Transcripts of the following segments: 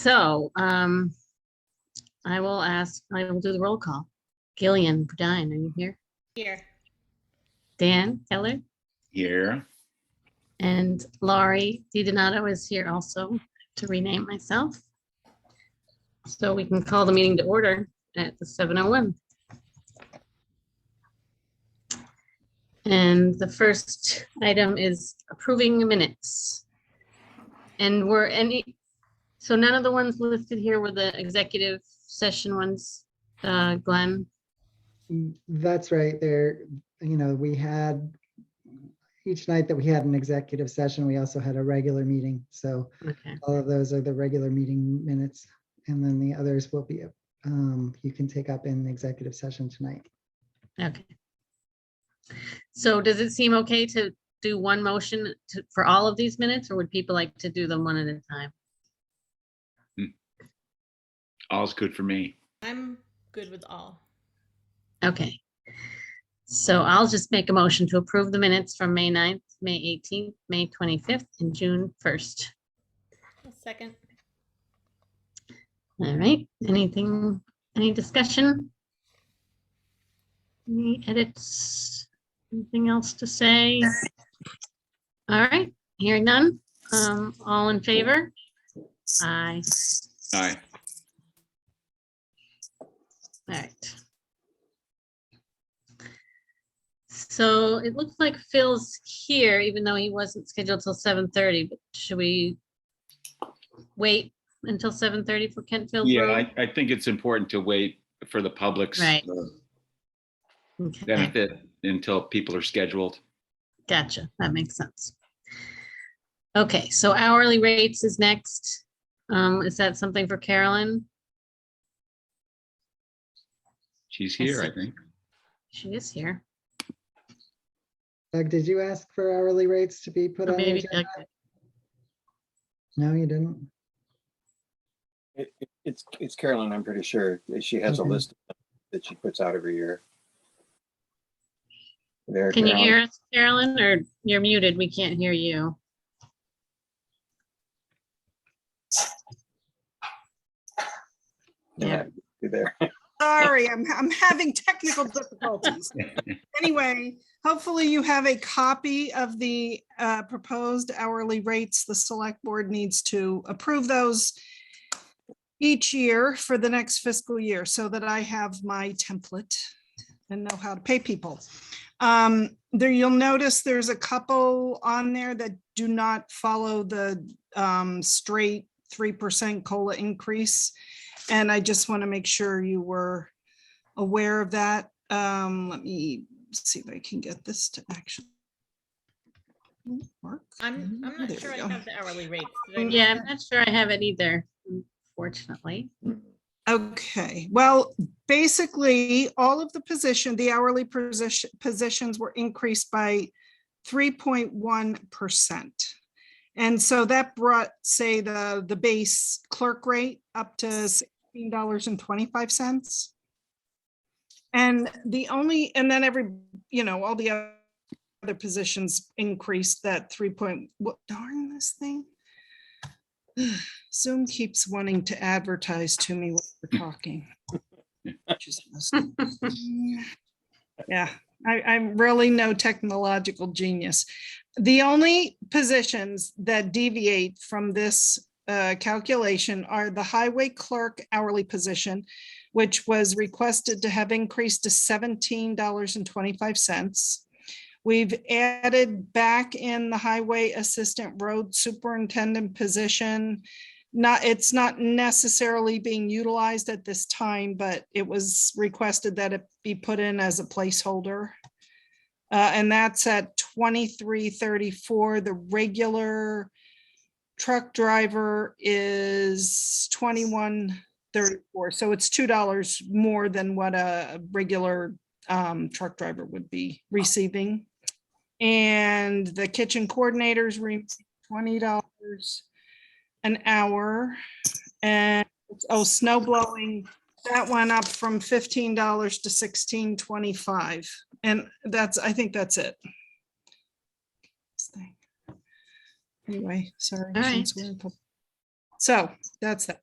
So I will do the roll call. Gillian Burdine, are you here? Here. Dan Keller Here. and Laurie DiDonato is here also to rename myself. So we can call the meeting to order at the 7:01. And the first item is approving minutes. And so none of the ones listed here were the executive session ones, Glenn? That's right there. We had each night that we had an executive session, we also had a regular meeting. So Okay. all of those are the regular meeting minutes. And then the others will be, you can take up in the executive session tonight. Okay. So does it seem okay to do one motion for all of these minutes, or would people like to do them one at a time? All's good for me. I'm good with all. Okay. So I'll just make a motion to approve the minutes from May 9th, May 18th, May 25th, and June 1st. A second. All right, any discussion? Any edits? Anything else to say? All right, hearing none. All in favor? Aye. Aye. All right. So it looks like Phil's here, even though he wasn't scheduled till 7:30, but should we wait until 7:30 for Kentfield Yeah, Road? I think it's important to wait for the public's Right. Okay, benefit until people are scheduled. gotcha. That makes sense. Okay, so hourly rates is next. Is that something for Carolyn? She's here, I see. think. She is here. Doug, did you ask for hourly rates to be put Or on the maybe agenda? Doug- No, you didn't. It's Carolyn, I'm pretty sure. She has a Okay. list that she puts out every year. There, Can you Carolyn. hear us, Carolyn, or you're muted? We can't hear you. Yeah. You're there. Sorry, I'm having technical difficulties. Anyway, hopefully you have a copy of the proposed hourly rates. The select board needs to approve those each year for the next fiscal year so that I have my template and know how to pay people. There, you'll notice there's a couple on there that do not follow the straight 3% COLA increase. And I just want to make sure you were aware of that. Let me see if I can get this to actually work. I'm not There sure we I go. have the hourly rates. Did I miss Yeah, I'm that? not sure I have it either, unfortunately. Okay, well, basically, all of the hourly positions were increased by 3.1%. And so that brought, say, the base clerk rate up to $16.25. And and then all the other positions increased that darn this thing. Zoom keeps wanting to advertise to me while we're talking. Yeah, I'm really no technological genius. The only positions that deviate from this calculation are the highway clerk hourly position, which was requested to have increased to $17.25. We've added back in the highway assistant road superintendent position. It's not necessarily being utilized at this time, but it was requested that it be put in as a placeholder. And that's at $23.34. The regular truck driver is $21.34. So it's $2 more than what a regular truck driver would be receiving. And the kitchen coordinators $20 an hour. And snow blowing, that went up from $15 to $16.25. And I think that's it. Anyway, sorry. All right. So that's that.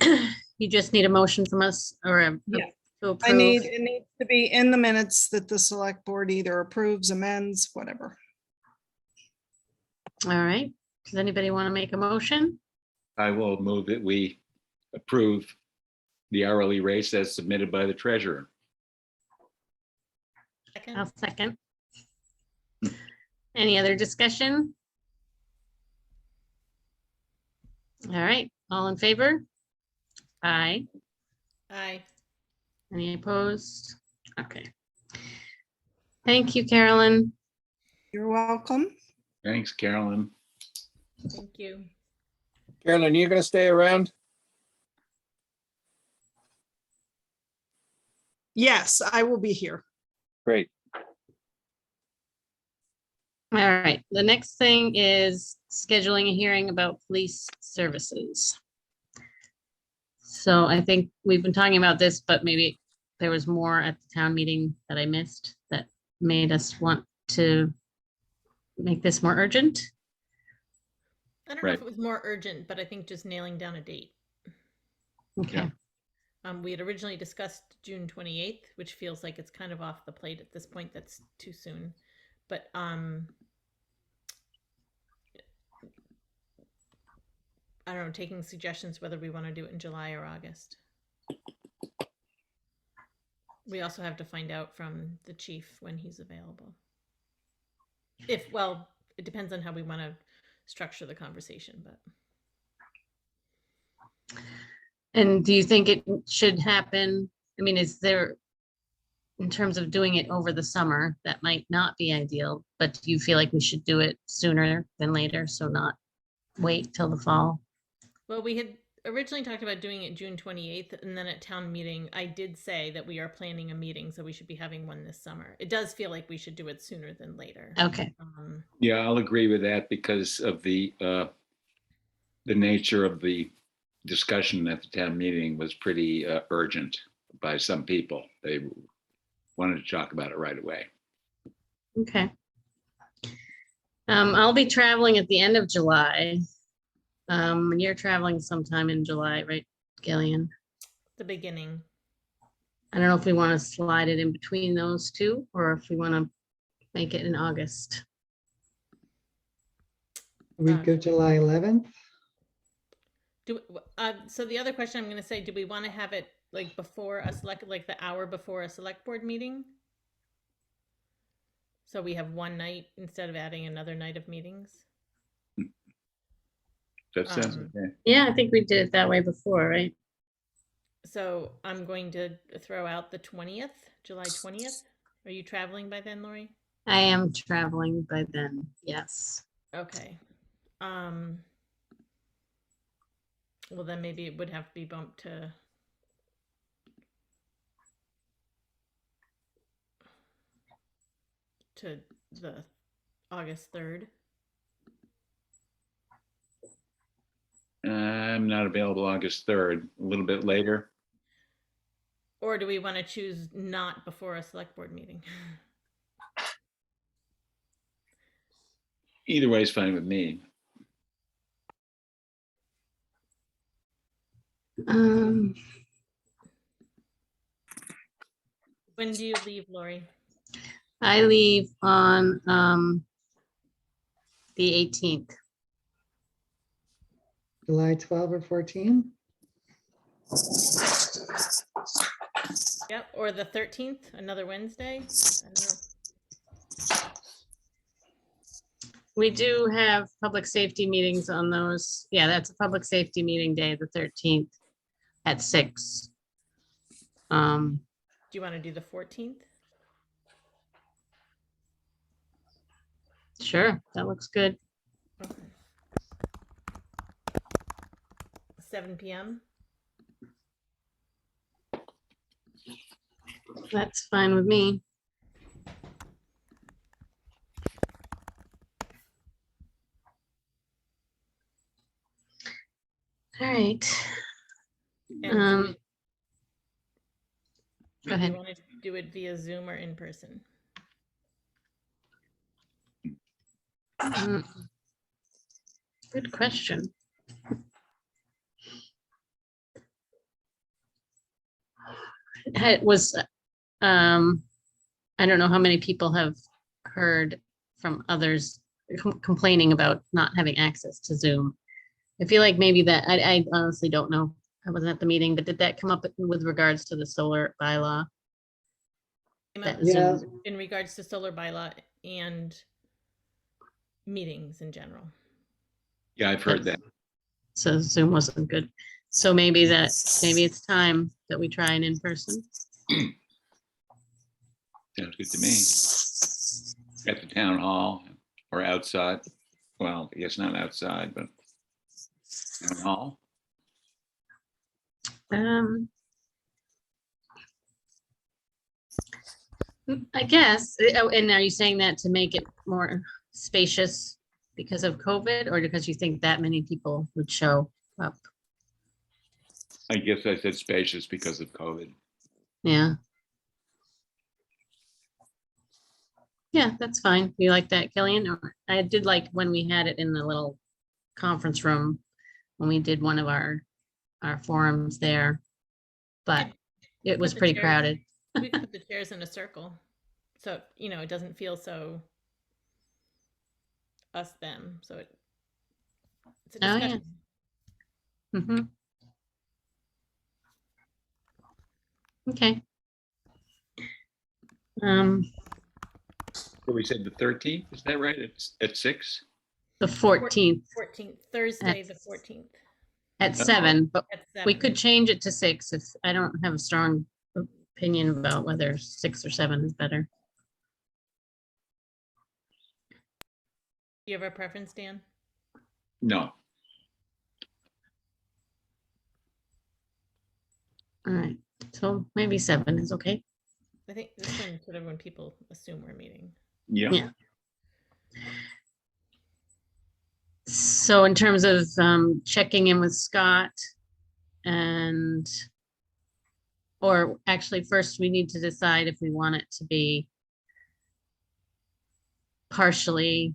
you just need a motion from us or Yeah. to I approve. need, it needs to be in the minutes that the select board either approves, amends, whatever. All right. Does anybody want to make a motion? I will move that we approve the hourly rates as submitted by the treasurer. Second, I'll second. Any other discussion? All right, all in favor? Aye. aye. Any opposed? Okay. Thank you, Carolyn. You're welcome. Thanks, Carolyn. Thank you. Carolyn, you gonna stay around? Yes, I will be here. Great. All right, the next thing is scheduling a hearing about police services. So I think we've been talking about this, but maybe there was more at the town meeting that I missed that made us want to make this more urgent. I don't know if Right. it was more urgent, but I think just nailing down a date. Okay, We had originally discussed June 28th, which feels like it's kind of off the plate at this point. That's too soon. But I don't know, taking suggestions whether we want to do it in July or August. We also have to find out from the chief when he's available. Well, it depends on how we want to structure the conversation, but and do you think it should happen? I mean, is there, in terms of doing it over the summer, that might not be ideal, but do you feel like we should do it sooner than later, so not wait till the fall? well, we had originally talked about doing it June 28th, and then at town meeting, I did say that we are planning a meeting, so we should be having one this summer. It does feel like we should do it sooner than later. Okay, Yeah, I'll agree with that because of the nature of the discussion at the town meeting was pretty urgent by some people. They wanted to talk about it right away. okay. I'll be traveling at the end of July. You're traveling sometime in July, right, Gillian? The beginning. I don't know if we want to slide it in between those two, or if we want to make it in August. Week of July 11th. So the other question I'm going to say, do we want to have it like before a like the hour before a select board meeting? So we have one night instead of adding another night of meetings? That sounds Um, okay. Yeah, I think we did it that way before, right? So I'm going to throw out the 20th, July 20th. Are you traveling by then, Lori? I am traveling by then, yes. Okay. Well, then maybe it would have to be bumped to the August 3rd. I'm not available August 3rd, a little bit later. Or do we want to choose not before a select board meeting? Either way is fine with me. Um, When do you leave, Lori? I leave on the 18th. July 12 or 14. Yep, or the 13th, another Wednesday? I don't know. We do have public safety meetings on those. Yeah, that's a public safety meeting day, the 13th at 6. Do you want to do the 14th? Sure, that looks good. Okay. 7 p.m. That's fine with me. All right. And Um, do go we ahead. want to do it via Zoom or in person? Good question. was, I don't know how many people have heard from others complaining about not having access to Zoom. I feel like maybe that, I honestly don't know. I wasn't at the meeting, but did that come up with regards to the solar bylaw? Came That up Yeah. in regards to solar bylaw and meetings in general. Yeah, I've heard that. So Zoom wasn't good. So maybe it's time that we try an in-person. Sounds good to me. At the town hall or outside. Well, I guess not outside, but town hall. I guess, oh, and are you saying that to make it more spacious because of COVID, or because you think that many people would show up? I guess I said spacious because of COVID. Yeah. Yeah, that's fine. You like that, Killian? Or I did like when we had it in the little conference room when we did one of our forums there, but it was Put the pretty chairs- crowded. We could put the chairs in a circle. So, you know, it doesn't feel so us, them. So it's a Oh, yeah. discussion. Mm-hmm. Okay. So we said the 13th, is that right? It's at 6? The 14th 14th, Thursday, the 14th at 7, but at we 7. could change it to 6 if I don't have a strong opinion about whether 6 or 7 is better. Do you have a preference, Dan? No. All right, so maybe 7 is okay. I think this one sort of when people assume we're meeting. Yeah. Yeah. So in terms of checking in with Scott or actually first we need to decide if we want it to be partially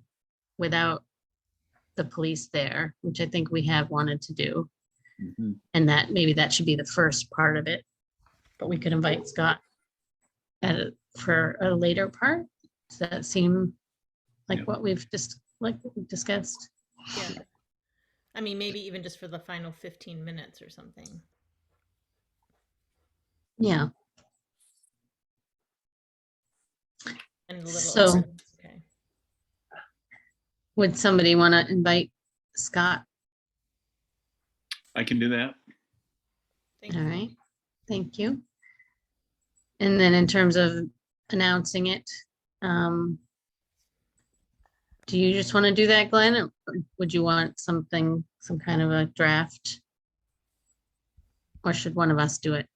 without the police there, which I think we have wanted to do. Mhm. And that maybe that should be the first part of it, but we could invite Scott for a later part. Does that seem like Yeah. what we've just discussed? Yeah. I mean, maybe even just for the final 15 minutes or something. Yeah. And a little. So- Okay. Would somebody want to invite Scott? I can do that. Thank All you. right, thank you. And then in terms of announcing it, do you just want to do that, Glenn? Or would you want some kind of a draft? Or should one of us do it?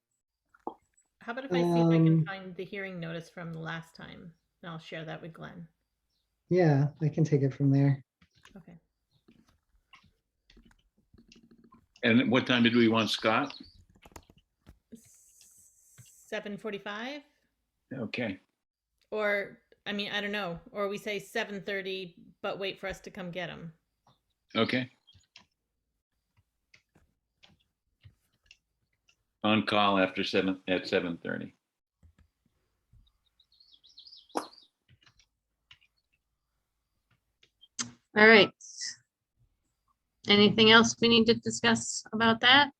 How about if I see if I can Um, find the hearing notice from the last time, and I'll share that with Glenn. Yeah, I can take it from there. Okay. And what time did we want Scott? 7:45, Okay. or I mean, I don't know, or we say 7:30, but wait for us to come get him. Okay. On call after 7:30. All right. Anything else we need to discuss about that?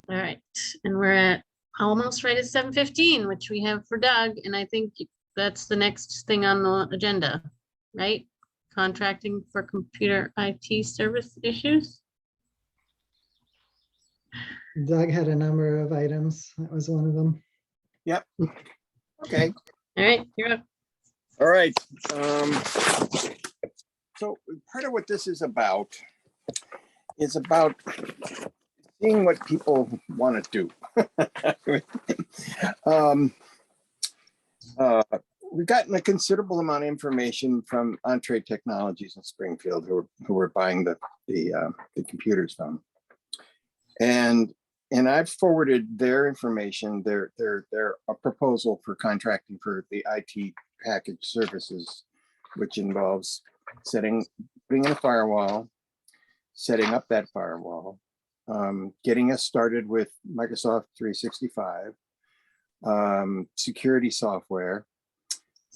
All right, and we're at almost right at 7:15, which we have for Doug, and I think that's the next thing on the agenda, right? Contracting for computer IT service issues. Doug had a number of items. That was one of them. Okay, All right, you're up. all right. So part of what this is about seeing what people want to do. We've gotten a considerable amount of information from Entree Technologies in Springfield, who we're buying the computers from, and I've forwarded their information, their a proposal for contracting for the IT package services, which involves putting in a firewall, setting up that firewall, getting us started with Microsoft 365, security software,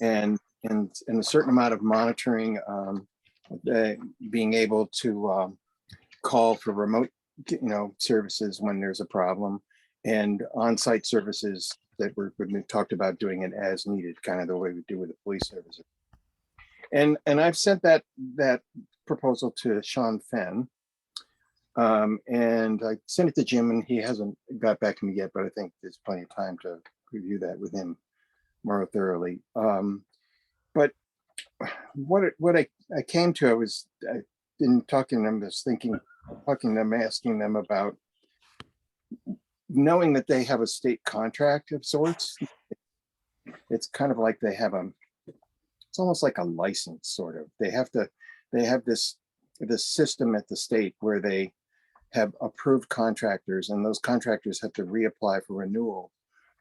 and a certain amount of monitoring, being able to call for remote, services when there's a problem, and on-site services that we talked about doing it as needed, kind of the way we do with the police services. And I've sent that proposal to Sean Fenn. And I sent it to Jim, and he hasn't got back to me yet, but I think there's plenty of time to review that with him more thoroughly. But what I came to, I've been talking to them, asking them about knowing that they have a state contract of sorts. It's kind of like they have it's almost like a license, sort of. They have this system at the state where they have approved contractors, and those contractors have to reapply for renewal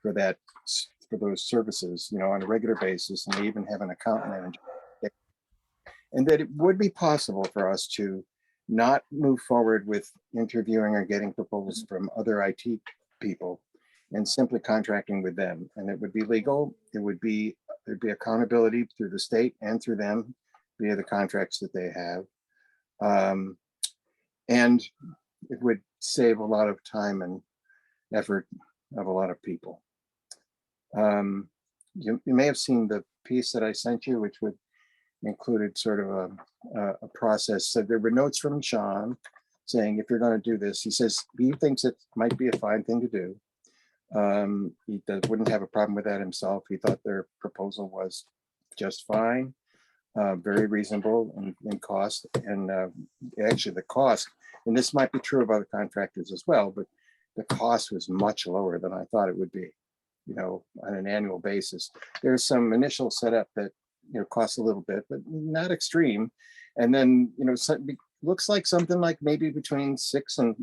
for those services, on a regular basis, and they even have an account manager. And that it would be possible for us to not move forward with interviewing or getting proposals from other IT people and simply contracting with them. And it would be legal. There'd be accountability through the state and through them via the contracts that they have. And it would save a lot of time and effort of a lot of people. You may have seen the piece that I sent you, which included sort of a process. So there were notes from Sean saying, if you're going to do this, he says he thinks it might be a fine thing to do. He wouldn't have a problem with that himself. He thought their proposal was just fine, very reasonable in cost. And actually the cost, and this might be true of other contractors as well, but the cost was much lower than I thought it would be, on an annual basis. There's some initial setup that costs a little bit, but not extreme. And then, looks like something like maybe between $6,000 and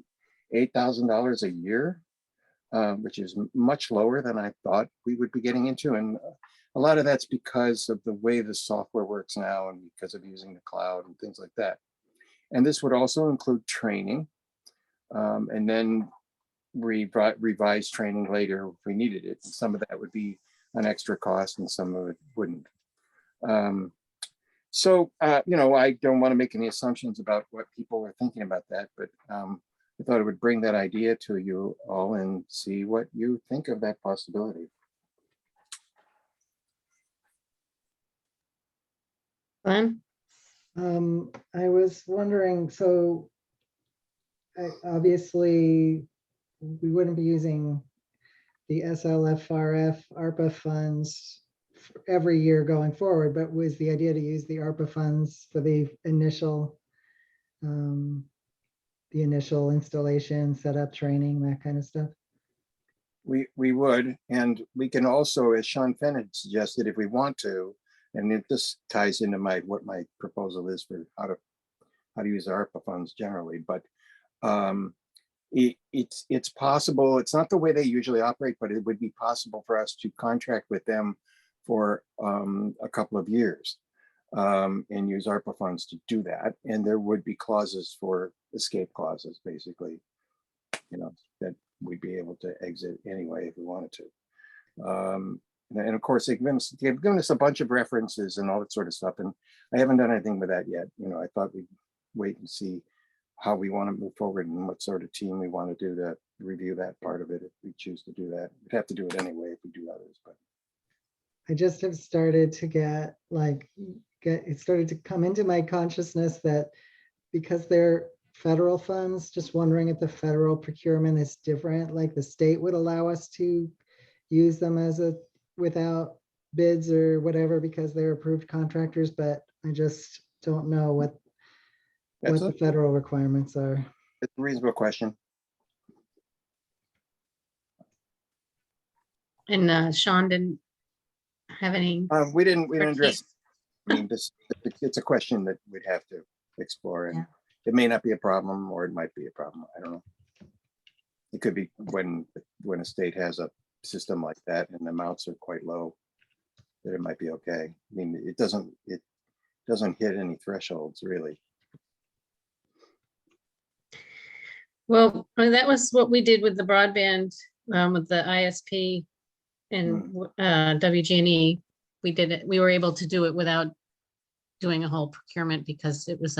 $8,000 a year, which is much lower than I thought we would be getting into. And a lot of that's because of the way the software works now, and because of using the cloud and things like that. And this would also include training, and then revise training later if we needed it. Some of that would be an extra cost, and some of it wouldn't. So I don't want to make any assumptions about what people are thinking about that, but I thought I would bring that idea to you all and see what you think of that possibility. Glenn? I was wondering, so obviously we wouldn't be using the SLFRF ARPA funds every year going forward, but was the idea to use the ARPA funds for the initial installation, setup, training, that kind of stuff? We would, and we can also, as Sean Fenn had suggested, if we want to, and this ties into what my proposal is for how to use ARPA funds generally, but it's possible. It's not the way they usually operate, but it would be possible for us to contract with them for a couple of years and use ARPA funds to do that. And there would be clauses for escape clauses, basically, that we'd be able to exit anyway if we wanted to. And of course, they've given us a bunch of references and all that sort of stuff. And I haven't done anything with that yet. I thought we'd wait and see how we want to move forward and what sort of team we want to do that, review that part of it if we choose to do that. We'd have to do it anyway if we do others, but. I just have started to it started to come into my consciousness that because they're federal funds, just wondering if the federal procurement is different, like the state would allow us to use them without bids or whatever because they're approved contractors, but I just don't know what the federal requirements are. It's a reasonable question. And Sean didn't have any. We didn't address. expertise? I mean, it's a question that we'd have to explore, and Yeah. it may not be a problem, or it might be a problem. I don't know. It could be when a state has a system like that and the amounts are quite low, that it might be okay. I mean, it doesn't hit any thresholds really. Well, that was what we did with the broadband, with the ISP and WG&E. We did it, we were able to do it without doing a whole procurement because it was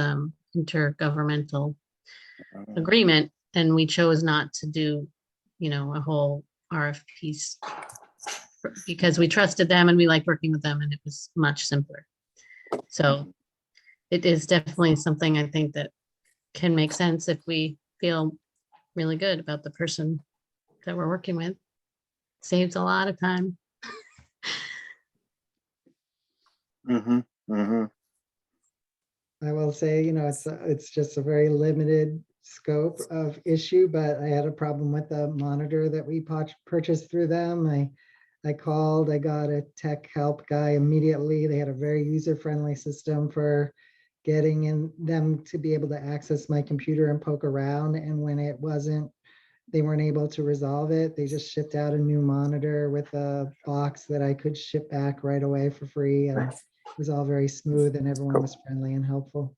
intergovernmental agreement, and we chose not to do, you know, a whole RFP because we trusted them and we liked working with them, and it was much simpler. So it is definitely something I think that can make sense if we feel really good about the person that we're working with. Saves a lot of time. Mm-hmm, mm-hmm. I will say, you know, it's just a very limited scope of issue, but I had a problem with the monitor that we purchased through them. I called, I got a tech help guy immediately. They had a very user-friendly system for getting in them to be able to access my computer and poke around. And when it wasn't, they weren't able to resolve it, they just shipped out a new monitor with a box that I could ship back right away for free. And it was all very smooth and everyone was friendly and helpful.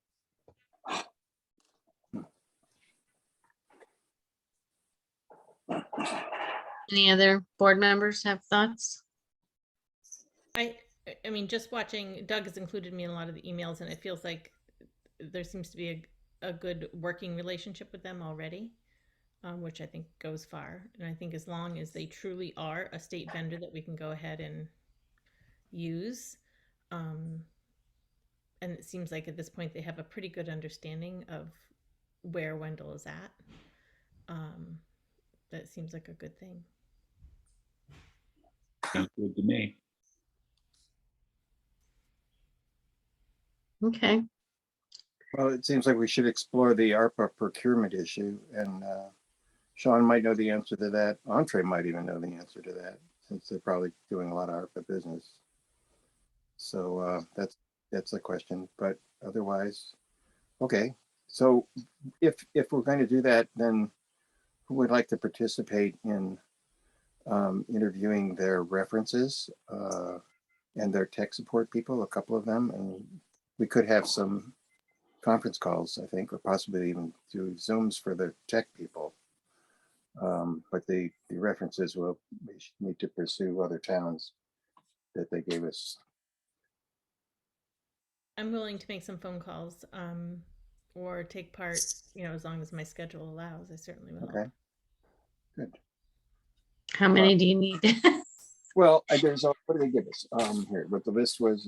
Any other board members have thoughts? I mean, just watching, Doug has included me in a lot of the emails, and it feels like there seems to be a good working relationship with them already, which I think goes far. And I think as long as they truly are a state vendor that we can go ahead and use, and it seems like at this point they have a pretty good understanding of where Wendell is at. That seems like a good thing. Sounds good to me. Okay, Well, it seems like we should explore the ARPA procurement issue, and Sean might know the answer to that. Entree might even know the answer to that, since they're probably doing a lot of ARPA business. So that's a question, but otherwise, okay. So if we're going to do that, then who would like to participate in interviewing their references and their tech support people, a couple of them, and we could have some conference calls, I think, or possibly even do Zooms for the tech people. But the references we need to pursue other towns that they gave us. I'm willing to make some phone calls, or take part, you know, as long as my schedule allows. I certainly will. Okay, good. how many do you need? Well, there's what did they give us? Here, but the list was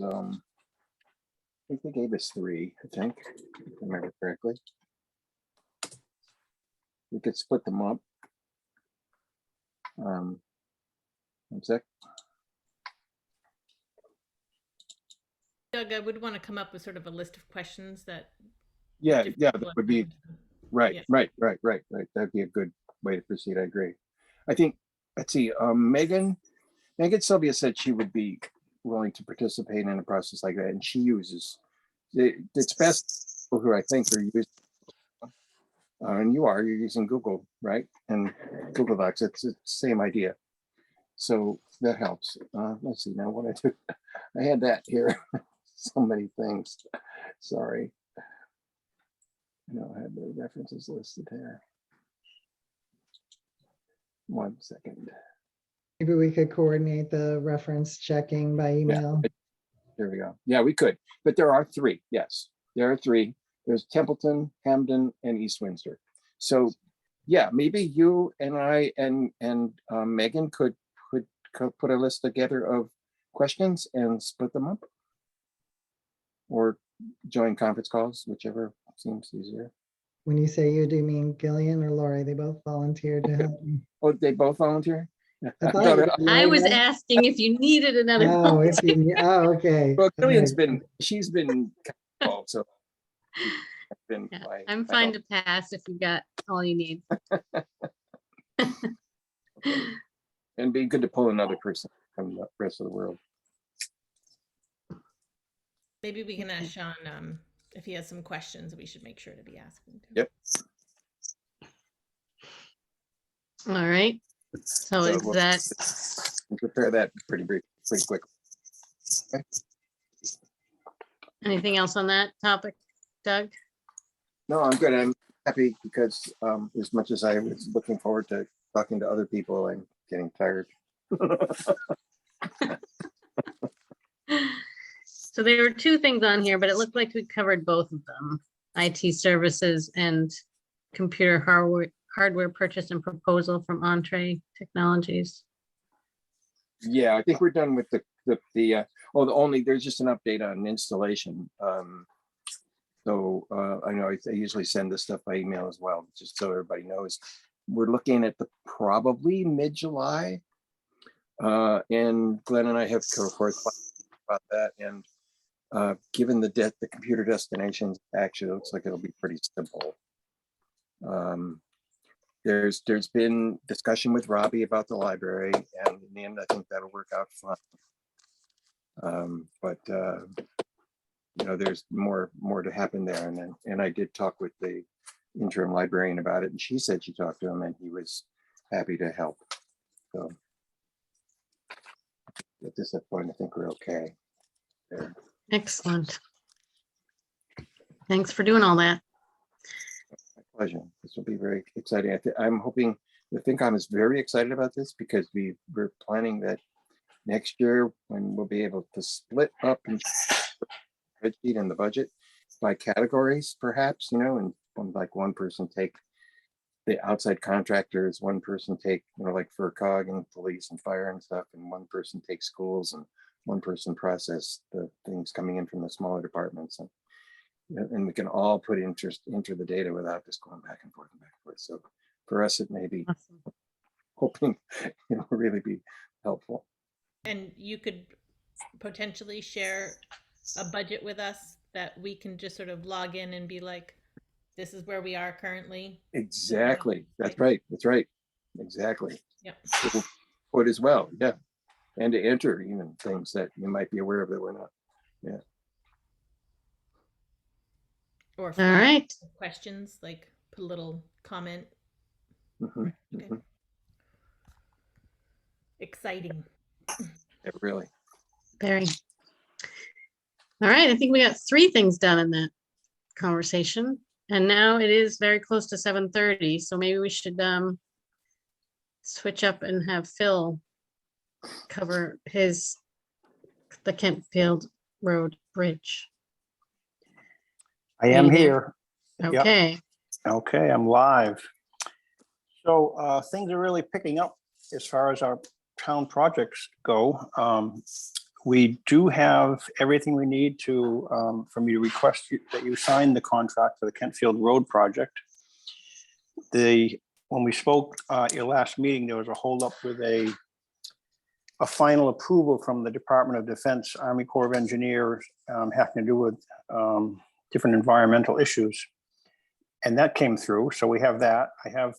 I think they gave us 3, I think, if I remember correctly. We could split them up. One sec. Doug, I would want to come up with sort of a list of questions that. Yeah, different that people would have be done. right, Yeah. right. That'd be a good way to proceed. I agree. I think, let's see, Megan Sylvia said she would be willing to participate in a process like that, and she uses it's best for who I think are using, and you're using Google, right? And Google Docs, it's the same idea. So that helps. Let's see now what I do. I had that here. So many things. Sorry. I have the references listed here. 1 second. Maybe we could coordinate the reference checking by email. There we go. Yeah, we could, but there are 3. Yes, there are 3. There's Templeton, Hamden, and East Windsor. So yeah, maybe you and I and Megan could put a list together of questions and split them up, or join conference calls, whichever seems easier. When you say you, do you mean Gillian or Lori? They both volunteered to help me. Oh, they both volunteer? I thought you did, I was Lori? asking if you needed another. Oh, okay. Well, Gillian's All right. she's been involved, so been Yeah, my I'm fine to pass if you got all you need. and be good to pull another person from the rest of the world. Maybe we can ask Sean if he has some questions we should make sure to be asking. Yep. All right. So is we'll that, prepare that pretty quick. Okay. anything else on that topic, Doug? No, I'm good. happy because as much as I was looking forward to talking to other people, I'm getting tired. So there were two things on here, but it looked like we covered both of them. IT services and computer hardware purchase and proposal from Entree Technologies. Yeah, I think we're done with there's just an update on installation. So I know I usually send this stuff by email as well, just so everybody knows. We're looking at probably mid-July. And Glenn and I have corresponded about that. And given the computer destinations, actually looks like it'll be pretty simple. There's been discussion with Robbie about the library, and in the end, I think that'll work out fine. But there's more to happen there. And I did talk with the interim librarian about it, and she said she talked to him and he was happy to help. So at this point, I think we're okay there. Excellent. Thanks for doing all that. My pleasure. This will be very exciting. I'm hoping the FinCom is very excited about this because we're planning that next year when we'll be able to split up and spreadsheet and the budget by categories, perhaps, and like one person take the outside contractors, one person take, like FERCog and police and fire and stuff, and one person take schools, and one person process the things coming in from the smaller departments. And we can all enter the data without just going back and forth and back and forth. So for us, it may be Awesome. hoping it will really be helpful. And you could potentially share a budget with us that we can just sort of log in and be like, this is where we are currently. Exactly. That's right. Exactly. Yep. What as well. Yeah. And to enter even things that you might be aware of that we're not. Yeah. Or All right. questions, like put a little comment. Mhm, Okay. mhm. Exciting. Yeah, really. Very. All right. I think we got 3 things done in that conversation. And now it is very close to 7:30. So maybe we should switch up and have Phil cover the Kentfield Road Bridge. I am Are you there? here. Yep. Okay. Okay, I'm live. So things are really picking up as far as our town projects go. We do have everything we need to for me to request that you sign the contract for the Kentfield Road project. When we spoke at your last meeting, there was a holdup with a final approval from the Department of Defense, Army Corps of Engineers, having to do with different environmental issues. And that came through. So we have that. I have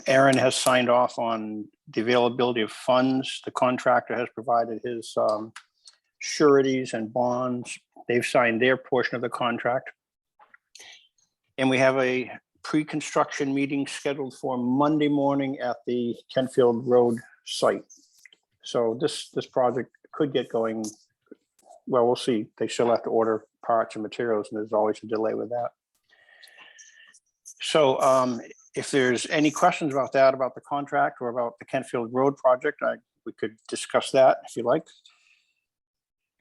Aaron has signed off on the availability of funds. The contractor has provided his sureties and bonds. They've signed their portion of the contract. And we have a pre-construction meeting scheduled for Monday morning at the Kentfield Road site. So this project could get going. Well, we'll see. They still have to order parts and materials, and there's always a delay with that. So if there's any questions about that, about the contract or about the Kentfield Road project, we could discuss that if you like.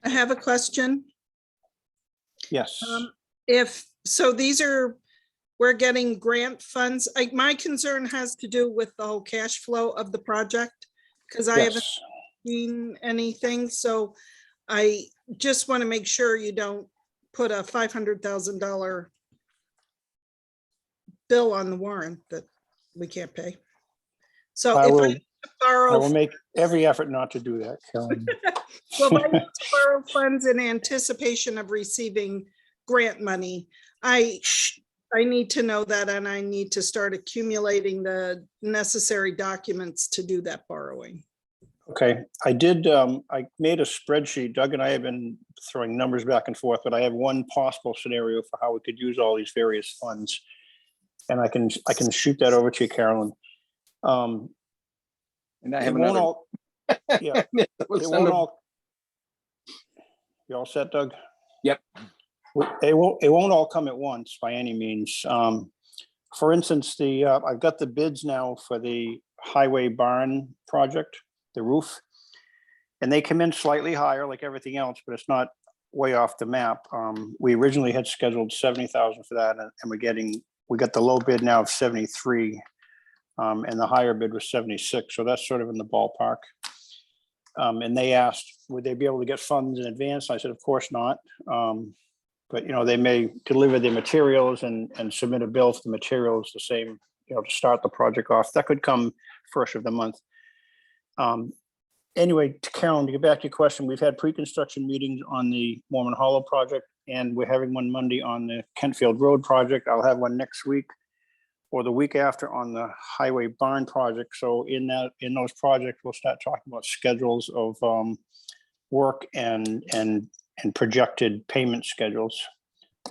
I have a question. Yes. We're getting grant funds. My concern has to do with the whole cash flow of the project, because I haven't Yes. seen anything. So I just want to make sure you don't put a $500,000 bill on the warrant that we can't pay. So I if I will, need to borrow, I will make every effort not to do that, Karen. well, if I need to borrow funds in anticipation of receiving grant money, I need to know that, and I need to start accumulating the necessary documents to do that borrowing. Okay, I made a spreadsheet. Doug and I have been throwing numbers back and forth, but I have one possible scenario for how we could use all these various funds. And I can shoot that over to you, Carolyn. And I have It won't another. all- Yeah, We'll it send won't them- all. You all set, Doug? Yep. It won't all come at once by any means. For instance, I've got the bids now for the highway barn project, the roof. And they come in slightly higher like everything else, but it's not way off the map. We originally had scheduled 70,000 for that, and we got the low bid now of 73. And the higher bid was 76. So that's sort of in the ballpark. And they asked, would they be able to get funds in advance? I said, of course not. But they may deliver the materials and submit a bill for the materials the same, to start the project off. That could come first of the month. Anyway, to Carolyn, to get back to your question, we've had pre-construction meetings on the Mormon Hollow project, and we're having one Monday on the Kentfield Road project. I'll have one next week or the week after on the Highway Barn project. So in those projects, we'll start talking about schedules of work and projected payment schedules.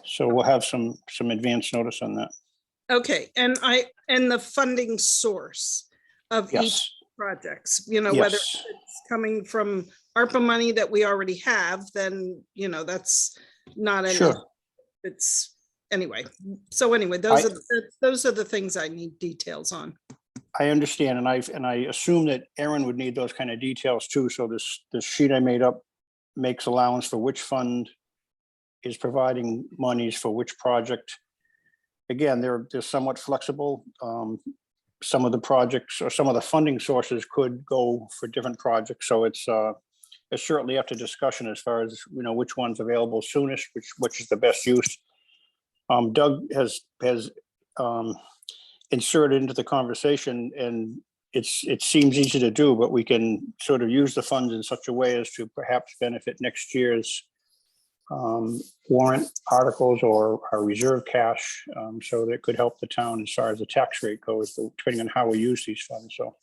So we'll have some advance notice on that. Okay, and the funding source of each Yes. projects, whether Yes. it's coming from ARPA money that we already have, then, that's not any, Sure. it's, anyway. So anyway, those are the things I need details on. I understand, and I assume that Aaron would need those kind of details too. So this sheet I made up makes allowance for which fund is providing monies for which project. Again, they're somewhat flexible. Some of the projects or some of the funding sources could go for different projects. So it's certainly up to discussion as far as, which one's available soonest, which is the best use. Doug has inserted into the conversation, and it seems easy to do, but we can sort of use the funds in such a way as to perhaps benefit next year's warrant articles or our reserve cash, so that could help the town as far as the tax rate goes, depending on how we use these funds. So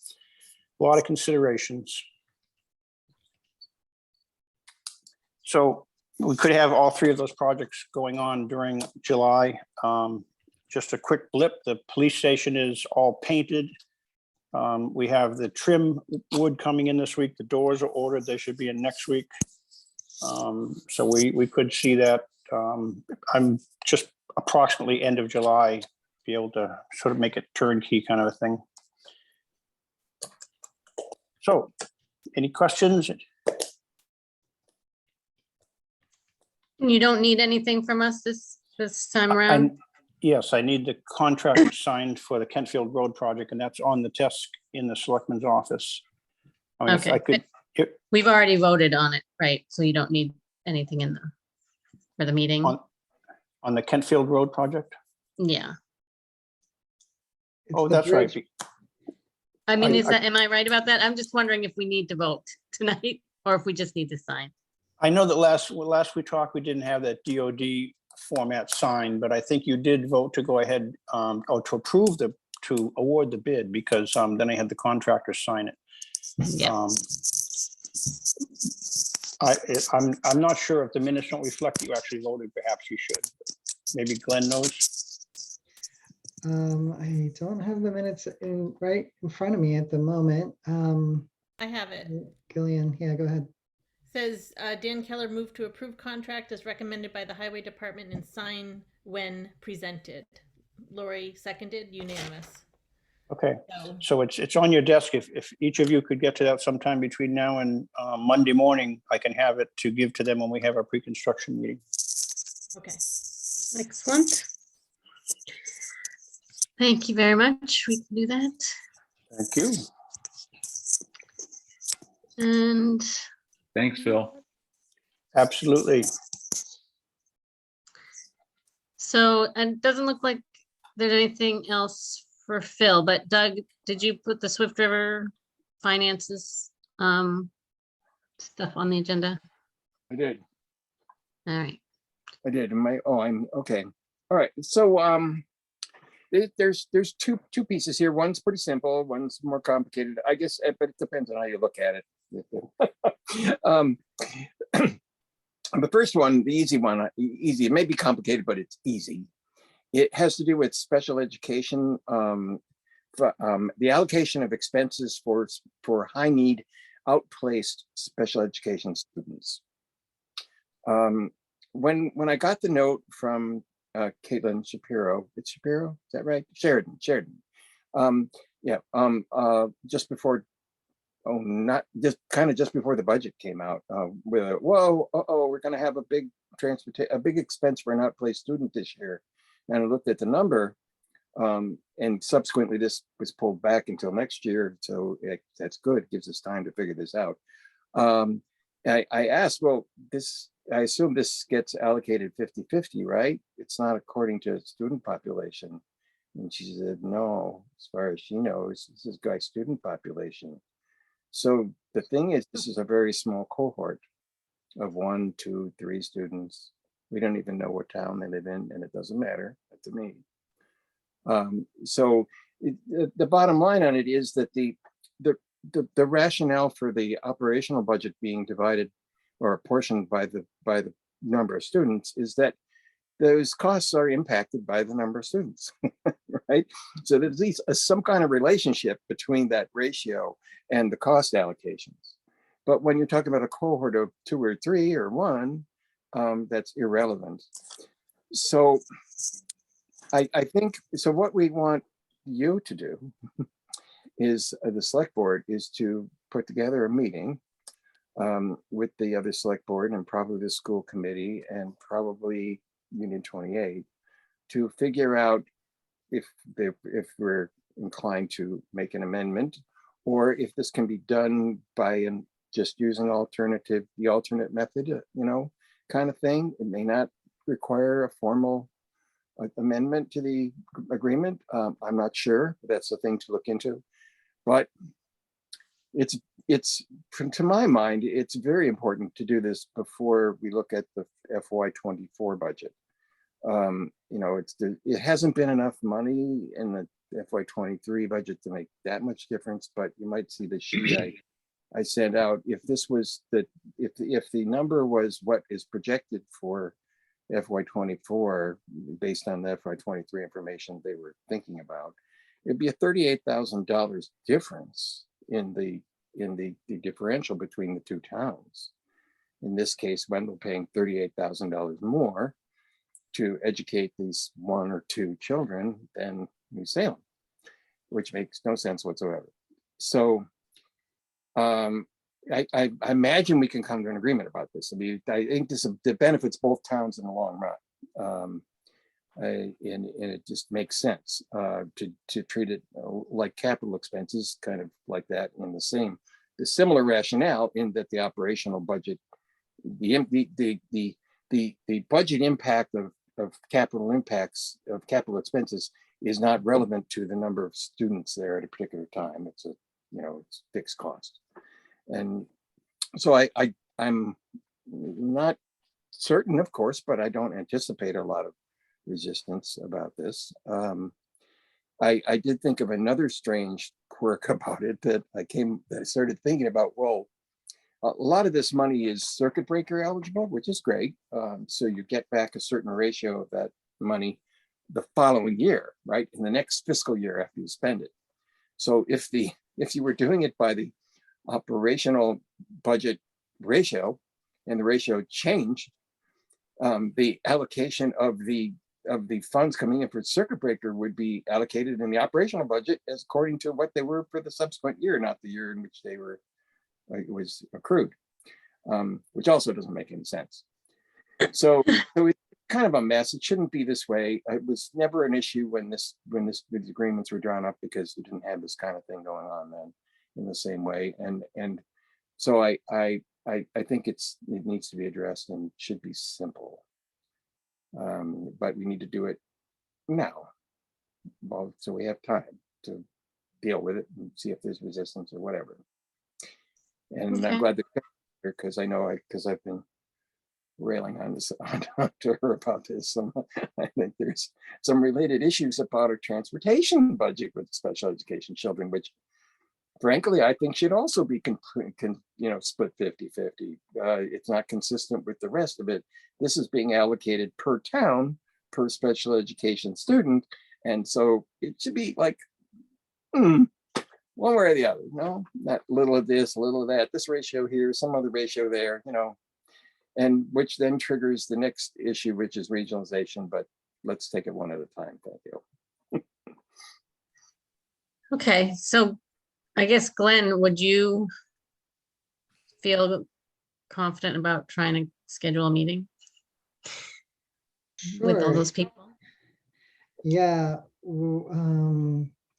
a lot of considerations. So we could have all three of those projects going on during July. Just a quick blip, the police station is all painted. We have the trim wood coming in this week. The doors are ordered. They should be in next week. So we could see that. I'm just approximately end of July, be able to sort of make it turnkey kind of a thing. So any questions? You don't need anything from us this time around? Yes, I need the contract signed for the Kentfield Road project, and that's on the desk in the selectman's office. I mean, if I Okay, could, we've already voted on it, right? So you don't need anything for the meeting? on the Kentfield Road project? Yeah. It's Oh, the that's right. bridge. I mean, I- am I right about that? I'm just wondering if we need to vote tonight or if we just need to sign. I know that last we talked, we didn't have that DOD format signed, but I think you did vote to go ahead, or to approve to award the bid, because then I had the contractor sign it. Yeah. I'm not sure if the minutes don't reflect that you actually voted. Perhaps you should. Maybe Glenn knows. I don't have the minutes right in front of me at the moment. I have it. Gillian, yeah, go ahead. Says Dan Keller moved to approve contract as recommended by the Highway Department and sign when presented. Lori seconded, unanimous. Okay, So, so it's on your desk. If each of you could get to that sometime between now and Monday morning, I can have it to give to them when we have our pre-construction meeting. okay. Excellent. Thank you very much. We can do that. Thank you. And Thanks, Phil. Absolutely. so it doesn't look like there's anything else for Phil, but Doug, did you put the Swift River finances stuff on the agenda? I did. All right. I did. I'm okay. All right. So there's two pieces here. One's pretty simple. One's more complicated, I guess, but it depends on how you look at it. The first one, the easy one, easy. It may be complicated, but it's easy. It has to do with special education, the allocation of expenses for high need outplaced special education students. when I got the note from Caitlin Shapiro, it's Shapiro, is that right? Sheridan. Yeah, just before, oh, not just kind of just before the budget came out, with a, whoa, we're gonna have a big a big expense for an outplaced student this year. And I looked at the number, and subsequently this was pulled back until next year. So that's good, it gives us time to figure this out. I asked, well, I assume this gets allocated 50-50, right? It's not according to student population. And she said, no, as far as she knows, this is by student population. So the thing is, this is a very small cohort of 1, 2, 3 students. We don't even know what town they live in, and it doesn't matter to me. So the bottom line on it is that the rationale for the operational budget being divided or apportioned by the number of students is that those costs are impacted by the number of students, right? So there's at least some kind of relationship between that ratio and the cost allocations. But when you're talking about a cohort of 2 or 3 or 1, that's irrelevant. So I think, so what we want you to do is, the select board is to put together a meeting with the other select board and probably the school committee and probably Union 28 to figure out if we're inclined to make an amendment, or if this can be done by just using the alternate method, kind of thing. It may not require a formal amendment to the agreement. I'm not sure. That's the thing to look into. But it's to my mind, it's very important to do this before we look at the FY24 budget. It hasn't been enough money in the FY23 budget to make that much difference, but you might see the sheet I sent out. If this was if the number was what is projected for FY24 based on the FY23 information they were thinking about, it'd be a $38,000 difference in the differential between the two towns. In this case, Wendell paying $38,000 more to educate these 1 or 2 children than New Salem, which makes no sense whatsoever. So I imagine we can come to an agreement about this. I mean, I think this benefits both towns in the long run. And it just makes sense to treat it like capital expenses, kind of like that, in the similar rationale in that the operational budget, the budget impact of capital expenses is not relevant to the number of students there at a particular time. It's it's fixed cost. And so I'm not certain, of course, but I don't anticipate a lot of resistance about this. I did think of another strange quirk about it that I started thinking about. Well, a lot of this money is circuit breaker eligible, which is great. So you get back a certain ratio of that money the following year, right? In the next fiscal year after you spend it. So if you were doing it by the operational budget ratio and the ratio changed, the allocation of the funds coming in for circuit breaker would be allocated in the operational budget as according to what they were for the subsequent year, not the year in which it was accrued, which also doesn't make any sense. So it's kind of a mess. It shouldn't be this way. It was never an issue when these agreements were drawn up, because you didn't have this kind of thing going on then in the same way. And so I think it needs to be addressed and should be simple. But we need to do it now. Well, so we have time to deal with it and see if there's resistance or whatever. And Okay. I'm glad that because I know because I've been railing on this to her about this. I think there's some related issues about our transportation budget with special education children, which frankly I think should also be split 50-50. It's not consistent with the rest of it. This is being allocated per town, per special education student, and so it should be like one way or the other. No, not little of this, little of that. This ratio here, some other ratio there. And which then triggers the next issue, which is regionalization, but let's take it one at a time. Thank you. Okay, so I guess Glenn, would you feel confident about trying to schedule a meeting with all Sure. those people? Yeah,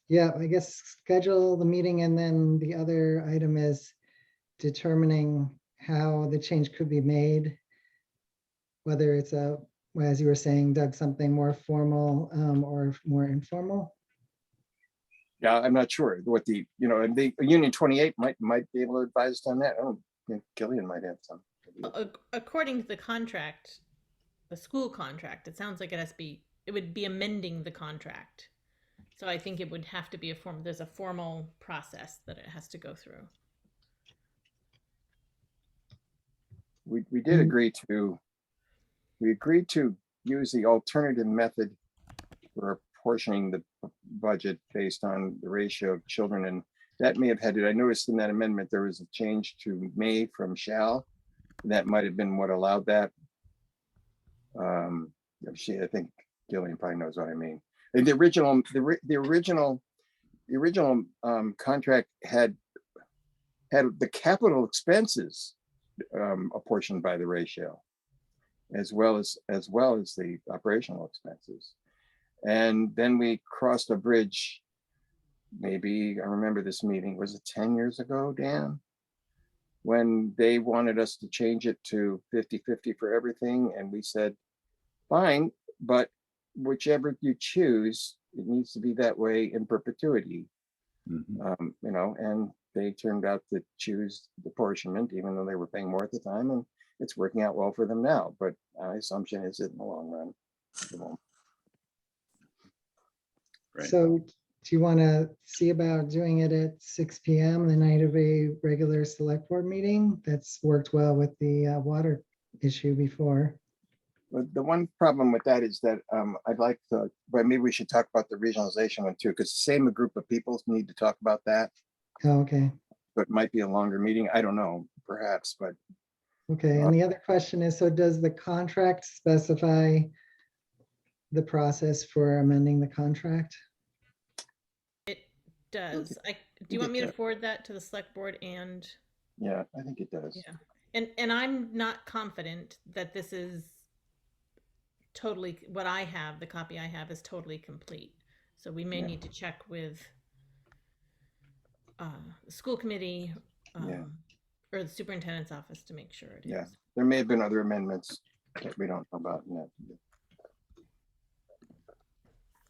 yeah, I guess schedule the meeting, and then the other item is determining how the change could be made. Whether it's as you were saying, Doug, something more formal or more informal. Yeah, I'm not sure what the, and the Union 28 might be able to advise us on that. Oh, Gillian might have some. According to the contract, the school contract, it sounds like it would be amending the contract. So I think it would have to be there's a formal process that it has to go through. We did agree to, use the alternative method for apportioning the budget based on the ratio of children, and that may have had it. I noticed in that amendment there was a change to may from shall. That might have been what allowed that. I think Gillian probably knows what I mean. And the original contract had the capital expenses apportioned by the ratio, as well as the operational expenses. And then we crossed a bridge. Maybe I remember this meeting, was it 10 years ago, Dan? When they wanted us to change it to 50-50 for everything. And we said, fine, but whichever you choose, it needs to be that way in perpetuity. And they turned out to choose the apportionment, even though they were paying more at the time, and it's working out well for them now. But my assumption is that in the long run, it won't. Right. So do you want to see about doing it at 6 p.m. the night of a regular select board meeting? That's worked well with the water issue before. But the one problem with that is that I'd like to, but maybe we should talk about the regionalization one too, because the same group of people need to talk about that. Oh, okay. But it might be a longer meeting. I don't know, perhaps, but. Okay, and the other question is, so does the contract specify the process for amending the contract? It does. Do you want me to forward that to the select board and? Yeah, I think it does. Yeah, and I'm not confident that this is totally what I have. The copy I have is totally complete. So we may need to check with the school committee or the superintendent's office to make sure it is. There may have been other amendments that we don't know about yet.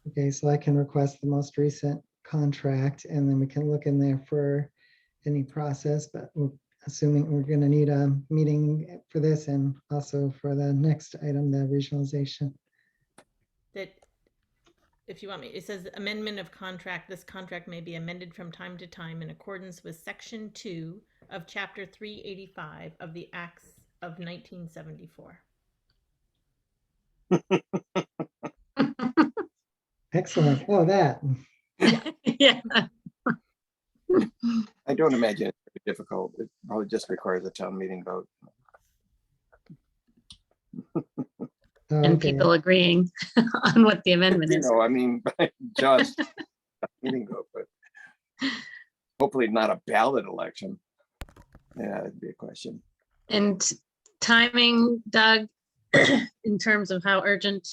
Okay, so I can request the most recent contract, and then we can look in there for any process, but we're assuming we're going to need a meeting for this and also for the next item, the regionalization. That if you want me, it says amendment of contract. This contract may be amended from time to time in accordance with section 2 of chapter 385 of the Acts of 1974. Excellent. Oh, that. Yeah. I don't imagine it's very difficult. It probably just requires a town meeting vote. Oh, And okay. people agreeing on what the amendment is. I mean, just a meeting vote, but hopefully not a ballot election. Yeah, that'd be a question. And timing, Doug, in terms of how urgent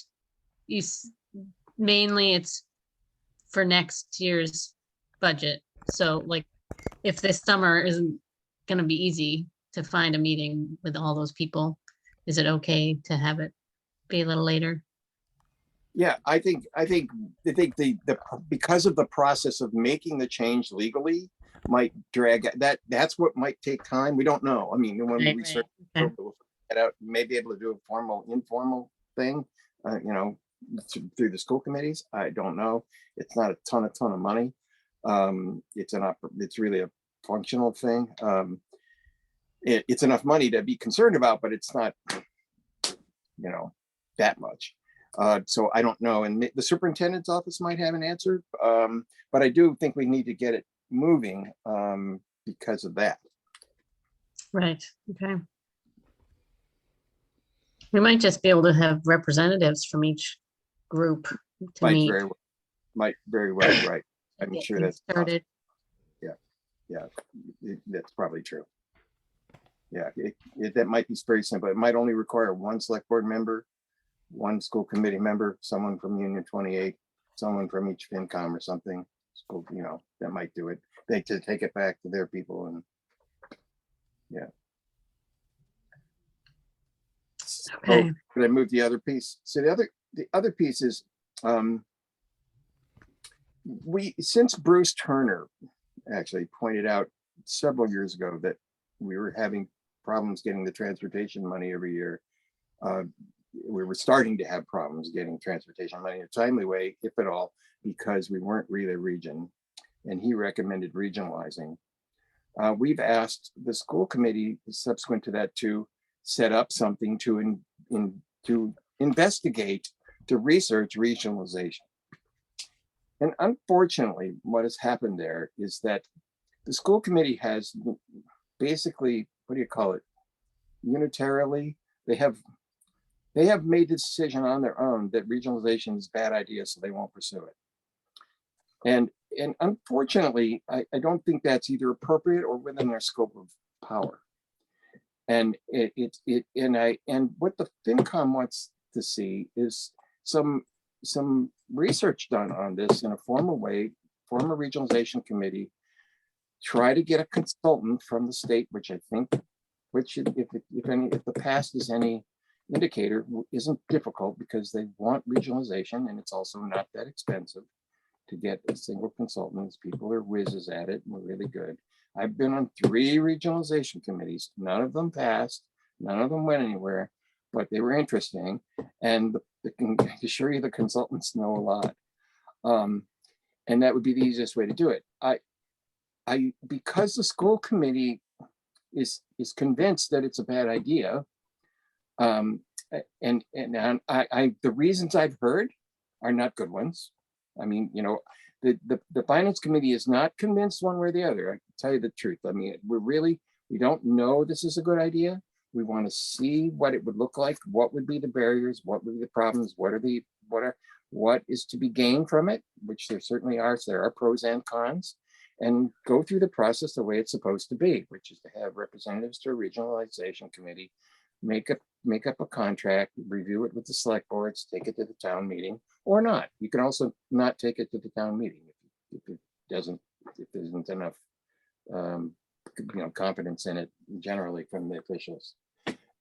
mainly it's for next year's budget. So like if this summer isn't going to be easy to find a meeting with all those people, is it okay to have it be a little later? Yeah, I think the because of the process of making the change legally might drag that's what might take time. We don't know. I mean, when we research it out, may be able to do a formal, informal thing, through the school committees. I don't know. It's not a ton of money. It's really a functional thing. It's enough money to be concerned about, but it's not, that much. So I don't know. And the superintendent's office might have an answer, but I do think we need to get it moving because of that. Right. Okay. We might just be able to have representatives from each group to Might meet. might very well, be right. I'm get sure things that's possible. started. That's probably true. Yeah, that might be very simple. It might only require one select board member, one school committee member, someone from Union 28, someone from each FinCom or something. School, that might do it. They to take it back to their people and yeah. Okay. But I moved the other piece. So the other piece is since Bruce Turner actually pointed out several years ago that we were having problems getting the transportation money every year. We were starting to have problems getting transportation money in a timely way, if at all, because we weren't really a region. And he recommended regionalizing. We've asked the school committee subsequent to that to set up something to investigate, to research regionalization. And unfortunately, what has happened there is that the school committee has basically, what do you call it? Unitarily, they have made the decision on their own that regionalization is a bad idea, so they won't pursue it. And unfortunately, I don't think that's either appropriate or within their scope of power. And what the FinCom wants to see is some research done on this in a formal way, form a regionalization committee, try to get a consultant from the state, which I think, if the past is any indicator, isn't difficult because they want regionalization and it's also not that expensive to get a single consultant. These people are whizzes at it and we're really good. I've been on 3 regionalization committees. None of them passed. None of them went anywhere, but they were interesting. And I can assure you the consultants know a lot. And that would be the easiest way to do it. Because the school committee is convinced that it's a bad idea, and the reasons I've heard are not good ones. I mean, the finance committee is not convinced one way or the other. I can tell you the truth. I mean, we don't know this is a good idea. We want to see what it would look like. What would be the barriers? What would be the problems? What is to be gained from it? Which there certainly are. So there are pros and cons. And go through the process the way it's supposed to be, which is to have representatives to a regionalization committee, make up a contract, review it with the select boards, take it to the town meeting, or not. You can also not take it to the town meeting if there isn't enough confidence in it generally from the officials.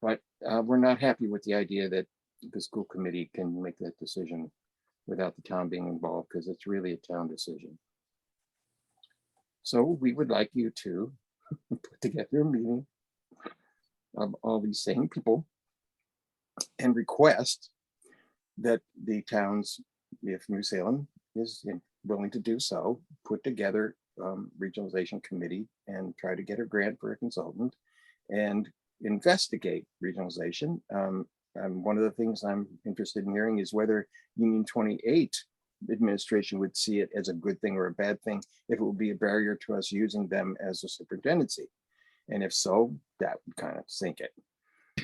But we're not happy with the idea that the school committee can make that decision without the town being involved, because it's really a town decision. So we would like you to put together a meeting of all these same people and request that the towns, if New Salem is willing to do so, put together regionalization committee and try to get a grant for a consultant and investigate regionalization. One of the things I'm interested in hearing is whether Union 28 administration would see it as a good thing or a bad thing, if it would be a barrier to us using them as a superintendency. And if so, that would kind of sink it.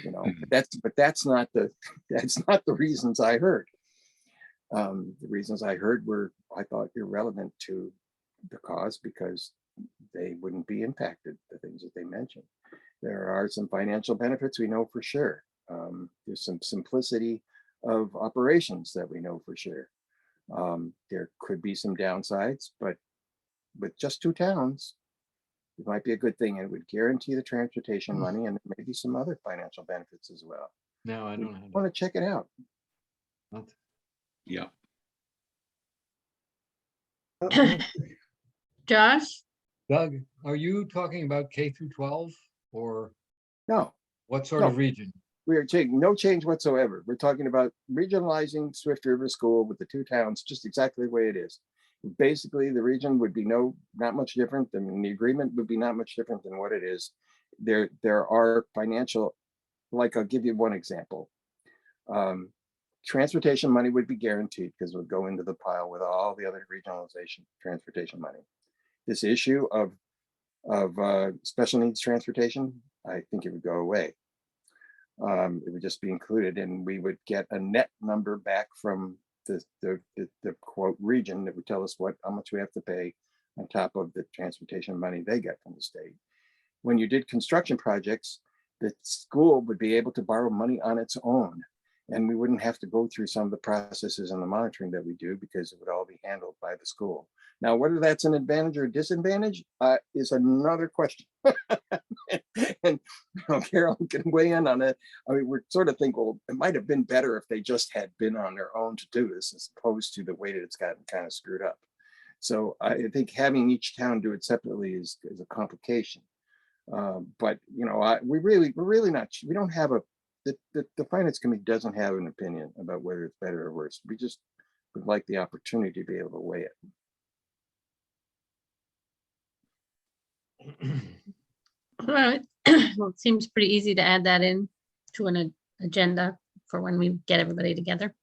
But that's not the reasons I heard. The reasons I heard were, I thought, irrelevant to the cause because they wouldn't be impacted, the things that they mentioned. There are some financial benefits we know for sure. There's some simplicity of operations that we know for sure. There could be some downsides, but with just 2 towns, it might be a good thing. It would guarantee the transportation money and maybe some other financial benefits as well. No, I don't Want to check it out. Yeah. Josh? Doug, are you talking about K through 12 or No, what sort No. of region? we are taking no change whatsoever. We're talking about regionalizing Swift River School with the 2 towns, just exactly the way it is. Basically, the region would be not much different. I mean, the agreement would be not much different than what it is. There are financial, like I'll give you one example. Transportation money would be guaranteed because it would go into the pile with all the other regionalization transportation money. This issue of special needs transportation, I think it would go away. It would just be included, and we would get a net number back from the quote region that would tell us how much we have to pay on top of the transportation money they get from the state. When you did construction projects, the school would be able to borrow money on its own, and we wouldn't have to go through some of the processes and the monitoring that we do, because it would all be handled by the school. Now, whether that's an advantage or a disadvantage is another question. And Carol can weigh in on it. I mean, we're sort of thinking, well, it might have been better if they just had been on their own to do this, as opposed to the way that it's gotten kind of screwed up. So I think having each town do it separately is a complication. But we're really not. We don't have the finance committee doesn't have an opinion about whether it's better or worse. We just would like the opportunity to be able to weigh it. Well, it seems pretty easy to add that in to an agenda for when we get everybody together.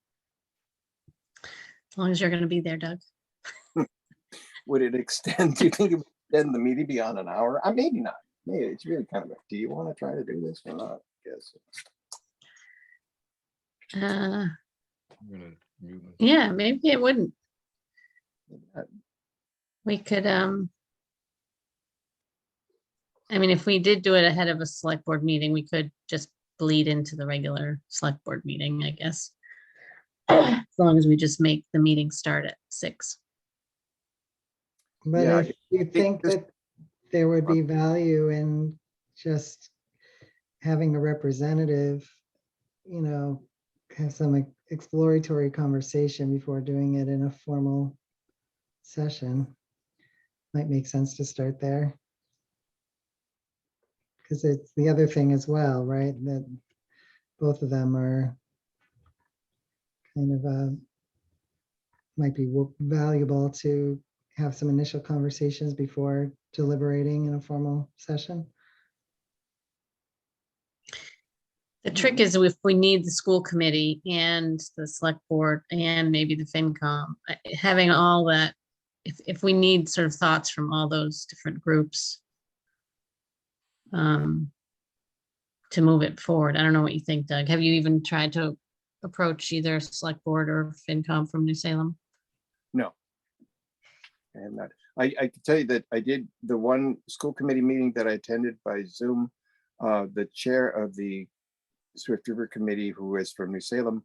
As long as you're going to be there, Doug. Would it extend? Do you think it would extend the meeting beyond an hour? Maybe not. Maybe it's really kind of do you want to try to do this or not? Yes. I'm gonna mute myself. Yeah, maybe it wouldn't. We could, I mean, if we did do it ahead of a select board meeting, we could just bleed into the regular select board meeting, I guess. As long as we just make the meeting start at 6. But Yeah, if you think that there would be value in just having a representative, have some exploratory conversation before doing it in a formal session, might make sense to start there. Because it's the other thing as well, right? That both of them are kind of might be valuable to have some initial conversations before deliberating in a formal session. The trick is if we need the school committee and the select board and maybe the FinCom, having all that, if we need sort of thoughts from all those different groups to move it forward. I don't know what you think, Doug. Have you even tried to approach either select board or FinCom from New Salem? No. And I can tell you that I did the one school committee meeting that I attended by Zoom. The chair of the Swift River Committee, who is from New Salem,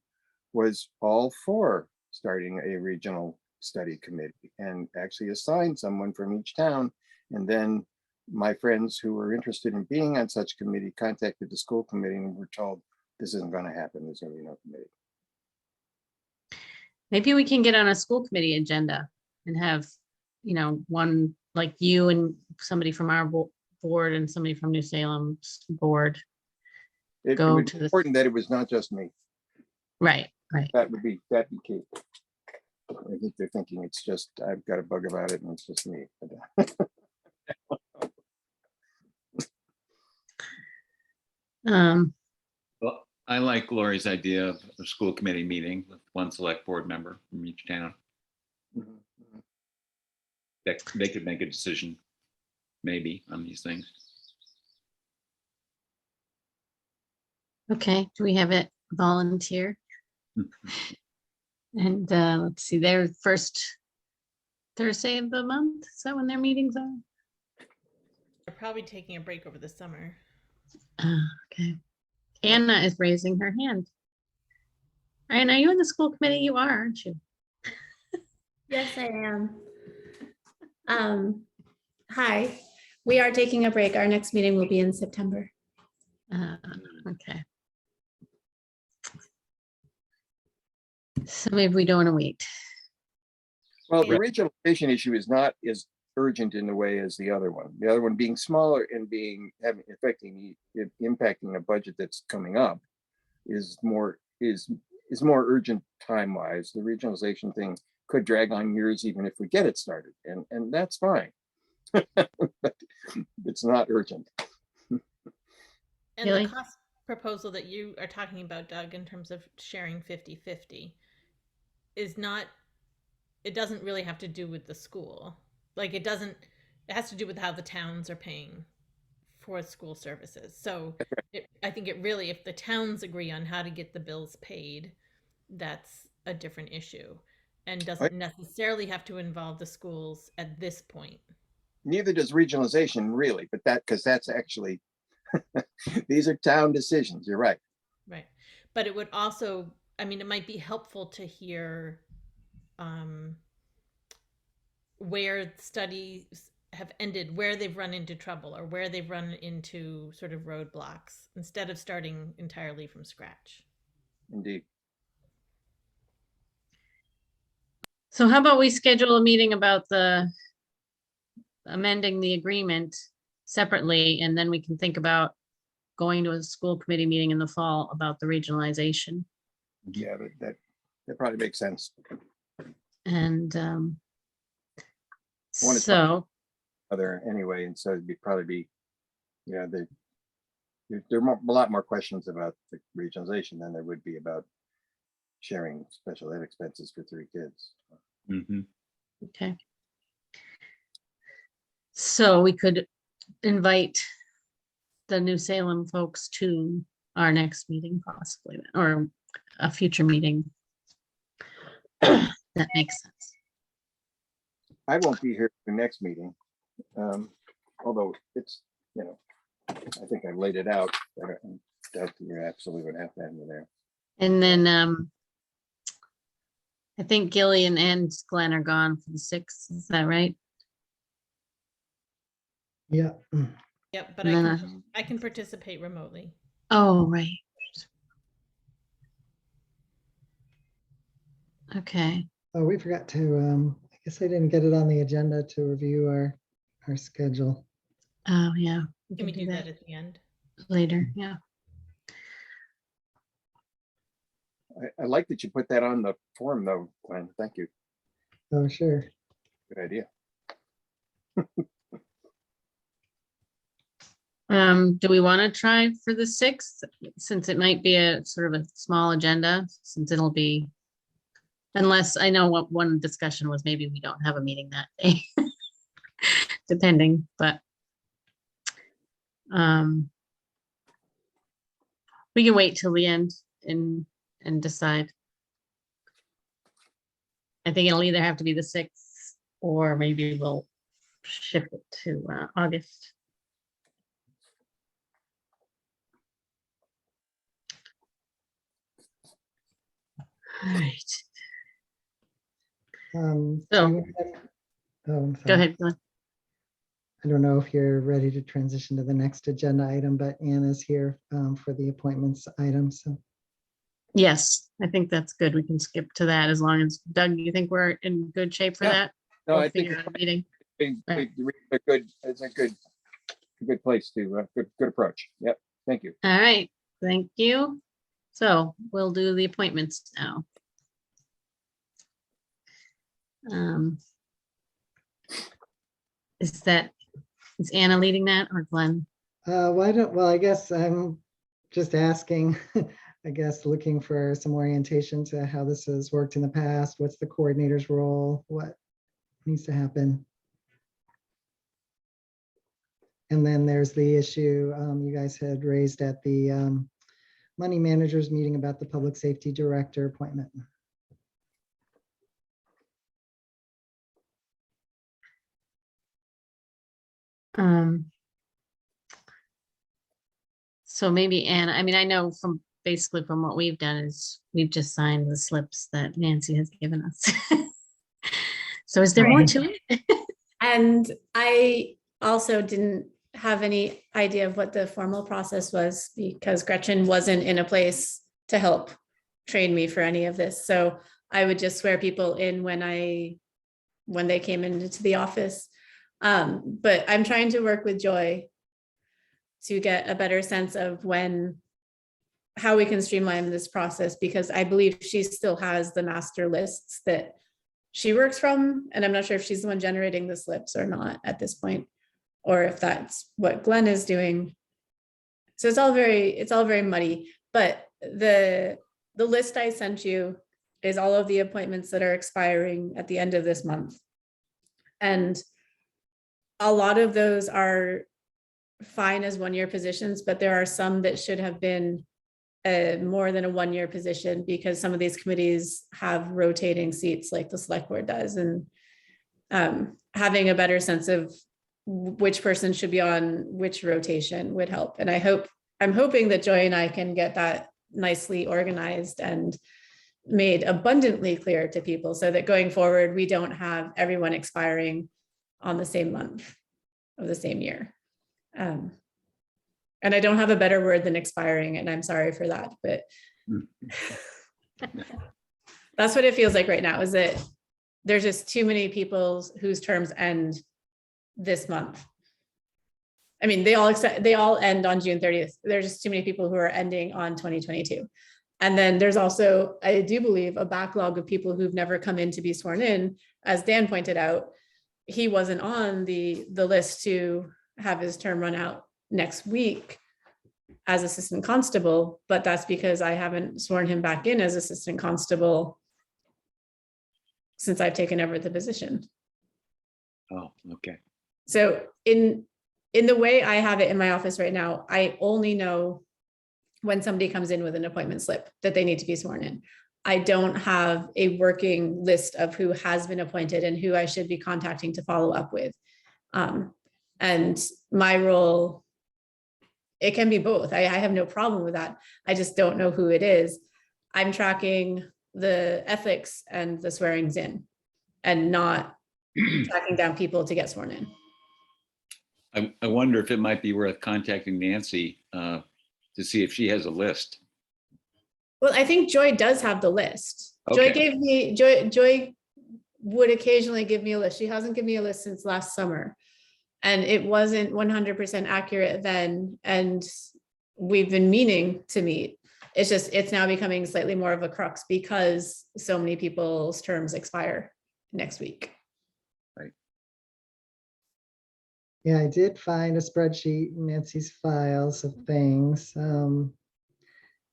was all for starting a regional study committee and actually assigned someone from each town. And then my friends who were interested in being on such committee contacted the school committee and were told this isn't going to happen. There's going to be no committee. Maybe we can get on a school committee agenda and have, one like you and somebody from our board and somebody from New Salem's board. It Go would to be the- important that it was not just me. Right. That'd be key. I think they're thinking it's just, I've got a bug about it and it's just me. Well, I like Lori's idea of a school committee meeting with one select board member from each town. That they could make a decision, maybe, on these things. Okay, do we have a volunteer? And let's see, their first Thursday of the month. Is that when their meetings are? They're probably taking a break over the summer. Okay. Anna is raising her hand. Ryan, are you in the school committee? You are, aren't you? Yes, I am. Hi, we are taking a break. Our next meeting will be in September. Okay. So maybe we don't want to wait. Well, the regionalization issue is not as urgent in the way as the other one. The other one being smaller and impacting a budget that's coming up is more urgent time-wise. The regionalization thing could drag on years even if we get it started, and that's fine. But it's not urgent. And Really? the cost proposal that you are talking about, Doug, in terms of sharing 50-50 is not, it doesn't really have to do with the school. Like it has to do with how the towns are paying for school services. So I think it really, if the towns agree on how to get the bills paid, that's a different issue and doesn't necessarily have to involve the schools at this point. Neither does regionalization really, but because that's actually, these are town decisions. You're right. Right. But it would also, I mean, it might be helpful to hear where studies have ended, where they've run into trouble or where they've run into sort of roadblocks instead of starting entirely from scratch. Indeed. So how about we schedule a meeting about the amending the agreement separately, and then we can think about going to a school committee meeting in the fall about the regionalization. Yeah, that probably makes sense. And One is so, Other anyway, and so it'd probably be, yeah, there are a lot more questions about the regionalization than there would be about sharing special ed expenses for 3 kids. Mhm. okay. So we could invite the New Salem folks to our next meeting possibly, or a future meeting. That makes sense. I won't be here for the next meeting. Although it's, I think I've laid it out. I doubt that you're absolutely gonna have to have me there. And then I think Gillian and Glenn are gone for the 6th. Is that right? Yeah. Yep, but And then, I can participate remotely. oh, right. Okay. Oh, we forgot to, I guess I didn't get it on the agenda to review our schedule. Oh, yeah. Can we do that at the end? Later? Yeah. I like that you put that on the form though, Glenn. Thank you. Oh, sure. Good idea. Do we want to try for the 6th, since it might be a sort of a small agenda, since it'll be, unless I know what one discussion was, maybe we don't have a meeting that day, depending, but we can wait till the end and decide. I think it'll either have to be the 6th or maybe we'll shift it to August. All right. Do So- you want- oh, I'm Go sorry. ahead, Glenn. I don't know if you're ready to transition to the next agenda item, but Ann is here for the appointments item. So Yes, I think that's good. We can skip to that as long as, Doug, you think we're in good shape for Yeah. that? No, We'll I think figure out a meeting. it's a good place to, good approach. Yep. Thank you. All right, thank you. So we'll do the appointments now. Is Anna leading that or Glenn? well, I guess I'm just asking, I guess, looking for some orientation to how this has worked in the past. What's the coordinator's role? What needs to happen? And then there's the issue you guys had raised at the money managers meeting about the public safety director appointment. So maybe Anna, I mean, I know from basically from what we've done is we've just signed the slips that Nancy has given us. So is there more to it? And I also didn't have any idea of what the formal process was because Gretchen wasn't in a place to help train me for any of this. So I would just swear people in when they came into the office. But I'm trying to work with Joy to get a better sense of how we can streamline this process, because I believe she still has the master lists that she works from. And I'm not sure if she's the one generating the slips or not at this point, or if that's what Glenn is doing. So it's all very muddy, but the list I sent you is all of the appointments that are expiring at the end of this month. And a lot of those are fine as one-year positions, but there are some that should have been more than a one-year position because some of these committees have rotating seats like the select board does, and having a better sense of which person should be on which rotation would help. And I'm hoping that Joy and I can get that nicely organized and made abundantly clear to people so that going forward, we don't have everyone expiring on the same month of the same year. And I don't have a better word than expiring, and I'm sorry for that, but that's what it feels like right now, is that there's just too many people whose terms end this month. I mean, they all end on June 30th. There's just too many people who are ending on 2022. And then there's also, I do believe, a backlog of people who've never come in to be sworn in. As Dan pointed out, he wasn't on the list to have his term run out next week as assistant constable, but that's because I haven't sworn him back in as assistant constable since I've taken over the position. Oh, okay. So in the way I have it in my office right now, I only know when somebody comes in with an appointment slip that they need to be sworn in. I don't have a working list of who has been appointed and who I should be contacting to follow up with. And my role, it can be both. I have no problem with that. I just don't know who it is. I'm tracking the ethics and the swearings in and not tracking down people to get sworn in. I wonder if it might be worth contacting Nancy to see if she has a list. Well, I think Joy does have the list. Okay. Joy would occasionally give me a list. She hasn't given me a list since last summer. And it wasn't 100% accurate then. And we've been meaning to meet. It's now becoming slightly more of a crux because so many people's terms expire next week. Right. Yeah, I did find a spreadsheet in Nancy's files of things.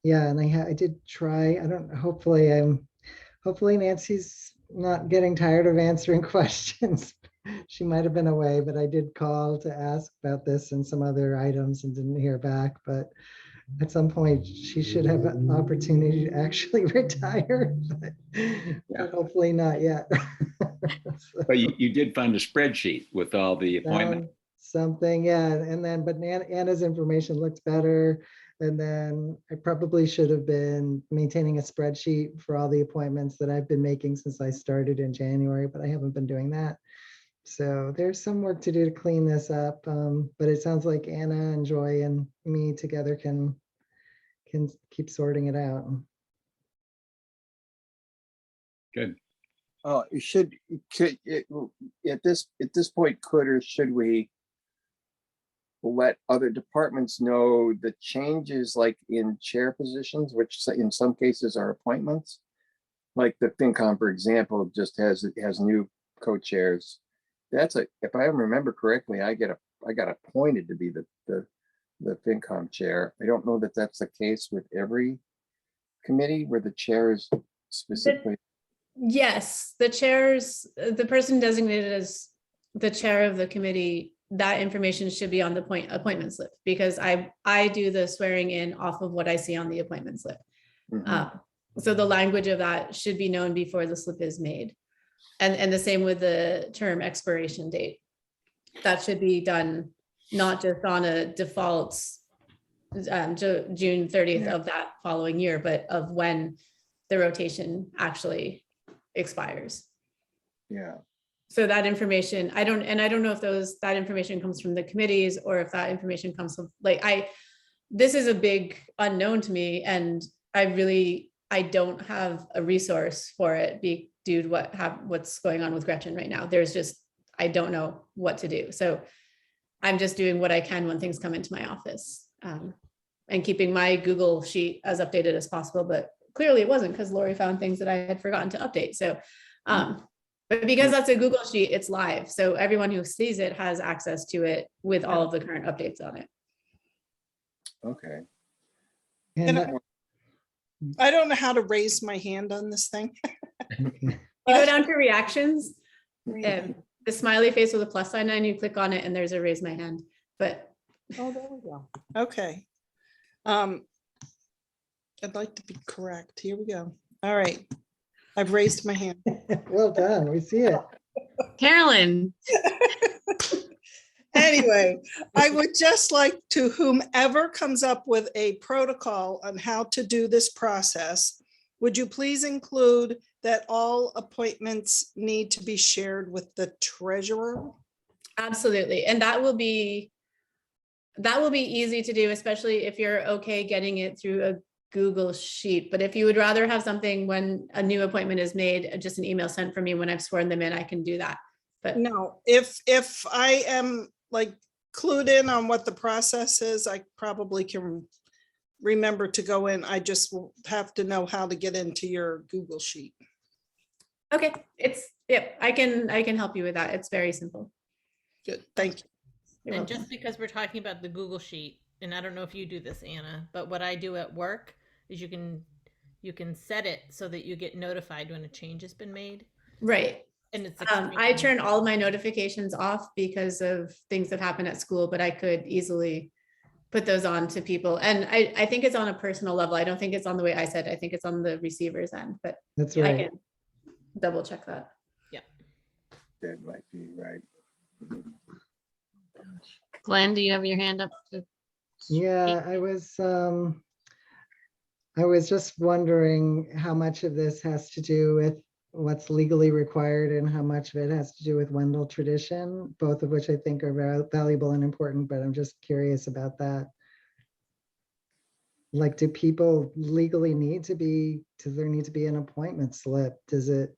Yeah, and I did try, hopefully Nancy's not getting tired of answering questions. She might have been away, but I did call to ask about this and some other items and didn't hear back. But at some point, she should have an opportunity to actually retire, but hopefully not yet. So, But you did find a spreadsheet with all the appointments. something, yeah. And then, but Anna's information looked better. And then I probably should have been maintaining a spreadsheet for all the appointments that I've been making since I started in January, but I haven't been doing that. So there's some work to do to clean this up, but it sounds like Anna and Joy and me together can keep sorting it out. Good. Oh, at this point, could or should we let other departments know the changes, like in chair positions, which in some cases are appointments? Like the FinCom, for example, just has new co-chairs. If I remember correctly, I got appointed to be the FinCom chair. I don't know that that's the case with every committee where the chair is specifically. Yes, the person designated as the chair of the committee, that information should be on the appointment slip, because I do the swearing in off of what I see on the appointment slip. Mhm. So the language of that should be known before the slip is made. And the same with the term expiration date. That should be done not just on a default June 30th of that following year, but of when the rotation actually expires. Yeah. So that information, I don't know if that information comes from the committees or if that information comes from, this is a big unknown to me, and I don't have a resource for it due to what's going on with Gretchen right now. I don't know what to do. So I'm just doing what I can when things come into my office, and keeping my Google sheet as updated as possible. But clearly it wasn't, because Lori found things that I had forgotten to update. So, but because that's a Google sheet, it's live. So everyone who sees it has access to it with all of the current updates on it. Okay. And I don't know how to raise my hand on this thing. You go down to reactions, the smiley face with a plus sign, and you click on it and there's a raise my hand. But Oh, there we go. Okay. I'd like to be correct. Here we go. All right. I've raised my hand. Well done, we see it. Carolyn, Anyway, I would just like to whomever comes up with a protocol on how to do this process, would you please include that all appointments need to be shared with the treasurer? Absolutely. And that will be easy to do, especially if you're okay getting it through a Google Sheet. But if you would rather have something when a new appointment is made, just an email sent from me when I've sworn them in, I can do that. But No, if I am like clued in on what the process is, I probably can remember to go in. I just will have to know how to get into your Google Sheet. okay, yep, I can help you with that. It's very simple. Good, thank you. You're And welcome. just because we're talking about the Google Sheet, and I don't know if you do this, Anna, but what I do at work is you can set it so that you get notified when a change has been made. Right. And it's I turn all of my notifications off because of things that happen at school, but I could easily put those on to people. And I think it's on a personal level. I don't think it's on the way I said, I think it's on the receiver's end, but That's I right. can double check that. That might be right. Glenn, do you have your hand up? Yeah, I was just wondering how much of this has to do with what's legally required and how much of it has to do with Wendell tradition, both of which I think are very valuable and important, but I'm just curious about that. Like, do people legally need to be, does there need to be an appointment slip? Does it,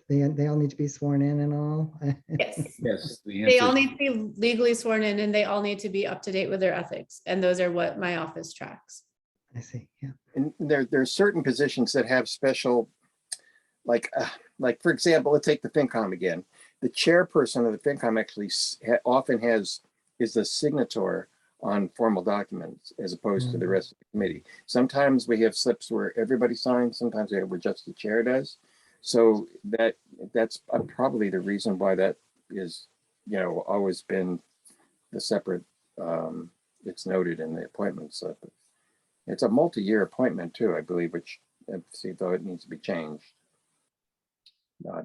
they all need to be sworn in and all? Yes. Yes. The They all answer is- need to be legally sworn in and they all need to be up to date with their ethics. And those are what my office tracks. I see, yeah. And there are certain positions that have special, like for example, let's take the FinCom again. The chairperson of the FinCom actually often is the signator on formal documents as opposed to the rest of the committee. Sometimes we have slips where everybody signs, sometimes we have where just the chair does. So that's probably the reason why that is, always been the separate, it's noted in the appointment slip. It's a multi-year appointment too, I believe, which, see, though it needs to be changed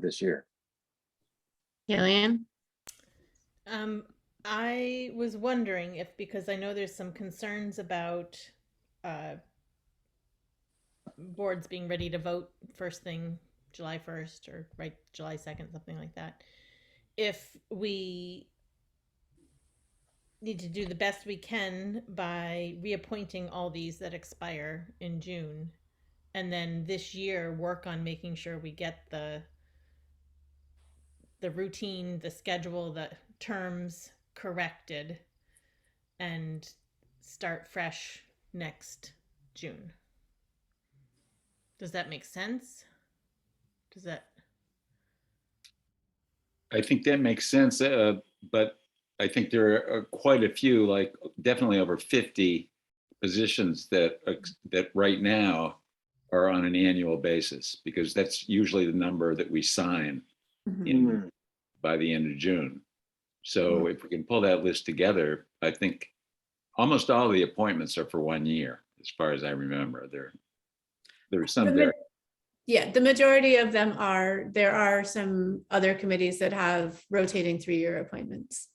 this year. Gillian? I was wondering if, because I know there's some concerns about boards being ready to vote first thing July 1st or right July 2nd, something like that. If we need to do the best we can by reappointing all these that expire in June, and then this year work on making sure we get the routine, the schedule, the terms corrected, and start fresh next June. Does that make sense? Does that? I think that makes sense, but I think there are quite a few, like definitely over 50 positions that right now are on an annual basis, because that's usually the number that we sign in by the end of June. So if we can pull that list together, I think almost all the appointments are for 1 year, as far as I remember. There are some there. Yeah, the majority of them are. There are some other committees that have rotating 3-year appointments.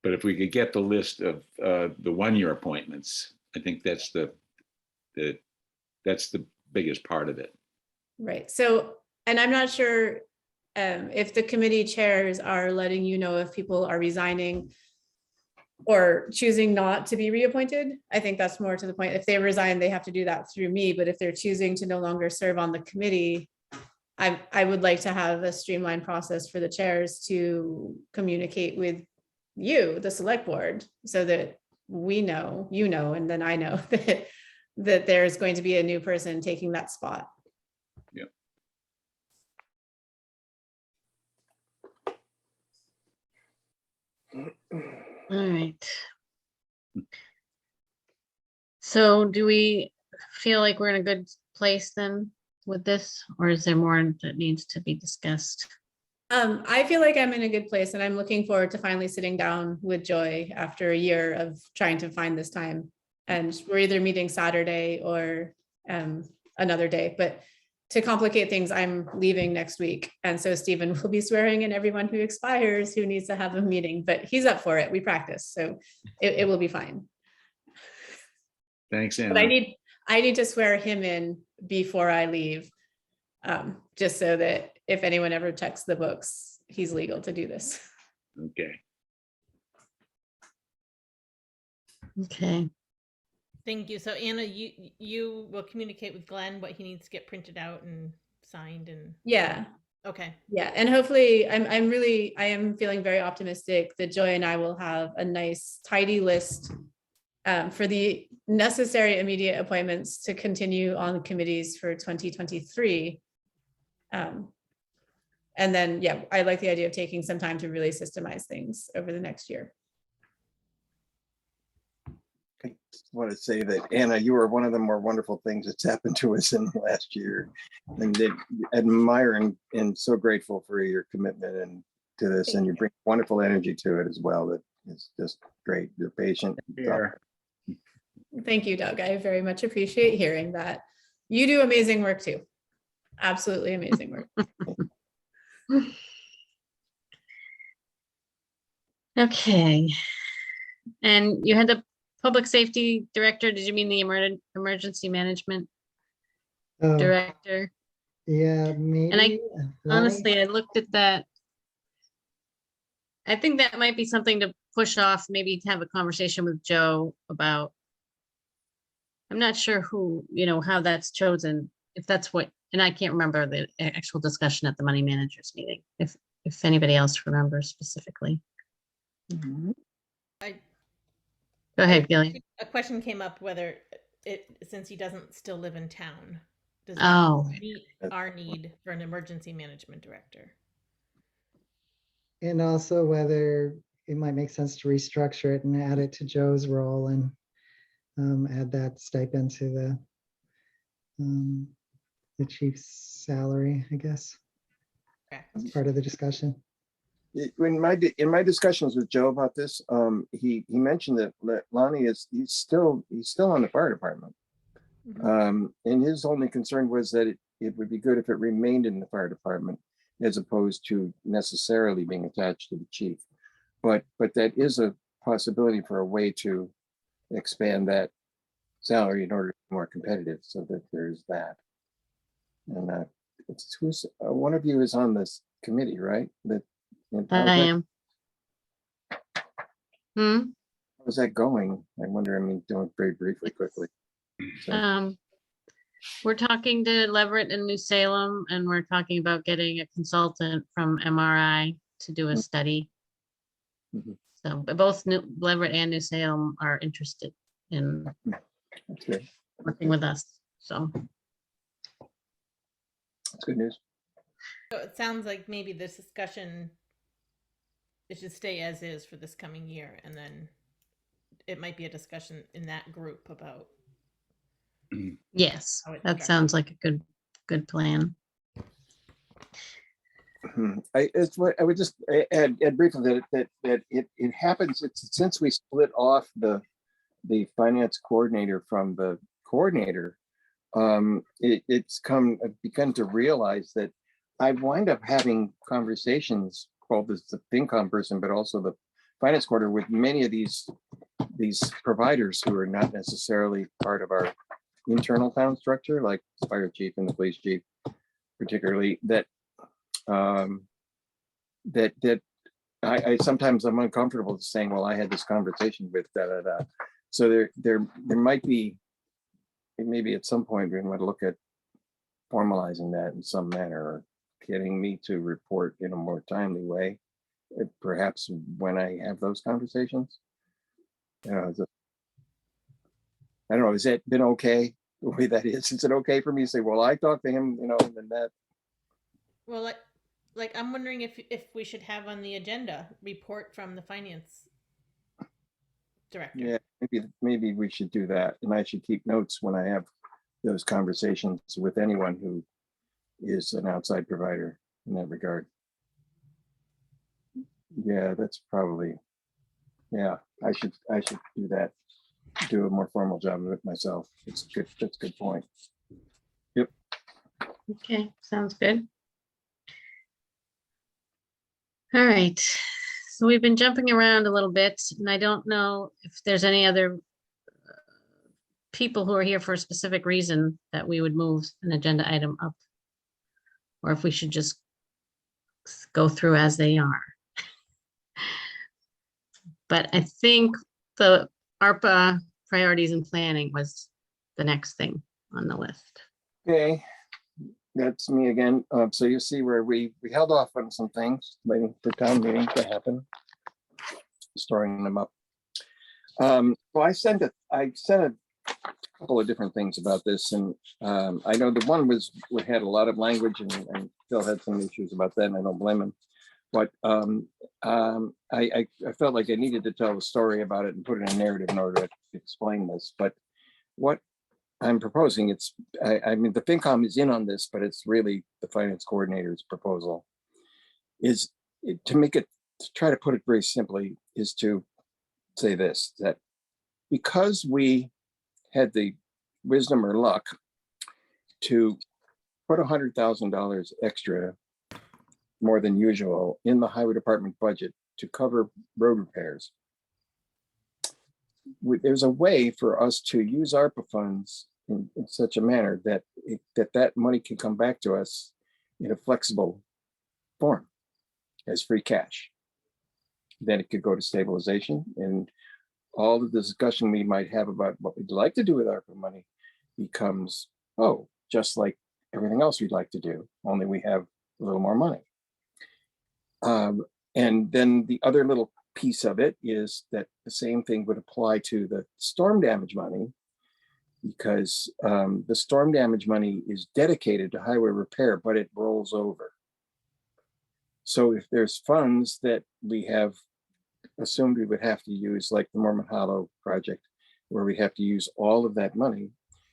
But if we could get the list of the 1 year appointments, I think that's the biggest part of it. Right. So, and I'm not sure if the committee chairs are letting you know if people are resigning or choosing not to be reappointed. I think that's more to the point. If they resign, they have to do that through me. But if they're choosing to no longer serve on the committee, I would like to have a streamlined process for the chairs to communicate with you, the select board, so that we know, and then I know that there's going to be a new person taking that spot. Yeah. All right. So do we feel like we're in a good place then with this, or is there more that needs to be discussed? I feel like I'm in a good place and I'm looking forward to finally sitting down with Joy after a year of trying to find this time. And we're either meeting Saturday or another day, but to complicate things, I'm leaving next week. And so Stephen will be swearing in everyone who expires who needs to have a meeting, but he's up for it. We practice, so it will be fine. Thanks, But Anna. I need to swear him in before I leave, just so that if anyone ever checks the books, he's legal to do this. Okay. Okay. Thank you. So Anna, you will communicate with Glenn what he needs to get printed out and signed and, Yeah, okay. yeah, and hopefully I am feeling very optimistic that Joy and I will have a nice tidy list for the necessary immediate appointments to continue on committees for 2023. And then, yeah, I like the idea of taking some time to really systemize things over the next year. I just want to say that, Anna, you are one of the more wonderful things that's happened to us in the last year. And admiring and so grateful for your commitment and to this, and you bring wonderful energy to it as well. That is just great. You're patient. Here. Thank you, Doug. I very much appreciate hearing that. You do amazing work too. Absolutely amazing work. Okay. And you had the public safety director. Did you mean the emergency management Oh, director? yeah, maybe. Lonnie? Honestly, I looked at that. I think that might be something to push off, maybe to have a conversation with Joe about. I'm not sure who, how that's chosen, if that's what, and I can't remember the actual discussion at the money managers meeting, if anybody else remembers specifically. I Go ahead, Gillian. A question came up whether since he doesn't still live in town, does it Oh, meet our need for an emergency management director? And also whether it might make sense to restructure it and add it to Joe's role and add that stipend to the chief's salary, I guess, Correct. as part of the discussion. In my discussions with Joe about this, he mentioned that Lonnie he's still on the fire department. Mhm. And his only concern was that it would be good if it remained in the fire department as opposed to necessarily being attached to the chief. But that is a possibility for a way to expand that salary in order to be more competitive, so that there's that. And who's one of you is on this committee, right? I am. How's that going? I wonder, doing very briefly, quickly. So, We're talking to Leverett and New Salem, and we're talking about getting a consultant from MRI to do a study. Mhm. So, but both Leverett and New Salem are interested in that's good. working with us. So, That's good news. So it sounds like maybe this discussion, it should stay as is for this coming year, and then it might be a discussion in that group about. yes, how it's that structured. sounds like a good plan. It's what I would just add briefly that it happens. Since we split off the finance coordinator from the coordinator, I've begun to realize that I wind up having conversations, both as the FinCom person, but also the finance coordinator, with many of these providers who are not necessarily part of our internal town structure, like the fire chief and the police chief, particularly that I sometimes I'm uncomfortable saying, well, I had this conversation with da da da. So there might be, maybe at some point we want to look at formalizing that in some manner, or getting me to report in a more timely way, perhaps when I have those conversations. I don't know, has that been okay the way that is? Is it okay for me to say, well, I talked to him, and that? Well, like I'm wondering if we should have on the agenda report from the finance director. Yeah, maybe we should do that, and I should keep notes when I have those conversations with anyone who is an outside provider in that regard. Yeah, that's probably, yeah, I should do that. Do a more formal job of it myself. It's good. That's a good point. Okay, sounds good. All right, so we've been jumping around a little bit, and I don't know if there's any other people who are here for a specific reason that we would move an agenda item up, or if we should just go through as they are. But I think the ARPA priorities and planning was the next thing on the list. Okay, that's me again. So you see where we held off on some things, waiting for town meeting to happen, storing them up. Well, I sent a couple of different things about this, and I know the one had a lot of language, and Phil had some issues about that, and I don't blame him. But I felt like I needed to tell the story about it and put it in a narrative in order to explain this. But what I'm proposing, I mean, the FinCom is in on this, but it's really the finance coordinator's proposal, is to try to put it very simply, is to say this, that because we had the wisdom or luck to put $100,000 extra, more than usual, in the highway department budget to cover road repairs, there's a way for us to use ARPA funds in such a manner that that money can come back to us in a flexible form as free cash. Then it could go to stabilization, and all the discussion we might have about what we'd like to do with ARPA money becomes, oh, just like everything else we'd like to do, only we have a little more money. And then the other little piece of it is that the same thing would apply to the storm damage money, because the storm damage money is dedicated to highway repair, but it rolls over. So if there's funds that we have assumed we would have to use, like the Mormon Hollow project, where we have to use all of that money,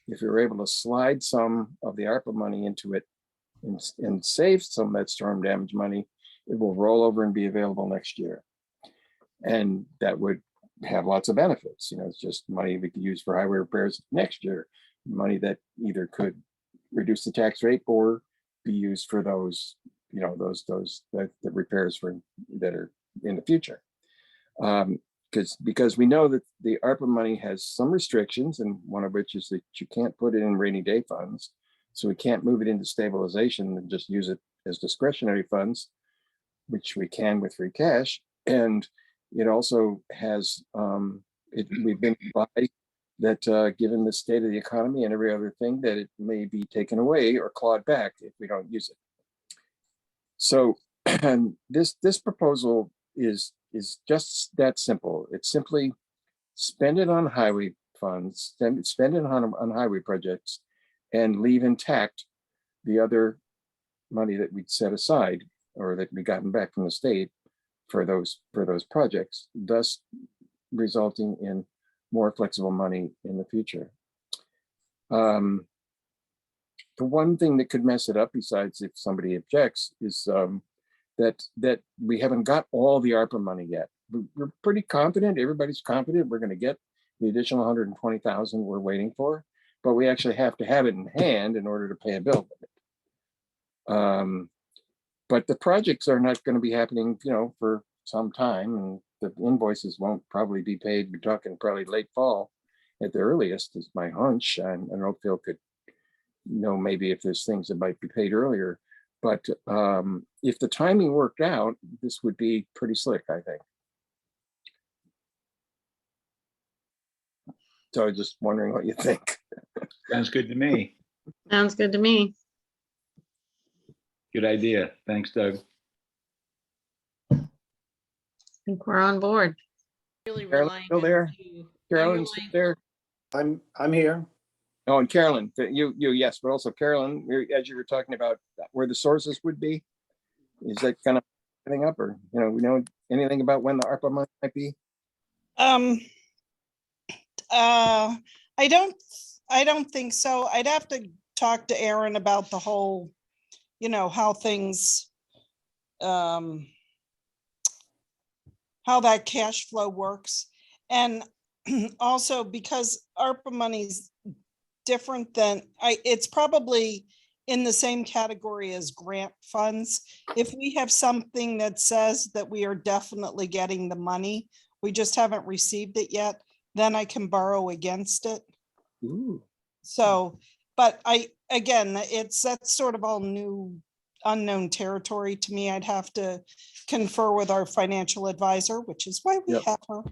if we were able to slide some of the ARPA money into it and save some of that storm damage money, it will roll over and be available next year. And that would have lots of benefits. You know, it's just money we could use for highway repairs next year, money that either could reduce the tax rate or be used for those, you know, the repairs that are in the future. Because we know that the ARPA money has some restrictions, and one of which is that you can't put it in rainy day funds. So we can't move it into stabilization and just use it as discretionary funds, which we can with free cash. And it also has, we've been advised that given the state of the economy and every other thing, that it may be taken away or clawed back if we don't use it. So this proposal is just that simple. It's simply spend it on highway funds, spend it on highway projects, and leave intact the other money that we'd set aside or that we gotten back from the state for those projects, thus resulting in more flexible money in the future. The one thing that could mess it up, besides if somebody objects, is that we haven't got all the ARPA money yet. We're pretty confident, everybody's confident we're going to get the additional 120,000 we're waiting for, but we actually have to have it in hand in order to pay a bill with it. But the projects are not going to be happening, you know, for some time, and the invoices won't probably be paid. We're talking probably late fall at the earliest, is my hunch. And I don't know if Phil could know maybe if there's things that might be paid earlier. But if the timing worked out, this would be pretty slick, I think. So I was just wondering what you think. Sounds good to me. Sounds good to me. Good idea. Thanks, Doug. I think we're on board. Really Carolyn, relying still on there? you. Carolyn's still there? I'm here. Oh, and Carolyn, you yes, but also Carolyn, as you were talking about where the sources would be, is that kind of setting up, or we know anything about when the ARPA money might be? I don't think so. I'd have to talk to Aaron about the whole, how things how that cash flow works. And also because ARPA money's different than, it's probably in the same category as grant funds. If we have something that says that we are definitely getting the money, we just haven't received it yet, then I can borrow against it. Ooh. So, but again, that's sort of all new, unknown territory to me. I'd have to confer with our financial advisor, which is why we Yep. have her,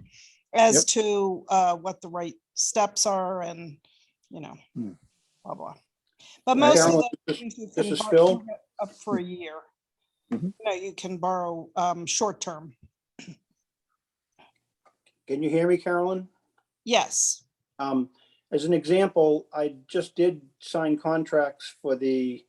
as Yep. to what the right steps are and, Hmm. blah, blah. But Right. most of Carolyn, the things you this can is borrow Phil. up for a year. Mhm. You can borrow short term. Can you hear me, Carolyn? Yes. As an example, I just did sign contracts for the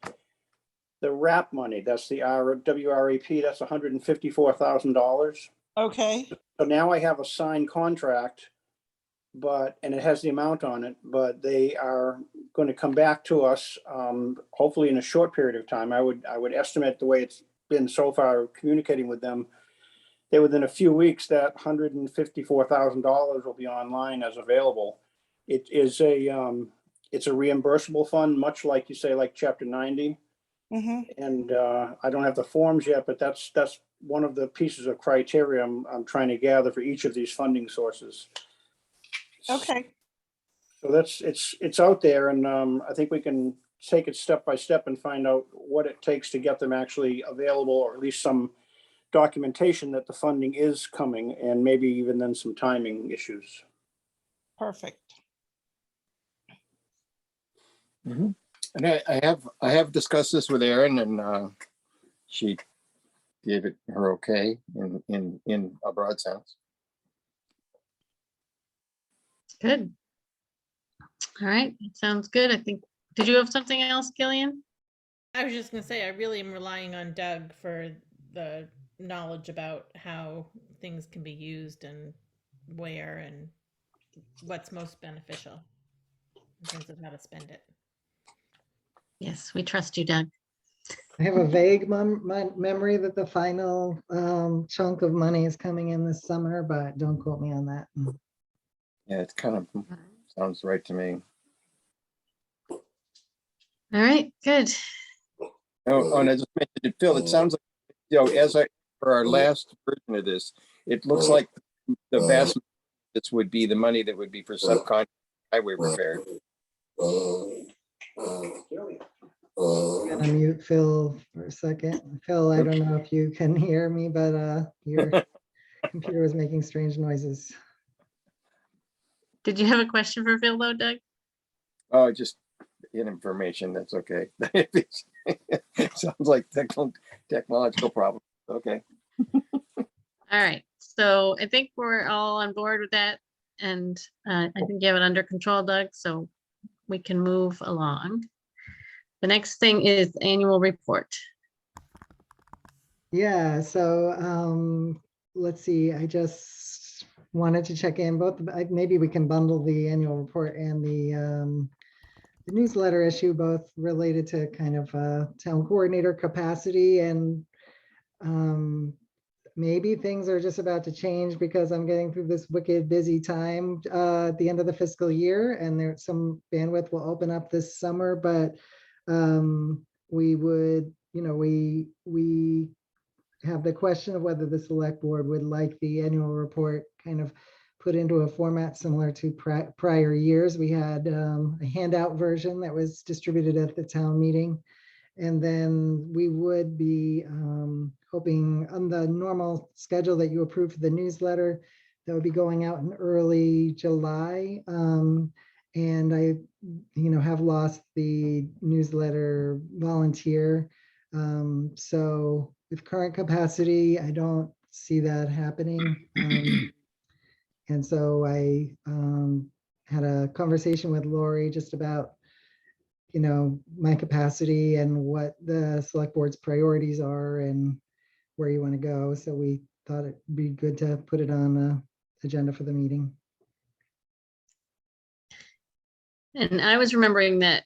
RAP money. That's the WRAP. That's $154,000. Okay. So now I have a signed contract, and it has the amount on it, but they are going to come back to us, hopefully in a short period of time. I would estimate the way it's been so far communicating with them, that within a few weeks, that $154,000 will be online as available. It is it's a reimbursable fund, much like you say, like Chapter 90. Mm-hmm. And I don't have the forms yet, but that's one of the pieces of criteria I'm trying to gather for each of these funding sources. Okay. So it's out there, and I think we can take it step by step and find out what it takes to get them actually available, or at least some documentation that the funding is coming, and maybe even then some timing issues. Perfect. Mhm. And I have discussed this with Erin, and she gave it her okay in a broad sense. Good. All right, that sounds good. I think, did you have something else, Gillian? I was just gonna say, I really am relying on Doug for the knowledge about how things can be used and where and what's most beneficial in terms of how to spend it. Yes, we trust you, Doug. I have a vague memory that the final chunk of money is coming in this summer, but don't quote me on that. Yeah, it kind of sounds right to me. All right, good. Oh, and I just mentioned it, Phil, it sounds like, for our last version of this, it looks like the vast majority of this would be the money that would be for subcontract highway repair. I'm gonna mute Phil for a second. Phil, I don't know if you can hear me, but your computer was making strange noises. Did you have a question for Phil though, Doug? Oh, just information, that's okay. Sounds like technological problem. Okay. All right, so I think we're all on board with that. And I think you have it under control, Doug, so we can move along. The next thing is annual report. Yeah, so let's see, I just wanted to check in both, maybe we can bundle the annual report and the newsletter issue, both related to kind of town coordinator capacity, and maybe things are just about to change because I'm getting through this wicked busy time at the end of the fiscal year, and there's some bandwidth will open up this summer, but we would, we have the question of whether the select board would like the annual report kind of put into a format similar to prior years. We had a handout version that was distributed at the town meeting. And then we would be hoping on the normal schedule that you approved for the newsletter, that would be going out in early July. And I, have lost the newsletter volunteer. So with current capacity, I don't see that happening. And so I had a conversation with Lori just about, my capacity and what the select board's priorities are and where you want to go. So we thought it'd be good to put it on the agenda for the meeting. And I was remembering that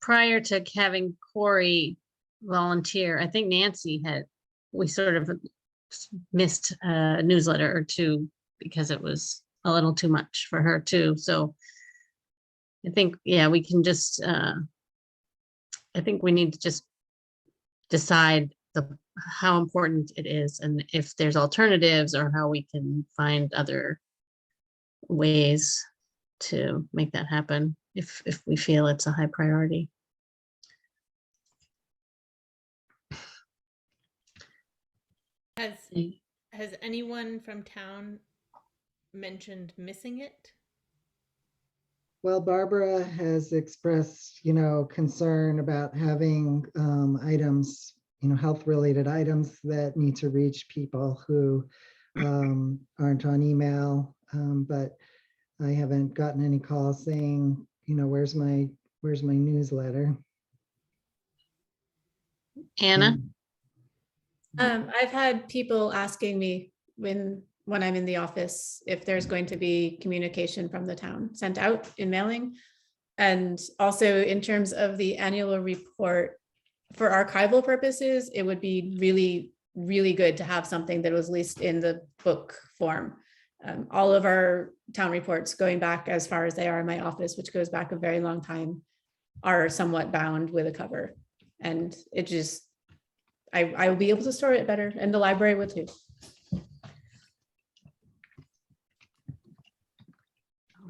prior to having Corey volunteer, I think Nancy we sort of missed a newsletter or two because it was a little too much for her too. So I think, yeah, we can just, I think we need to just decide how important it is and if there's alternatives or how we can find other ways to make that happen if we feel it's a high priority. Has anyone from town mentioned missing it? Well, Barbara has expressed, concern about having items, health-related items that need to reach people who aren't on email. But I haven't gotten any calls saying, where's my newsletter? Anna? I've had people asking me when I'm in the office if there's going to be communication from the town sent out in mailing. And also in terms of the annual report, for archival purposes, it would be really, really good to have something that was at least in the book form. All of our town reports going back as far as they are in my office, which goes back a very long time, are somewhat bound with a cover. And it just, I will be able to store it better, and the library would too. Oh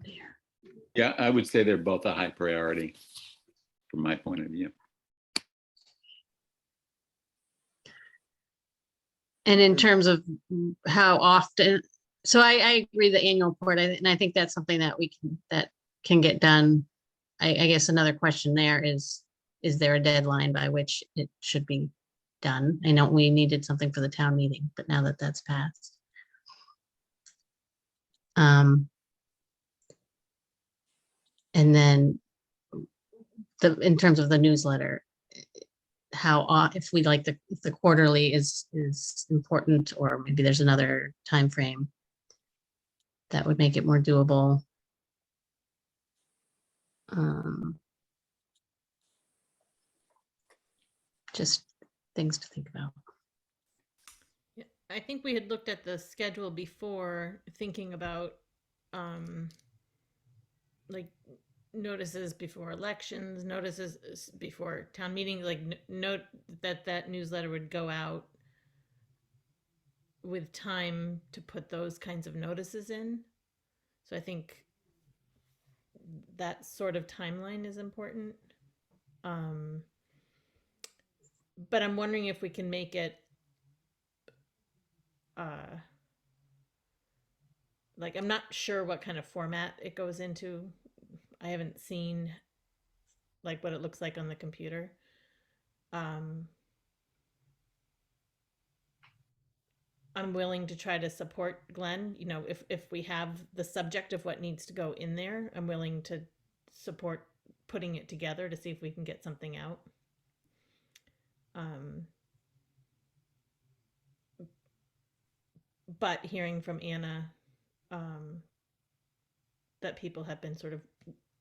dear. Yeah, I would say they're both a high priority from my point of view. And in terms of how often, so I agree the annual report, and I think that's something that that can get done. I guess another question there is there a deadline by which it should be done? I know we needed something for the town meeting, but now that that's passed. And then in terms of the newsletter, if we like if the quarterly is important, or maybe there's another time frame that would make it more doable. Just things to think about. Yeah, I think we had looked at the schedule before, thinking about like notices before elections, notices before town meeting, like note that newsletter would go out with time to put those kinds of notices in. So I think that sort of timeline is important. But I'm wondering if we can make it like, I'm not sure what kind of format it goes into. I haven't seen like what it looks like on the computer. I'm willing to try to support Glenn. If we have the subject of what needs to go in there, I'm willing to support putting it together to see if we can get something out. But hearing from Anna that people have been sort of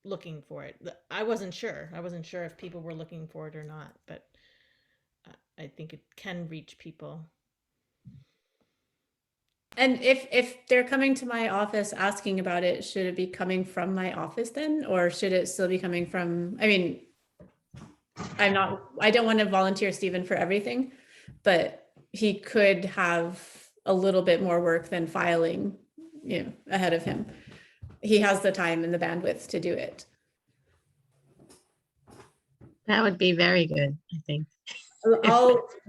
looking for it. I wasn't sure if people were looking for it or not, but I think it can reach people. And if they're coming to my office asking about it, should it be coming from my office then, or should it still be coming from, I mean, I don't want to volunteer Stephen for everything, but he could have a little bit more work than filing, ahead of him. He has the time and the bandwidth to do it. That would be very good, I think.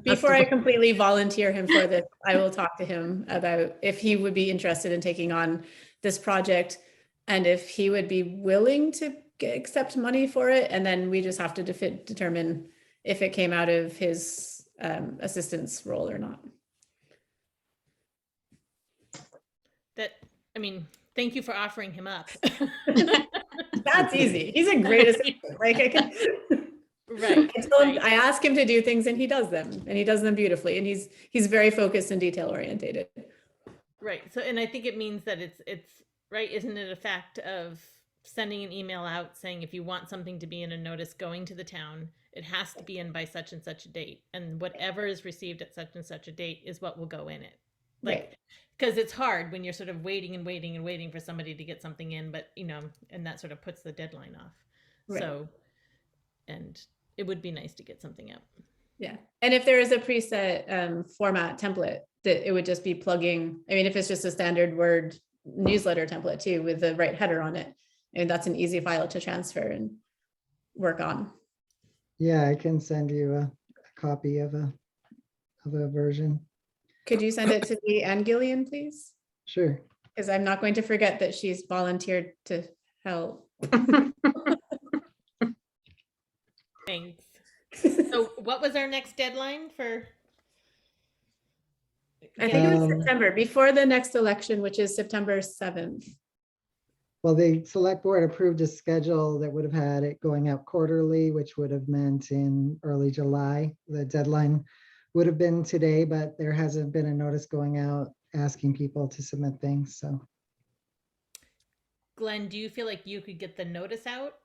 Before I completely volunteer him for this, I will talk to him about if he would be interested in taking on this project and if he would be willing to accept money for it. And then we just have to determine if it came out of his assistance role or not. Thank you for offering him up. That's easy. He's a great assistant. Like I can. Right. I ask him to do things and he does them, and he does them beautifully, and he's very focused and detail orientated. Right. So, and I think it means that it's right. Isn't it a fact of sending an email out saying, if you want something to be in a notice going to the town, it has to be in by such and such a date, and whatever is received at such and such a date is what will go in it. Like, Right. because it's hard when you're sort of waiting and waiting and waiting for somebody to get something in, but and that sort of puts the deadline off. Right. So, and it would be nice to get something out. Yeah, and if there is a preset format template, that it would just be plugging, I mean, if it's just a standard Word newsletter template too, with the right header on it, and that's an easy file to transfer and work on. Yeah, I can send you a copy of a version. Could you send it to me and Gillian, please? Sure. Because I'm not going to forget that she's volunteered to help. Thanks. So what was our next deadline for? I think it was Um, September, before the next election, which is September 7th. Well, the select board approved a schedule that would have had it going out quarterly, which would have meant in early July. The deadline would have been today, but there hasn't been a notice going out asking people to submit things, so Glenn, do you feel like you could get the notice out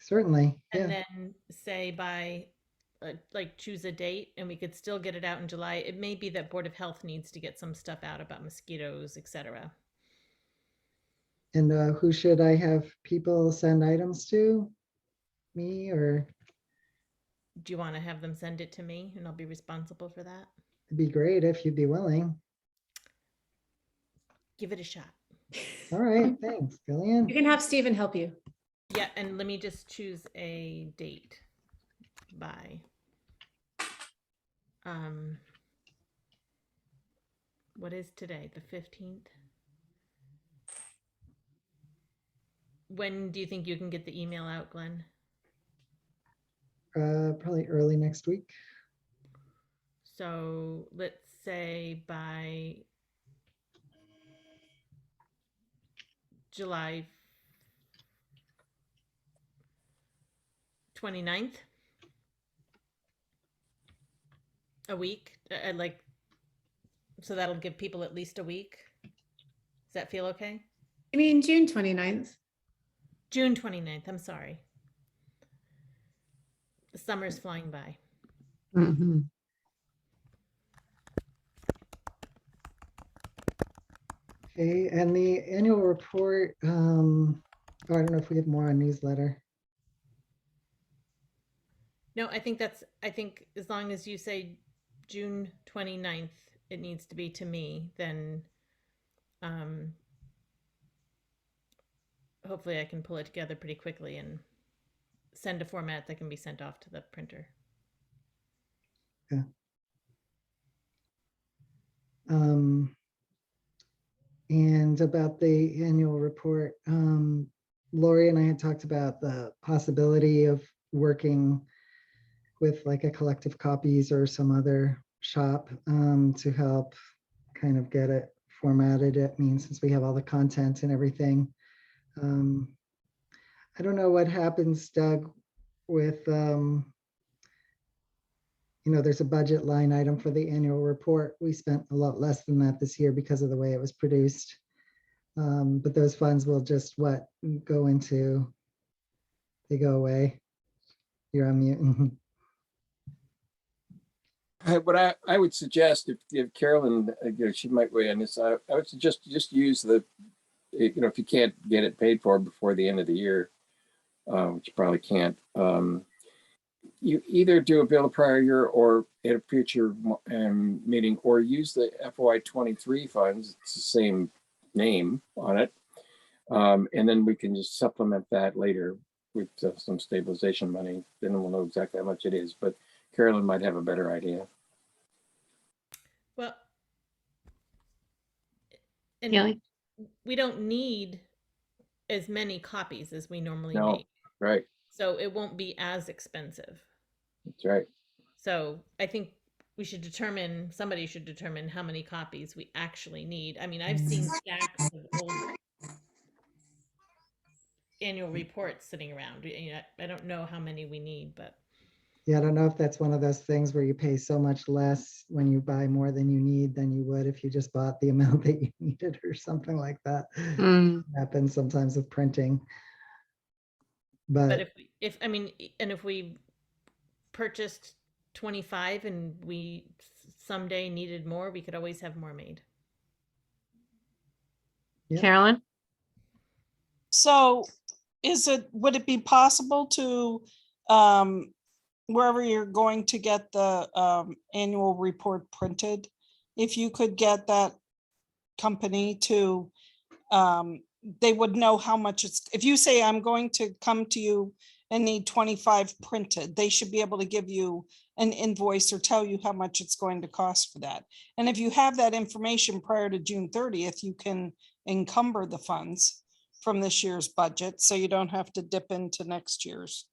certainly, and yeah. then say by, like, choose a date and we could still get it out in July? It may be that Board of Health needs to get some stuff out about mosquitoes, etc. And who should I have people send items to? Me, or Do you want to have them send it to me and I'll be responsible for that? it'd be great if you'd be willing. Give it a shot. All right, thanks, You Gillian. can have Stephen help you. Yeah, and let me just choose a date by. What is today? The 15th? When do you think you can get the email out, Glenn? Probably early next week. So let's say by July 29th. A week, like, so that'll give people at least a week. Does that feel okay? I mean, June 29th. June 29th, I'm sorry. The summer's flying by. Mhm. Okay, and the annual report, oh, I don't know if we have more on newsletter. No, I think as long as you say June 29th, it needs to be to me, then hopefully I can pull it together pretty quickly and send a format that can be sent off to the printer. Yeah. And about the annual report, Lori and I had talked about the possibility of working with like a Collective Copies or some other shop to help kind of get it formatted. It means since we have all the content and everything. I don't know what happens, Doug, with there's a budget line item for the annual report. We spent a lot less than that this year because of the way it was produced. But those funds will just go into, they go away. You're on mute. What I would suggest, if Carolyn, she might weigh on this, I would suggest just use the, if you can't get it paid for before the end of the year, which you probably can't, you either do a bill of prior year or at a future meeting, or use the FY23 funds. It's the same name on it. And then we can just supplement that later with some stabilization money. Then we'll know exactly how much it is, but Carolyn might have a better idea. Well, and Yeah. we don't need as many copies as we normally No, make, right, so it won't be as expensive. that's right. So I think somebody should determine how many copies we actually need. I mean, I've seen stacks of old annual reports sitting around. I don't know how many we need, but Yeah, I don't know if that's one of those things where you pay so much less when you buy more than you need than you would if you just bought the amount that you needed or something like that. Happens sometimes with printing. But if we purchased 25 and we someday needed more, we could always have more made. Yeah. Carolyn? So would it be possible to, wherever you're going to get the annual report printed, if you could get that company to, they would know how much it's, if you say, I'm going to come to you and need 25 printed, they should be able to give you an invoice or tell you how much it's going to cost for that. And if you have that information prior to June 30th, you can encumber the funds from this year's budget, so you don't have to dip into next year's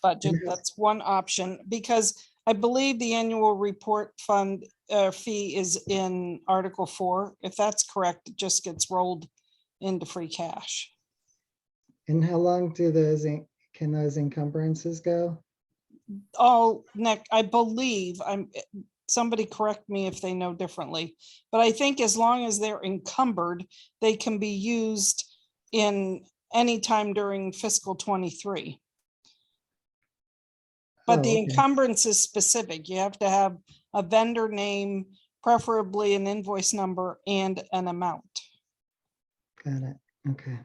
budget. Yeah. That's one option, because I believe the annual report fund fee is in Article 4. If that's correct, it just gets rolled into free cash. And how long do can those encumbrances go? Oh, Nick, I believe somebody correct me if they know differently, but I think as long as they're encumbered, they can be used in any time during fiscal 23. But Oh, the okay. encumbrance is specific. You have to have a vendor name, preferably an invoice number and an amount. Got it. Okay.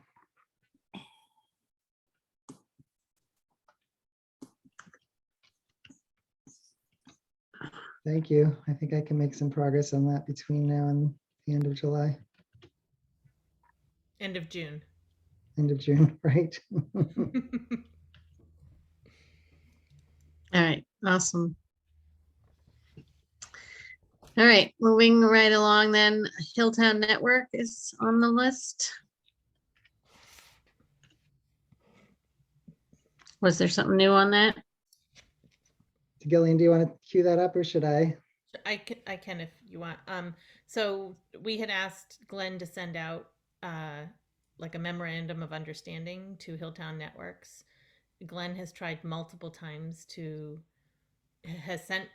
Thank you. I think I can make some progress on that between now and the end of July, End of June. end of June, right? All right, awesome. All right, moving right along then, Hilltown Network is on the list. Was there something new on that? Gillian, do you want to cue that up or should I? I can if you want. So we had asked Glenn to send out like a memorandum of understanding to Hilltown Networks. Glenn has tried multiple times has sent,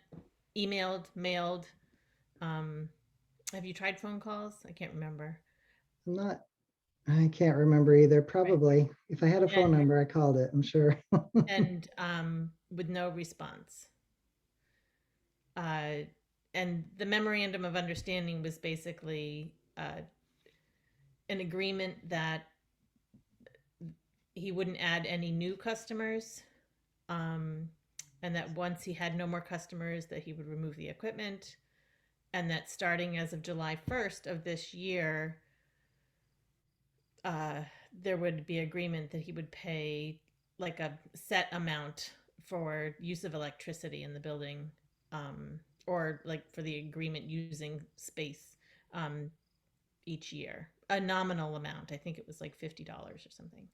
emailed, mailed. Have you tried phone calls? I can't remember. I can't remember either. Probably. If I had a phone And- number, I called it, I'm sure. And with no response. And the memorandum of understanding was basically an agreement that he wouldn't add any new customers, and that once he had no more customers, that he would remove the equipment, and that starting as of July 1st of this year, there would be agreement that he would pay like a set amount for use of electricity in the building, or like for the agreement using space each year, a nominal amount. I think it was like $50 or something.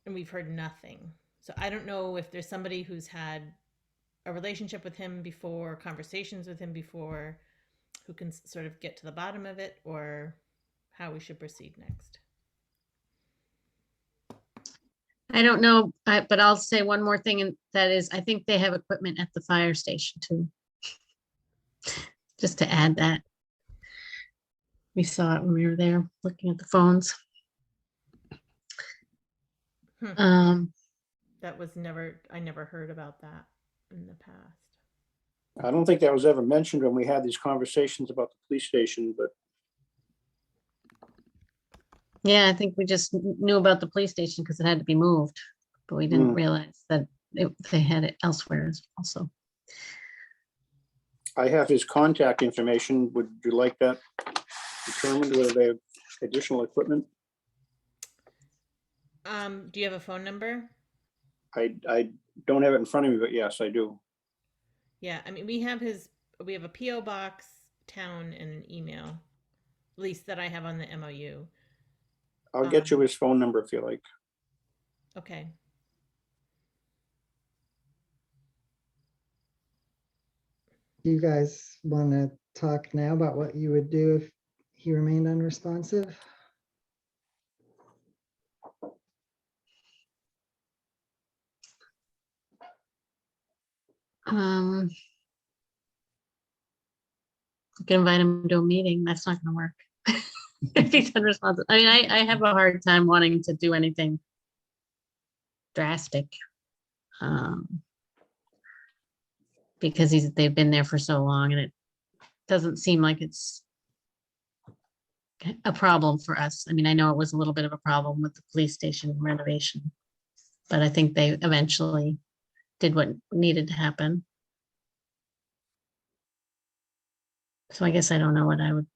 And we've heard nothing. So I don't know if there's somebody who's had a relationship with him before, conversations with him before, who can sort of get to the bottom of it, or how we should proceed next. I don't know, but I'll say one more thing, and that is, I think they have equipment at the fire station too. Just to add that. We saw it when we were there looking at the phones. That was I never heard about that in the past. I don't think that was ever mentioned when we had these conversations about the police station, but Yeah, I think we just knew about the police station because it had to be moved, but we didn't realize that they had it elsewhere also. I have his contact information. Would you like that determined, whether they have additional equipment? Do you have a phone number? I don't have it in front of me, but yes, I do. Yeah, I mean, we have a PO box, town, and an email, at least that I have on the MOU. I'll get you his phone number if you like. Okay. You guys want to talk now about what you would do if he remained unresponsive? You can invite him to a meeting. That's not going to work. If he's unresponsive. I mean, I have a hard time wanting to do anything drastic. because they've been there for so long, and it doesn't seem like it's a problem for us. I mean, I know it was a little bit of a problem with the police station renovation, but I think they eventually did what needed to happen. So I guess I don't know what I would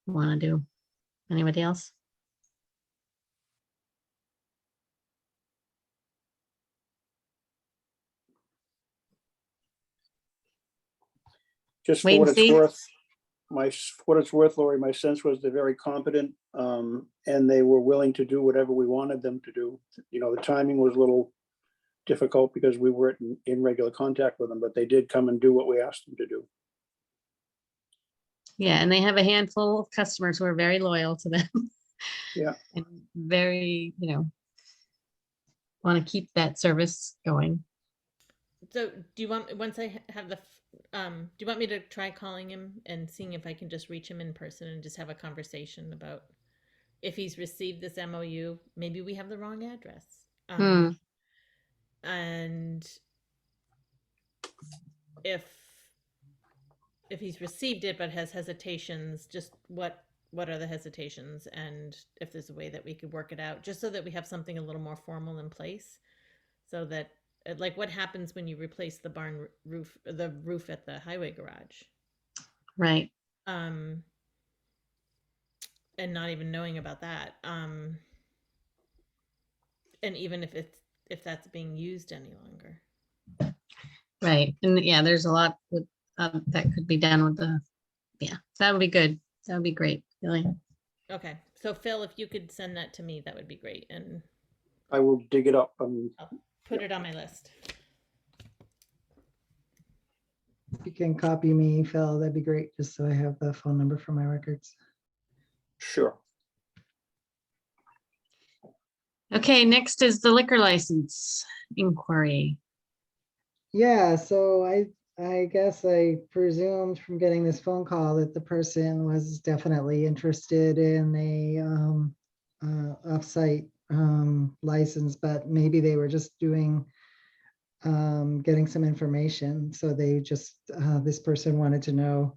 want to do. Anybody else? Just Wait for what and it's see. worth, what it's worth, Lori, my sense was they're very competent, and they were willing to do whatever we wanted them to do. You know, the timing was a little difficult because we weren't in regular contact with them, but they did come and do what we asked them to do. Yeah, and they have a handful of customers who are very loyal to them. Yeah. And very, want to keep that service going. So do you want, once I have the, do you want me to try calling him and seeing if I can just reach him in person and just have a conversation about if he's received this MOU? Maybe we have the wrong address. And if he's received it but has hesitations, just what are the hesitations, and if there's a way that we could work it out, just so that we have something a little more formal in place, so that, like, what happens when you replace the barn roof, the roof at the highway garage, Right. and not even knowing about that, and even if that's being used any longer. Right. And yeah, there's a lot with, that could be done with that would be good. That would be great. Really. Okay, so Phil, if you could send that to me, that would be great, and I will dig it up. I'll put it on my list. If you can copy me, Phil, that'd be great, just so I have the phone number for my records. Sure. Okay, next is the liquor license inquiry. Yeah, so I guess I presumed from getting this phone call that the person was definitely interested in a offsite license, but maybe they were just doing getting some information. So they just this person wanted to know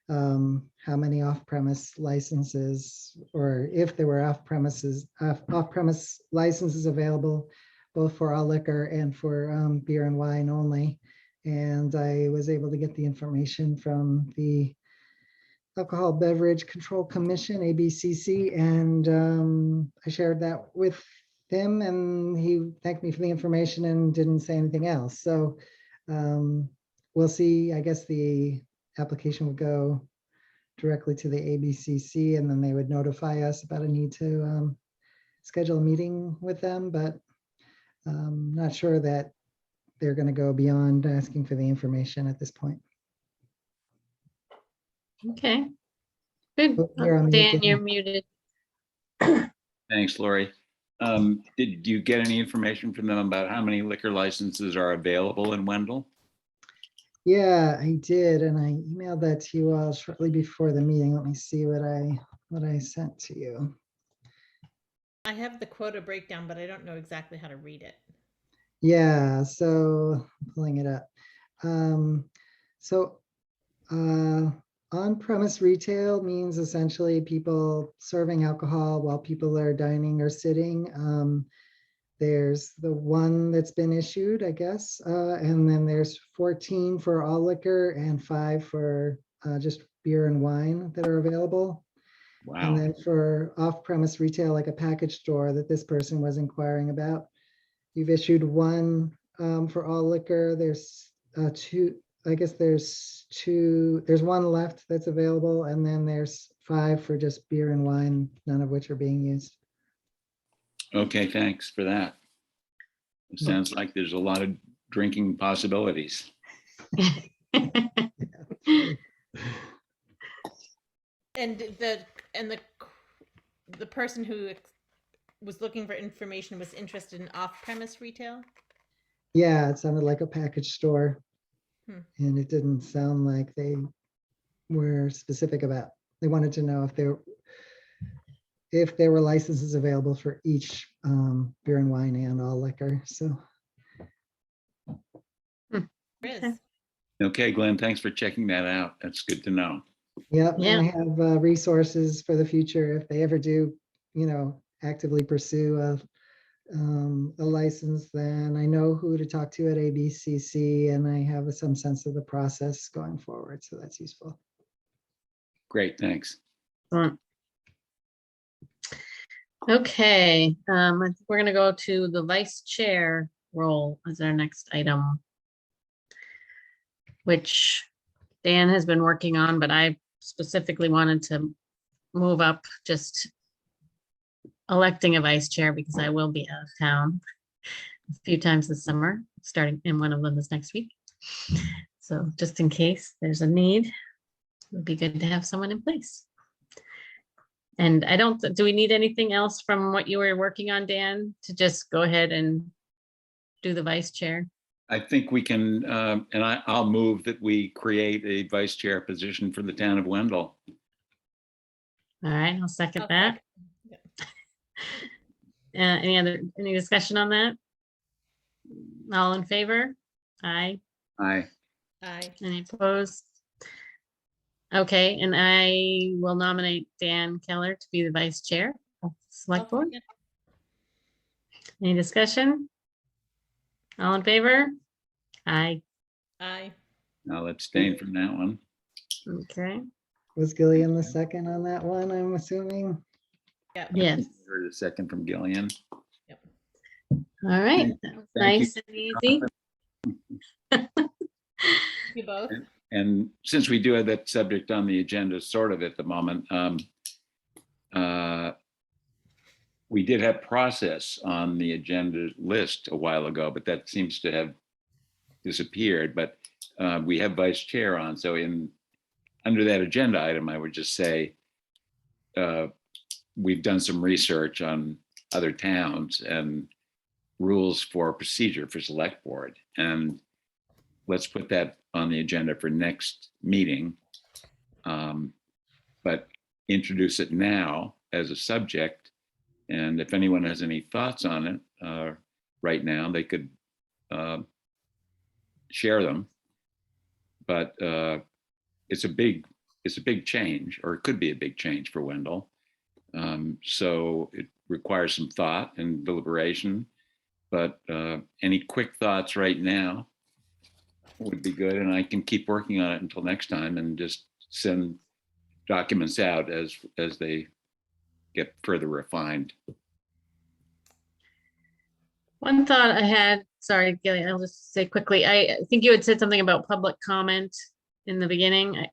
how many off-premise licenses, or if there were off-premise licenses available, both for all liquor and for beer and wine only. And I was able to get the information from the Alcohol Beverage Control Commission, ABCC, and I shared that with him, and he thanked me for the information and didn't say anything else. So we'll see. I guess the application would go directly to the ABCC, and then they would notify us about a need to schedule a meeting with them, but not sure that they're going to go beyond asking for the information at this point. Okay. Good. Oh, you're on mute, Dan, Dan. you're muted. Thanks, Lori. Did you get any information from them about how many liquor licenses are available in Wendell? Yeah, I did, and I emailed that to you all shortly before the meeting. Let me see what I sent to you. I have the quota breakdown, but I don't know exactly how to read it. Yeah, so I'm pulling it up. On-premise retail means essentially people serving alcohol while people are dining or sitting. There's the one that's been issued, I guess, and then there's 14 for all liquor and 5 for just beer and wine that are available. Wow. And then for off-premise retail, like a package store that this person was inquiring about, you've issued 1 for all liquor. There's 2, I guess there's 1 left that's available, and then there's 5 for just beer and wine, none of which are being used. Okay, thanks for that. It sounds like there's a lot of drinking possibilities. And the person who was looking for information was interested in off-premise retail? Yeah, it sounded like a package store. And it didn't sound like they were specific about, they wanted to know if there were licenses available for each beer and wine and all liquor. So Riz. Okay. Okay, Glenn, thanks for checking that out. That's good to know. Yep, Yeah. and I have resources for the future if they ever do, actively pursue a license, then I know who to talk to at ABCC and I have some sense of the process going forward. So that's useful. Great, thanks. Excellent. Okay, I think we're gonna go to the vice chair role as our next item, which Dan has been working on, but I specifically wanted to move up just electing a vice chair because I will be out of town a few times this summer, starting, and one of them is next week. So just in case there's a need, it would be good to have someone in place. And I don't, do we need anything else from what you were working on, Dan, to just go ahead and do the vice chair? I think we can, and I'll move that we create a vice chair position for the town of Wendell. All right, I'll second I'll that. second. Any discussion on that? All in favor? Aye. Aye. Aye. Any opposed? Okay, and I will nominate Dan Keller to be the vice chair of Select Board. Second. Any discussion? All in favor? Aye. Aye. I'll abstain from that one. Okay, Was Gillian the second on that one, I'm assuming? Yep. yes, Heard a second from Gillian. all right. That was Thank you. nice and easy. You both. And since we do have that subject on the agenda sort of at the moment, we did have process on the agenda list a while ago, but that seems to have disappeared. But we have vice chair on. So under that agenda item, I would just say we've done some research on other towns and rules for procedure for select board. And let's put that on the agenda for next meeting. But introduce it now as a subject. And if anyone has any thoughts on it right now, they could share them. But it's a big change, or it could be a big change for Wendell. So it requires some thought and deliberation. But any quick thoughts right now would be good, and I can keep working on it until next time and just send documents out as they get further refined. One thought I had, sorry, Gillian, I'll just say quickly, I think you had said something about public comment in the beginning,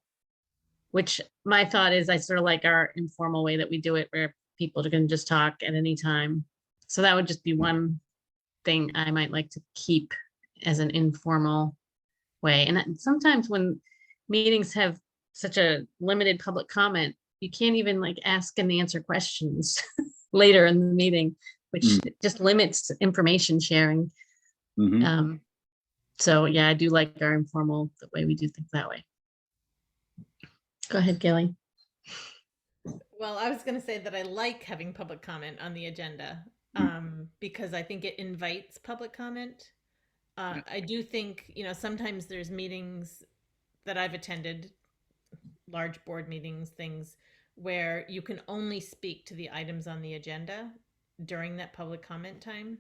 which my thought is I sort of like our informal way that we do it where people can just talk at any time. So that would just be one thing I might like to keep as an informal way. And sometimes when meetings have such a limited public comment, you can't even like ask and answer questions later in the meeting, which just limits information sharing. Mhm. So yeah, I do like our informal, the way we do things that way. Go ahead, Gilly. Well, I was going to say that I like having public comment on the agenda because I think it invites public comment. I do think, sometimes there's meetings that I've attended, large board meetings, things where you can only speak to the items on the agenda during that public comment time.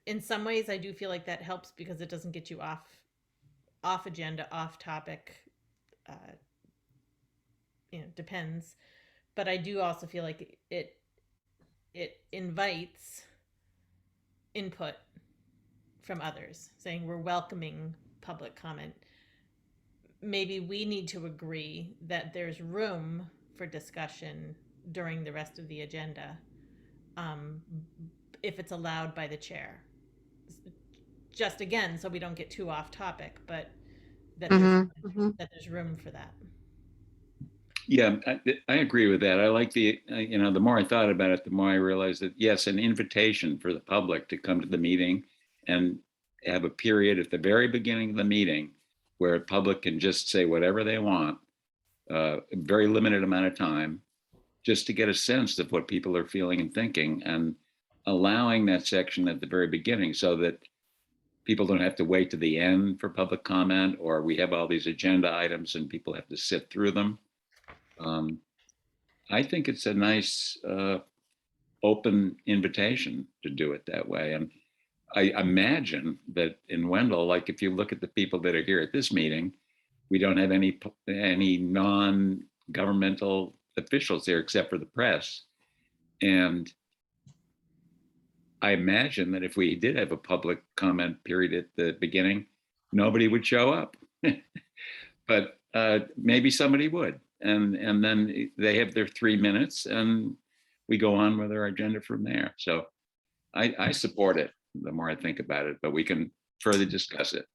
In some ways, I do feel like that helps because it doesn't get you off agenda, off topic. Depends. But I do also feel like it invites input from others, saying we're welcoming public comment. Maybe we need to agree that there's room for discussion during the rest of the agenda, if it's allowed by the chair. Just again, so we don't get too off topic, but that there's room for that. Yeah, I agree with that. I like the more I thought about it, the more I realized that, yes, an invitation for the public to come to the meeting and have a period at the very beginning of the meeting where the public can just say whatever they want, a very limited amount of time, just to get a sense of what people are feeling and thinking, and allowing that section at the very beginning so that people don't have to wait to the end for public comment, or we have all these agenda items and people have to sit through them. I think it's a nice open invitation to do it that way. And I imagine that in Wendell, like if you look at the people that are here at this meeting, we don't have any non-governmental officials here except for the press. And I imagine that if we did have a public comment period at the beginning, nobody would show up. But maybe somebody would. And then they have their 3 minutes and we go on with our agenda from there. So I support it the more I think about it, but we can further discuss it.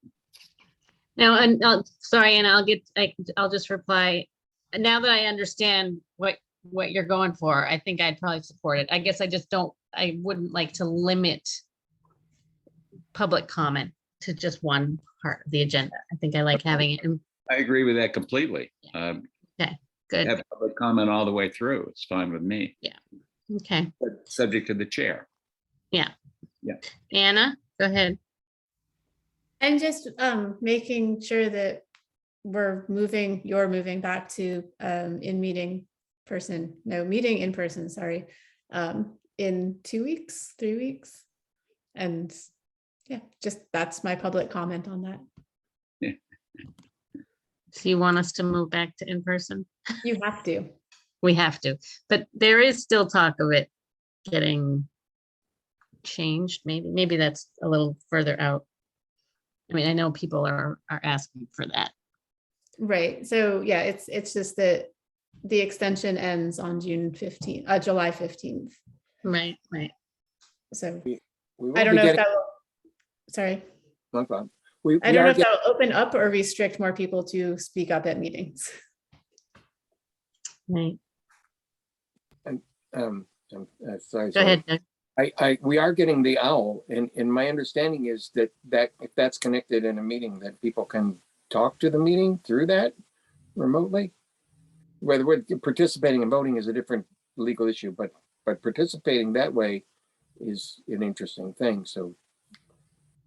Now, and sorry, and I'll just reply. Now that I understand what you're going for, I think I'd probably support it. I guess I wouldn't like to limit public comment to just one part of the agenda. I think I like having it. I agree with that completely. Okay, good. Have public comment all the way through. It's fine with me. Okay, But subject to the chair. Anna, go ahead. I'm just making sure that you're moving back to meeting in person, sorry, in 2 weeks, 3 weeks. And yeah, just that's my public comment on that. So you want us to move back to in person? You have to. We have to, but there is still talk of it getting changed. Maybe that's a little further out. I mean, I know people are asking for that. Right. So yeah, it's just that the extension ends on July 15th. Right. So We will I don't be know if getting- that will, sorry. No problem. We I don't are know if getting- that will open up or restrict more people to speak up at meetings. Right. Sorry. Go ahead, Doug. We are getting the owl, and my understanding is that if that's connected in a meeting, that people can talk to the meeting through that remotely. Whether we're participating and voting is a different legal issue, but participating that way is an interesting thing. So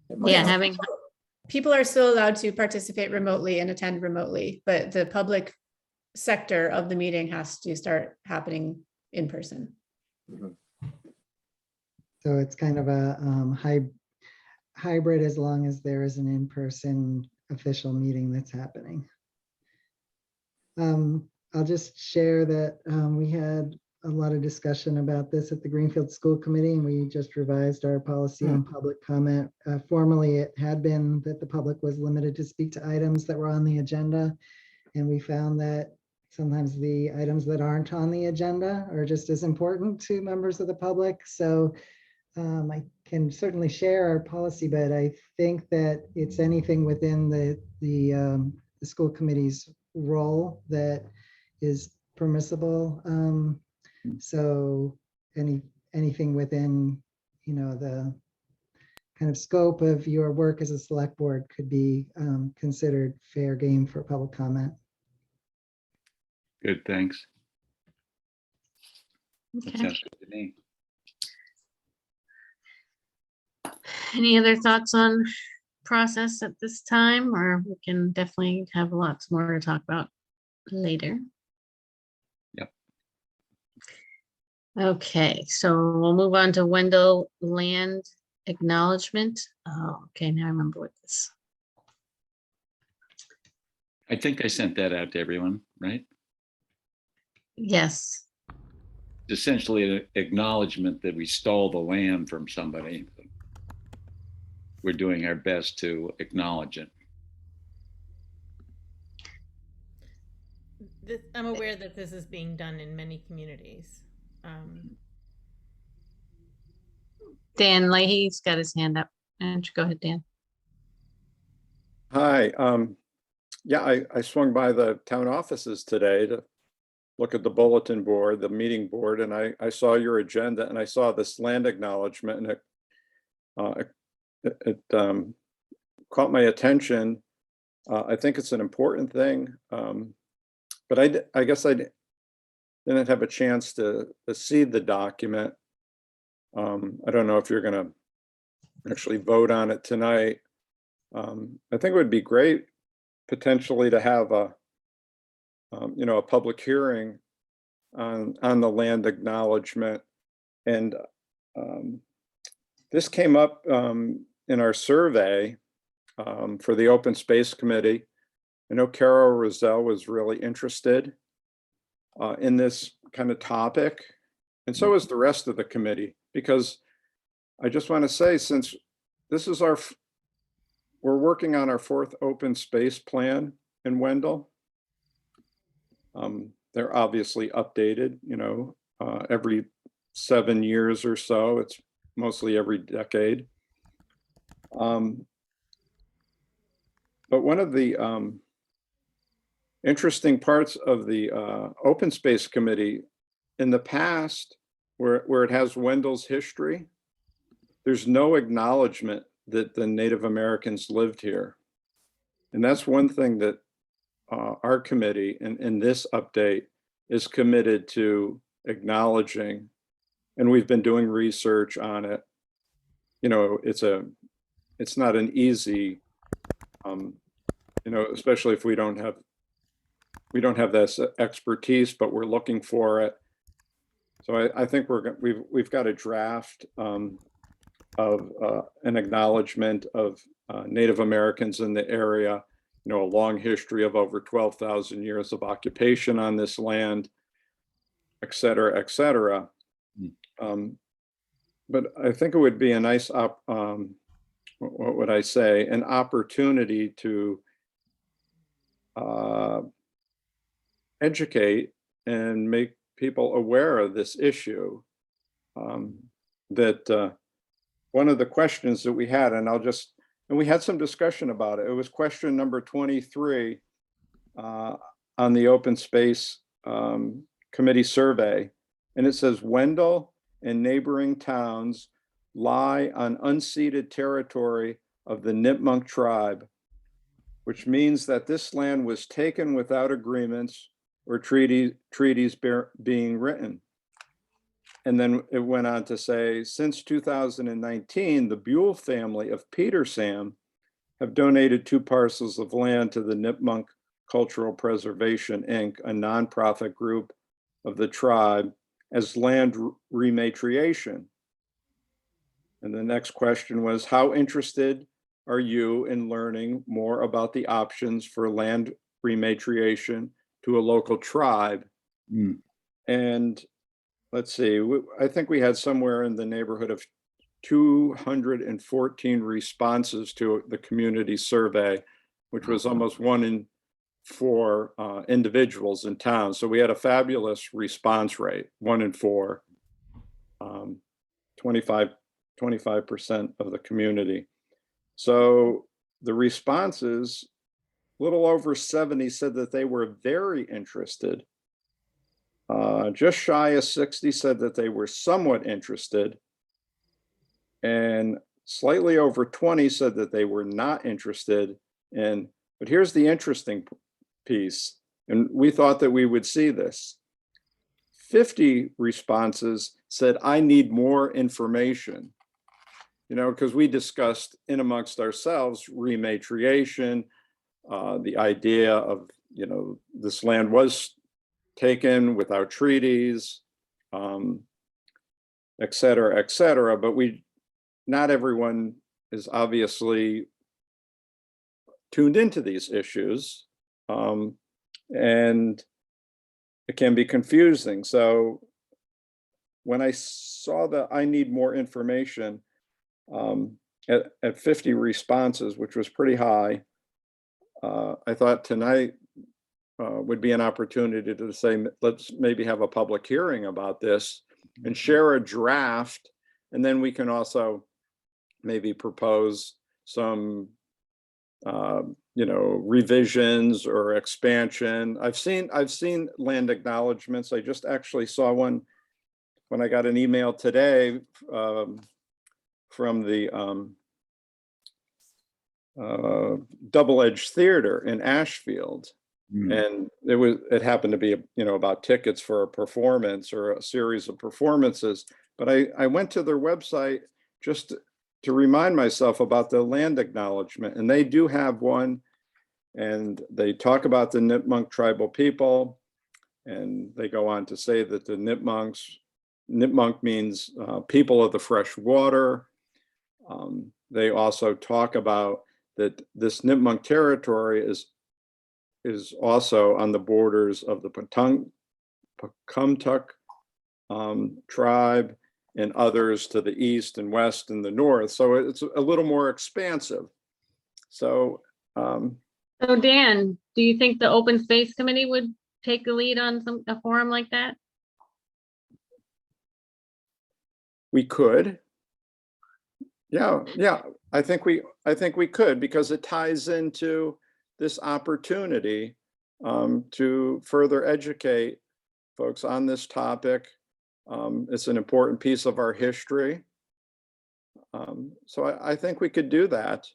it might Yeah, help. People are still allowed to participate remotely and attend remotely, but the public sector of the meeting has to start happening in person. Mhm. So it's kind of a hybrid as long as there is an in-person official meeting that's happening. I'll just share that we had a lot of discussion about this at the Greenfield School Committee, and we just revised our policy on public comment. Formerly, it had been that the public was limited to speak to items that were on the agenda. And we found that sometimes the items that aren't on the agenda are just as important to members of the public. So I can certainly share our policy, but I think that it's anything within the school committee's role that is permissible. So anything within, the kind of scope of your work as a select board could be considered fair game for public comment. Good, thanks. That Okay. sounds good to me. Any other thoughts on process at this time, or we can definitely have lots more to talk about later? Yep. Okay, so we'll move on to Wendell land acknowledgement. Oh, okay, now I remember what this. I think I sent that out to everyone, right? Yes, It's essentially an acknowledgement that we stole the land from somebody. We're doing our best to acknowledge it. I'm aware that this is being done in many communities. Dan Leahy's got his hand up. And go ahead, Dan. Hi, yeah, I swung by the town offices today to look at the bulletin board, the meeting board, and I saw your agenda and I saw this land acknowledgement, and it caught my attention. I think it's an important thing, but I guess I didn't have a chance to see the document. I don't know if you're going to actually vote on it tonight. I think it would be great potentially to have a, a public hearing on the land acknowledgement. And this came up in our survey for the Open Space Committee. I know Carol Roselle was really interested in this kind of topic, and so is the rest of the committee, because I just want to say, since this is we're working on our 4th open space plan in Wendell. They're obviously updated, every 7 years or so. It's mostly every decade. But one of the interesting parts of the Open Space Committee in the past, where it has Wendell's history, there's no acknowledgement that the Native Americans lived here. And that's one thing that our committee in this update is committed to acknowledging, and we've been doing research on it. It's not an easy, especially if we don't have this expertise, but we're looking for it. So I think we've got a draft of an acknowledgement of Native Americans in the area, a long history of over 12,000 years of occupation on this land, et cetera, et cetera. But I think it would be a nice, what would I say, an opportunity to educate and make people aware of this issue. That one of the questions that we had, and we had some discussion about it. It was question number 23 on the Open Space Committee survey. And it says, Wendell and neighboring towns lie on unceded territory of the Nipmuc tribe, which means that this land was taken without agreements or treaties being written. And then it went on to say, since 2019, the Buell family of Petersam have donated 2 parcels of land to the Nipmuc Cultural Preservation, Inc., a nonprofit group of the tribe, as land rematriation. And the next question was, how interested are you in learning more about the options for land rematriation to a local tribe? And let's see, I think we had somewhere in the neighborhood of 214 responses to the community survey, which was almost 1 in 4 individuals in town. So we had a fabulous response rate, 1 in 4, 25% of the community. So the responses, a little over 70 said that they were very interested. Just shy of 60 said that they were somewhat interested, and slightly over 20 said that they were not interested. But here's the interesting piece, and we thought that we would see this. 50 responses said, I need more information, because we discussed in amongst ourselves rematriation, the idea of, this land was taken without treaties, et cetera, but not everyone is obviously tuned into these issues, and it can be confusing. So when I saw that I need more information at 50 responses, which was pretty high, I thought tonight would be an opportunity to say, let's maybe have a public hearing about this and share a draft. And then we can also maybe propose some, revisions or expansion. I've seen land acknowledgements. I just actually saw one when I got an email today from the Double Edge Theater in Ashfield. And it happened to be, about tickets for a performance or a series of performances. But I went to their website just to remind myself about the land acknowledgement, and they do have one. And they talk about the Nipmuc tribal people. And they go on to say that the Nipmuc means people of the fresh water. They also talk about that this Nipmuc territory is also on the borders of the Pecumtuck tribe and others to the east and west and the north. So it's a little more expansive. So So Dan, do you think the Open Space Committee would take the lead on a forum like that? we could. Yeah, I think we could, because it ties into this opportunity to further educate folks on this topic. It's an important piece of our history. So I think we could do that.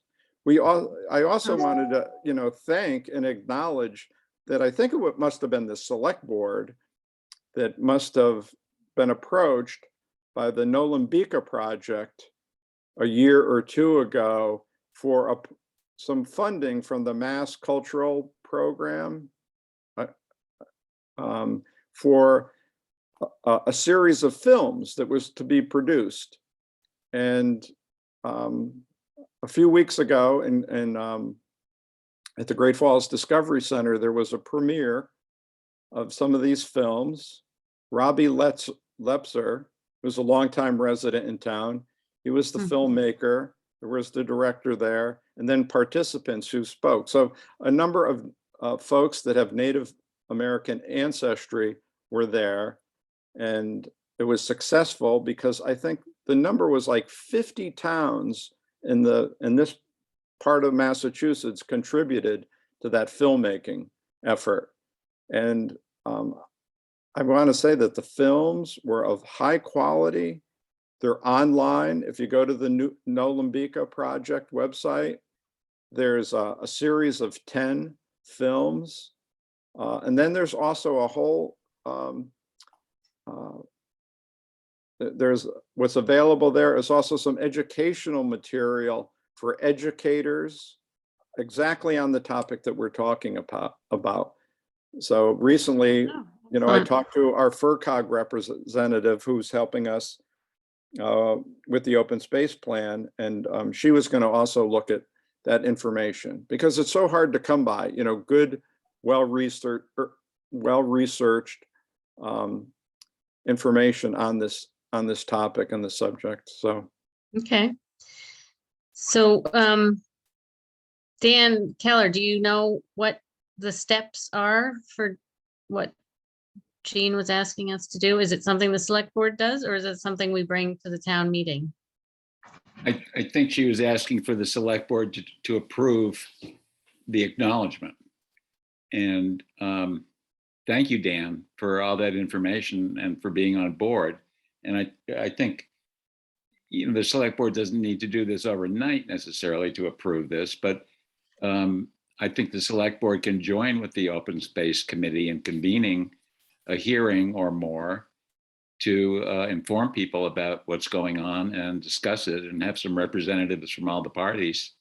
I also wanted to, thank and acknowledge that I think it must have been the select board that must have been approached by the Nolambika project a year or two ago for some funding from the Mass Cultural Program for a series of films that was to be produced. And a few weeks ago at the Great Falls Discovery Center, there was a premiere of some of these films. Robbie Lepser was a longtime resident in town. He was the filmmaker. There was the director there, and then participants who spoke. So a number of folks that have Native American ancestry were there, and it was successful because I think the number was like 50 towns in this part of Massachusetts contributed to that filmmaking effort. And I want to say that the films were of high quality. They're online. If you go to the Nolambika Project website, there's a series of 10 films. And then there's also a whole, there's what's available there is also some educational material for educators exactly on the topic that we're talking about. So recently, I talked to our FERCog representative who's helping us with the open space plan, and she was going to also look at that information because it's so hard to come by, good, well-researched information on this topic and the subject. So Okay. So Dan Keller, do you know what the steps are for what Jean was asking us to do? Is it something the select board does, or is it something we bring to the town meeting? I think she was asking for the select board to approve the acknowledgement. And thank you, Dan, for all that information and for being on board. And I think, the select board doesn't need to do this overnight necessarily to approve this, but I think the select board can join with the open space committee in convening a hearing or more to inform people about what's going on and discuss it and have some representatives from all the parties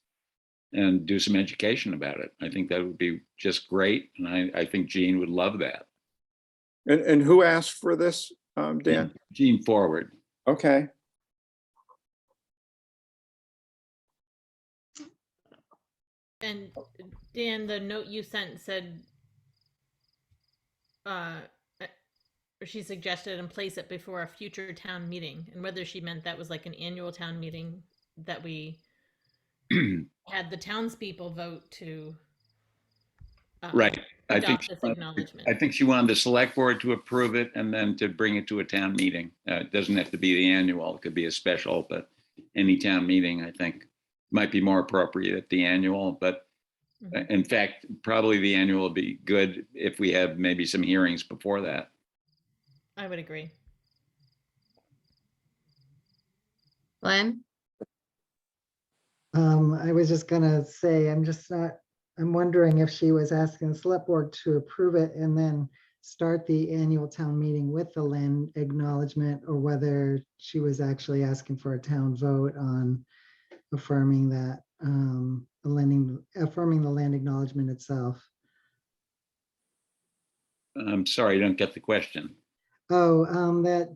and do some education about it. I think that would be just great. And I think Jean would love that. and who asked for this, Dan? Jean Forward. Okay. And Dan, the note you sent said, she suggested and place it before a future town meeting, and whether she meant that was like an annual town meeting that we had the townspeople vote to Right. adopt this acknowledgement. I think she wanted the select board to approve it and then to bring it to a town meeting. It doesn't have to be the annual, it could be a special, but any town meeting, I think, might be more appropriate at the annual. But in fact, probably the annual would be good if we have maybe some hearings before that. I would agree. Glenn? I was just gonna say, I'm wondering if she was asking the select board to approve it and then start the annual town meeting with the land acknowledgement, or whether she was actually asking for a town vote on affirming that, affirming the land acknowledgement itself. I'm sorry, I don't get the question. Oh, that,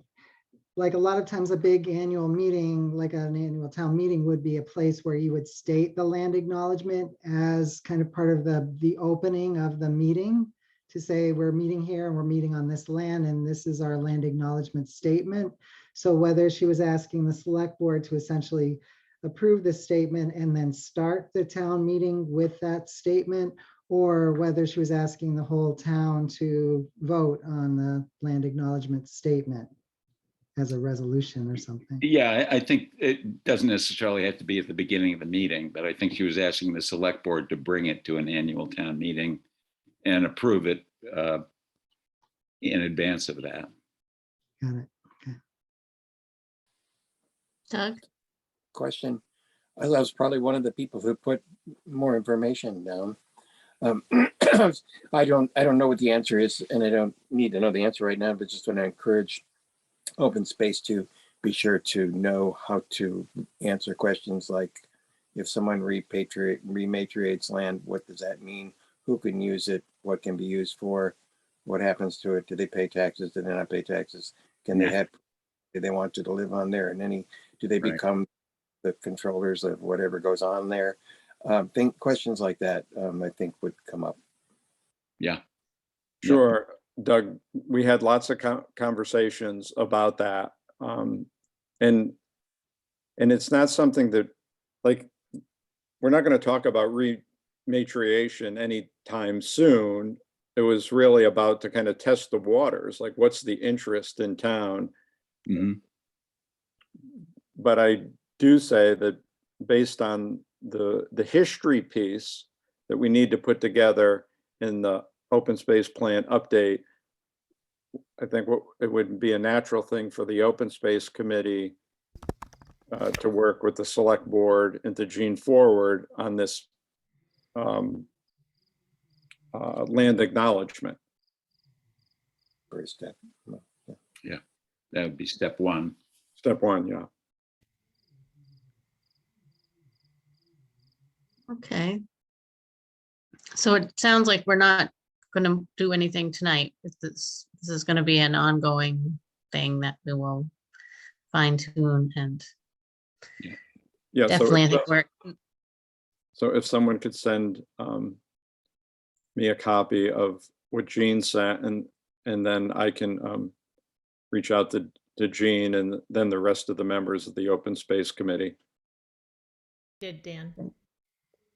like a lot of times a big annual meeting, like an annual town meeting would be a place where you would state the land acknowledgement as kind of part of the opening of the meeting, to say we're meeting here and we're meeting on this land and this is our land acknowledgement statement. So whether she was asking the select board to essentially approve the statement and then start the town meeting with that statement, or whether she was asking the whole town to vote on the land acknowledgement statement as a resolution or something. Yeah, I think it doesn't necessarily have to be at the beginning of the meeting, but I think she was asking the select board to bring it to an annual town meeting and approve it in advance of that. Got it. Okay. Doug? Question. I was probably one of the people who put more information down. I don't know what the answer is, and I don't need to know the answer right now, but just want to encourage open space to be sure to know how to answer questions like, if someone rematriates land, what does that mean? Who can use it? What can be used for? What happens to it? Do they pay taxes? Do they not pay taxes? Can they have, do they want to live on there? And do they become the controllers of whatever goes on there? Questions like that, I think would come up. Yeah. Sure, Doug, we had lots of conversations about that. And it's not something that, like, we're not going to talk about rematriation anytime soon. It was really about to kind of test the waters, like what's the interest in town. Mm-hmm. But I do say that based on the history piece that we need to put together in the open space plan update, I think it would be a natural thing for the open space committee to work with the select board and to Gene forward on this land acknowledgement. First step. Yeah, that would be step one. Step one, yeah. Okay. So it sounds like we're not going to do anything tonight. This is going to be an ongoing thing that we will fine tune and Yeah. definitely I think we're. So if someone could send me a copy of what Gene sent, and then I can reach out to Gene and then the rest of the members of the open space committee. Did Dan?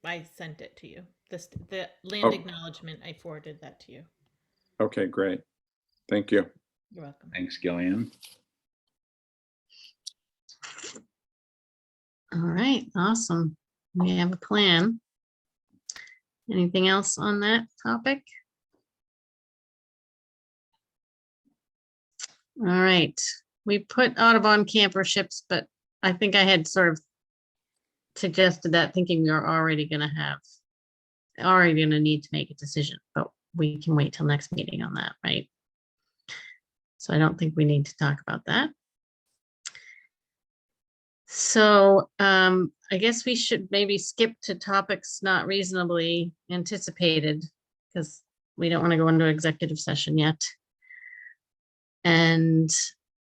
I sent it to you. The land acknowledgement, I forwarded that to you. Okay, great. Thank you. You're welcome. Thanks, Gillian. All right, awesome. We have a plan. Anything else on that topic? All right, we put Audubon camperships, but I think I had sort of suggested that thinking we are already going to need to make a decision, but we can wait till next meeting on that, right? So I don't think we need to talk about that. So I guess we should maybe skip to topics not reasonably anticipated because we don't want to go into executive session yet. And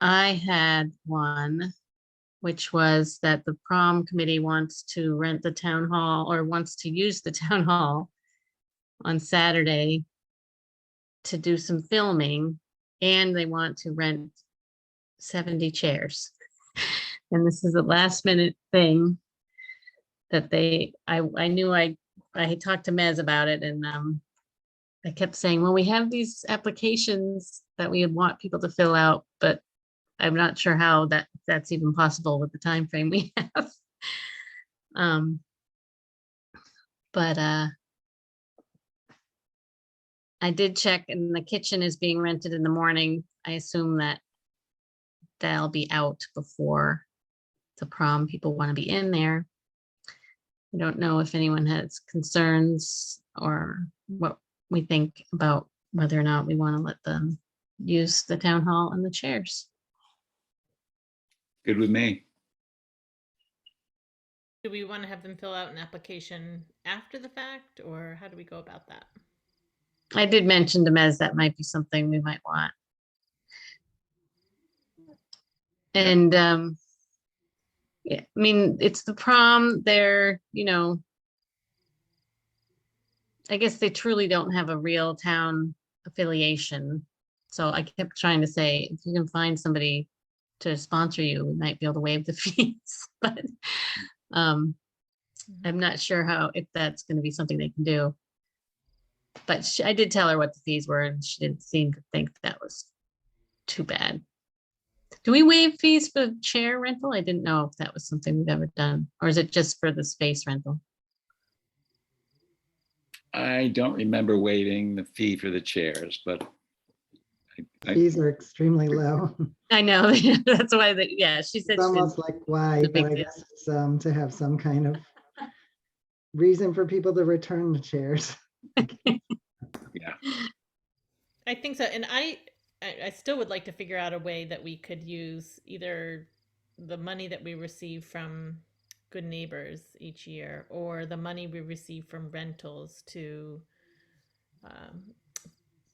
I had one, which was that the prom committee wants to rent the town hall or wants to use the town hall on Saturday to do some filming, and they want to rent 70 chairs. And this is a last minute thing that I knew I talked to Mez about it, and I kept saying, well, we have these applications that we want people to fill out, but I'm not sure how that's even possible with the time frame we have. But I did check, and the kitchen is being rented in the morning. I assume that that'll be out before the prom. People want to be in there. I don't know if anyone has concerns or what we think about whether or not we want to let them use the town hall and the chairs. Good with me. Do we want to have them fill out an application after the fact, or how do we go about that? I did mention to Mez that might be something we might want. And, yeah, I mean, it's the prom, they're, I guess they truly don't have a real town affiliation. So I kept trying to say, if you can find somebody to sponsor you, we might be able to waive the fees, but I'm not sure if that's going to be something they can do. But I did tell her what the fees were, and she didn't seem to think that was too bad. Do we waive fees for chair rental? I didn't know if that was something we've ever done, or is it just for the space rental? I don't remember waiving the fee for the chairs, but Fees are extremely low. I know, that's why, yeah, she said. It's she didn't- almost like why, a but big I deal. guess it's to have some kind of reason for people to return the chairs. yeah. I think so. And I still would like to figure out a way that we could use either the money that we receive from Good Neighbors each year, or the money we receive from rentals to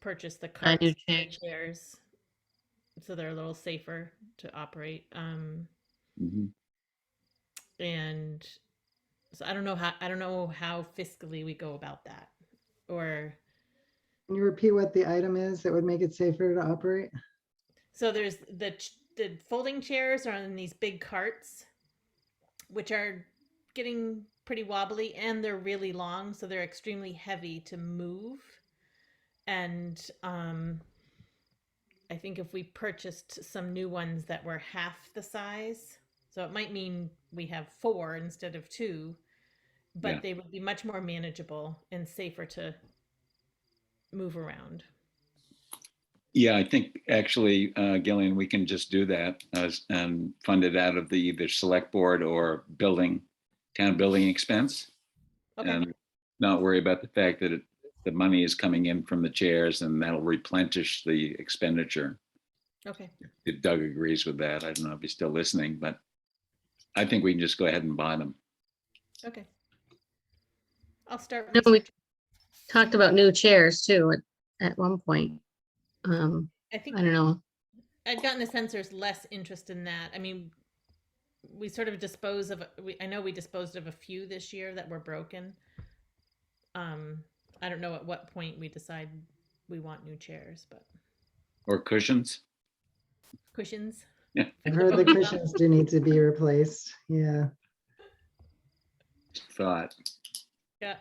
purchase the Buy carts new and the chairs. chairs, so they're a little safer to operate. Mhm. And so I don't know how fiscally we go about that, or Can you repeat what the item is that would make it safer to operate? so there's the folding chairs are in these big carts, which are getting pretty wobbly, and they're really long, so they're extremely heavy to move. And I think if we purchased some new ones that were half the size, so it might mean we have 4 instead of 2, but Yeah. they would be much more manageable and safer to move around. Yeah, I think actually, Gillian, we can just do that and fund it out of the either select board or town building expense. Okay. And not worry about the fact that the money is coming in from the chairs and that'll replenish the expenditure. Okay. If Doug agrees with that, I don't know if he's still listening, but I think we can just go ahead and buy them. Okay. I'll start. No, we talked about new chairs too at one point. I think I don't know. I've gotten a sense there's less interest in that. I mean, we sort of I know we disposed of a few this year that were broken. I don't know at what point we decide we want new chairs, but Or cushions. cushions. Yeah. I heard the cushions do need to be replaced. Yeah. Thought. Yeah.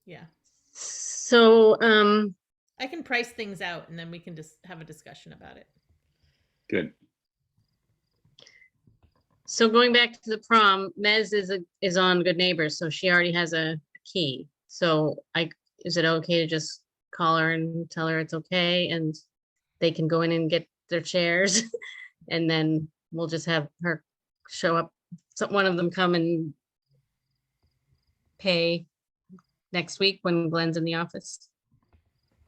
Yeah. So, I can price things out and then we can just have a discussion about it. Good. so going back to the prom, Mez is on Good Neighbors, so she already has a key. So is it okay to just call her and tell her it's okay and they can go in and get their chairs? And then we'll just have her show up, one of them come and pay next week when Glenn's in the office,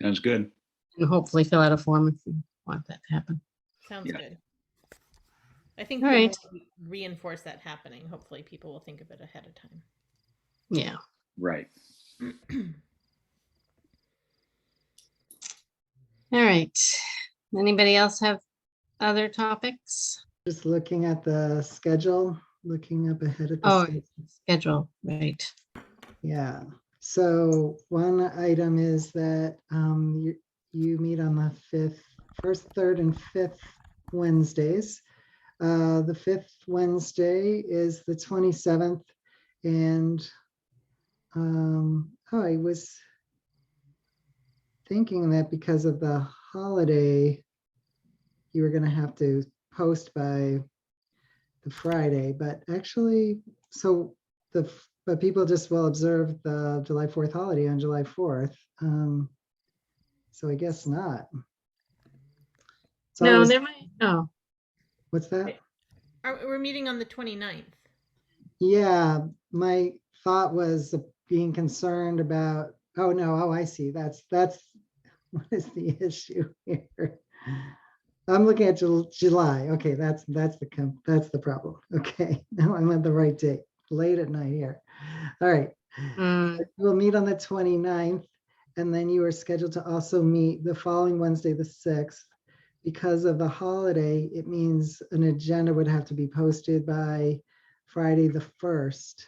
Sounds good. and hopefully fill out a form if you want that to happen. Sounds Yeah. good. I think All the right. more we reinforce that happening, hopefully people will think of it ahead of time. Yeah. Right. All right. Anybody else have other topics? Just looking at the schedule, looking up ahead at the Oh, schedule. schedule, right. Yeah, so one item is that you meet on the first, third, and fifth Wednesdays. The fifth Wednesday is the 27th, and I was thinking that because of the holiday, you were going to have to post by the Friday, but actually, but people just will observe the July 4th holiday on July 4th. So I guess not. So No, there might, oh, what's that? We're meeting on the 29th. Yeah, my thought was being concerned about, I see. That's what is the issue here. I'm looking at July. Okay, that's the problem. Okay, now I'm at the right date, late at night here. All right, Mm, we'll meet on the 29th, and then you are scheduled to also meet the following Wednesday, the 6th. Because of the holiday, it means an agenda would have to be posted by Friday, the 1st.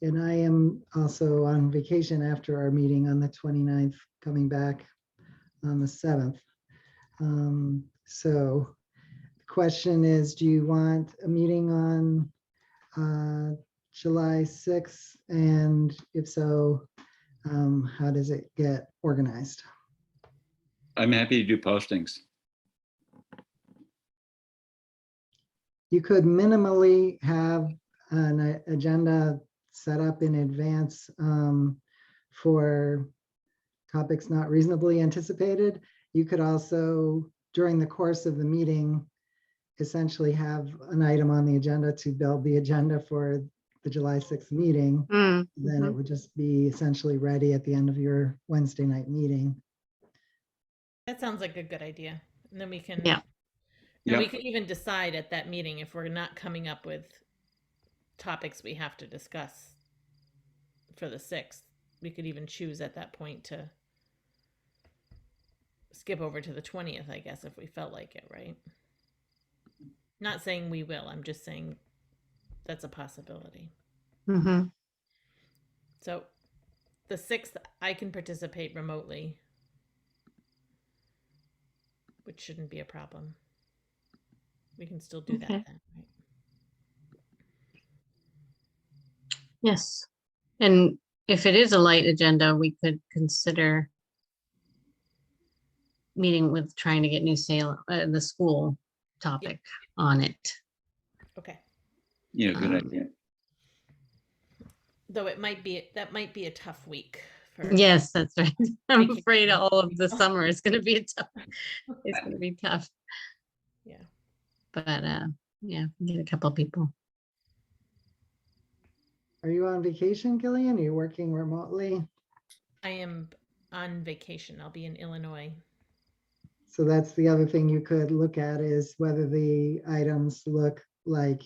And I am also on vacation after our meeting on the 29th, coming back on the 7th. So the question is, do you want a meeting on July 6th? And if so, how does it get organized? I'm happy to do postings. You could minimally have an agenda set up in advance for topics not reasonably anticipated. You could also, during the course of the meeting, essentially have an item on the agenda to build the agenda for the July 6th meeting. Then it would just be essentially ready at the end of your Wednesday night meeting. That sounds like a good idea. And then we can, Yeah. and we Yep. could even decide at that meeting if we're not coming up with topics we have to discuss for the 6th. We could even choose at that point to skip over to the 20th, I guess, if we felt like it, right? Not saying we will, I'm just saying that's a possibility. mhm. So the 6th, I can participate remotely, which shouldn't be a problem. We can still do that Okay. then, right? Yes. And if it is a light agenda, we could consider meeting with trying to get New Salem, the school topic on it. Okay. Yeah, good Um, idea. Though it might be, that might be a tough week for. Yes, that's right. I'm Vacation. afraid all of the summer is going to be it's going to be tough. Yeah. But yeah, get a couple of people. Are you on vacation, Gillian? Are you working remotely? I am on vacation. I'll be in Illinois. So that's the other thing you could look at, is whether the items look like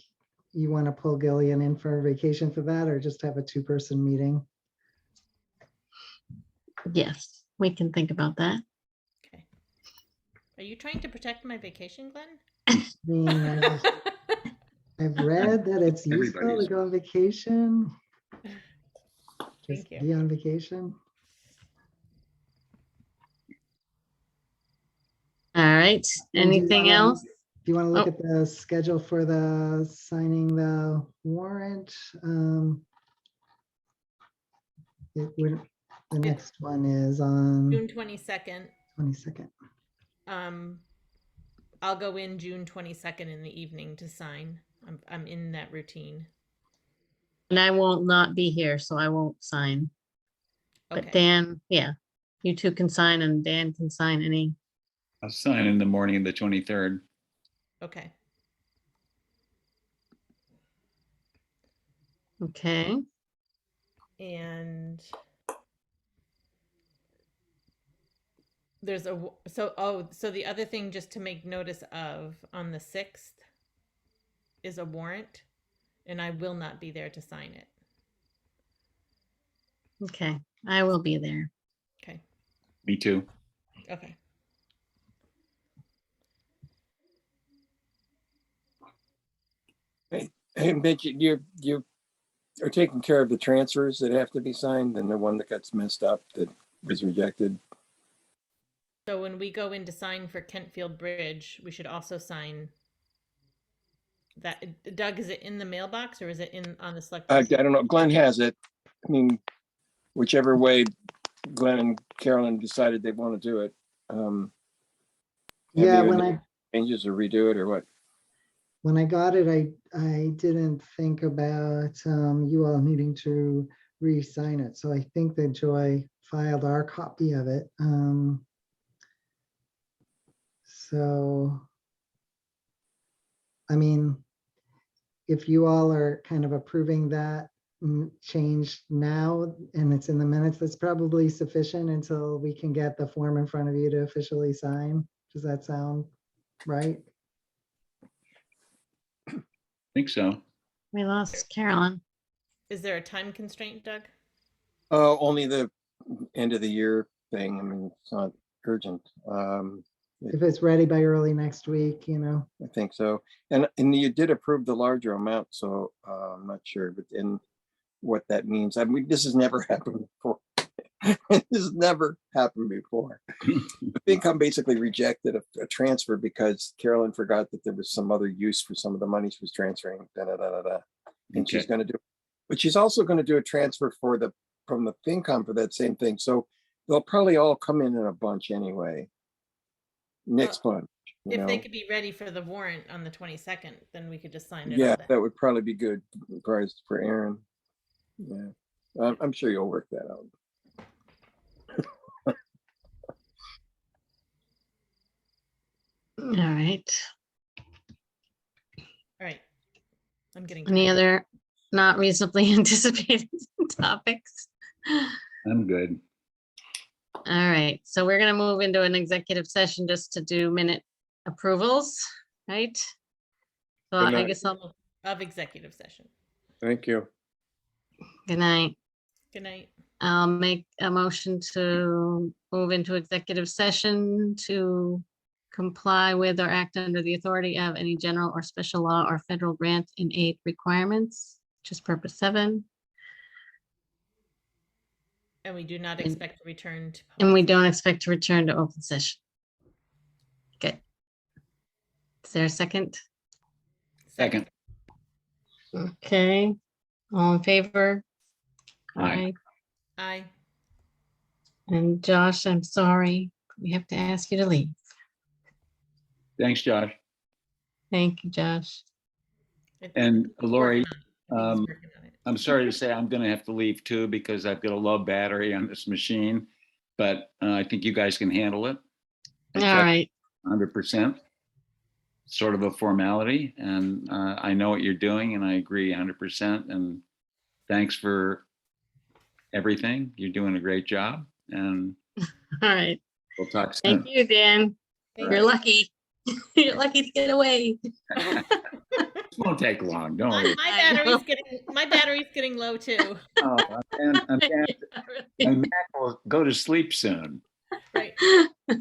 you want to pull Gillian in for a vacation for that, or just have a two-person meeting. Yes, we can think about that. Okay. Are you trying to protect my vacation, Glenn? I mean, I've read that it's useful to Everybody's- go on vacation. Just Thank you. be on vacation. All right. And do you Anything wanna- else? Do you want to look Oh. at the schedule for the signing the warrant? The next one is on June 22nd. 22nd. I'll go in June 22nd in the evening to sign. I'm in that routine. And I won't not be here, so I won't sign. But Okay. Dan, yeah, you two can sign and Dan can sign any. I'll sign in the morning of the 23rd. Okay. Okay. And there's so the other thing just to make notice of on the 6th is a warrant, and I will not be there to sign it. Okay. I will be there. Okay. Me too. Okay. Hey, Mitch, you are taking care of the transfers that have to be signed, and the one that gets messed up that was rejected. So when we go in to sign for Kentfield Bridge, we should also sign that. Doug, is it in the mailbox or is it in on the select? I don't know. Glenn has it. I mean, whichever way Glenn and Carolyn decided they want to do it. Yeah, have when they I changes or redo it or what? when I got it, I didn't think about you all needing to re-sign it. So I think that Joy filed our copy of it. So, I mean, if you all are kind of approving that change now and it's in the minutes, that's probably sufficient until we can get the form in front of you to officially sign. Does that sound right? I think so. We lost Carolyn. Is there a time constraint, Doug? Only the end of the year thing. I mean, it's not urgent. If it's ready by early next week, I think so. And you did approve the larger amount, so I'm not sure, but in what that means. I mean, this has never happened before. This has never happened before. The FinCom basically rejected a transfer because Carolyn forgot that there was some other use for some of the money she was transferring. And she's Okay. going to do, but she's also going to do a transfer from the FinCom for that same thing. So they'll probably all come in a bunch anyway. Next bunch. If they could be ready for the warrant on the 22nd, then we could just sign it. Yeah, on that would probably be good price for Aaron. Yeah, I'm sure you'll work that out. All right. All right. I'm getting Any tired. other not reasonably anticipated topics? I'm good. All right, so we're gonna move into an executive session just to do minute approvals, right? So Good I night. guess I'll, Of executive session. Thank you. good night. Good night. I'll make a motion to move into executive session to comply with or act under the authority of any general or special law or federal grant in aid requirements, just purpose 7. And we do not expect to return to. And we public don't expect to return to open session. Okay. Is there a second? Second. Okay, all in favor? Aye. Aye. And Josh, I'm sorry, we have to ask you to leave. Thanks, Josh. Thank you, Josh. And Lori, Working on it. He's working on it. I'm sorry to say I'm going to have to leave too because I've got a low battery on this machine, but I think you guys can handle it. All right, 100%. Sort of a formality, and I know what you're doing, and I agree 100%. And thanks for everything. You're doing a great job, and all right. we'll talk soon. Thank you, Dan. Thank You're lucky. You're lucky to get away. It won't take long. Don't My, worry. my battery's getting low too. Oh, my Mac will go to sleep soon. Right.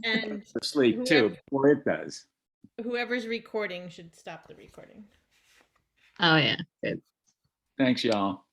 And Sleep too before it does. whoever's recording should stop the recording. Oh, yeah, good. Thanks, y'all.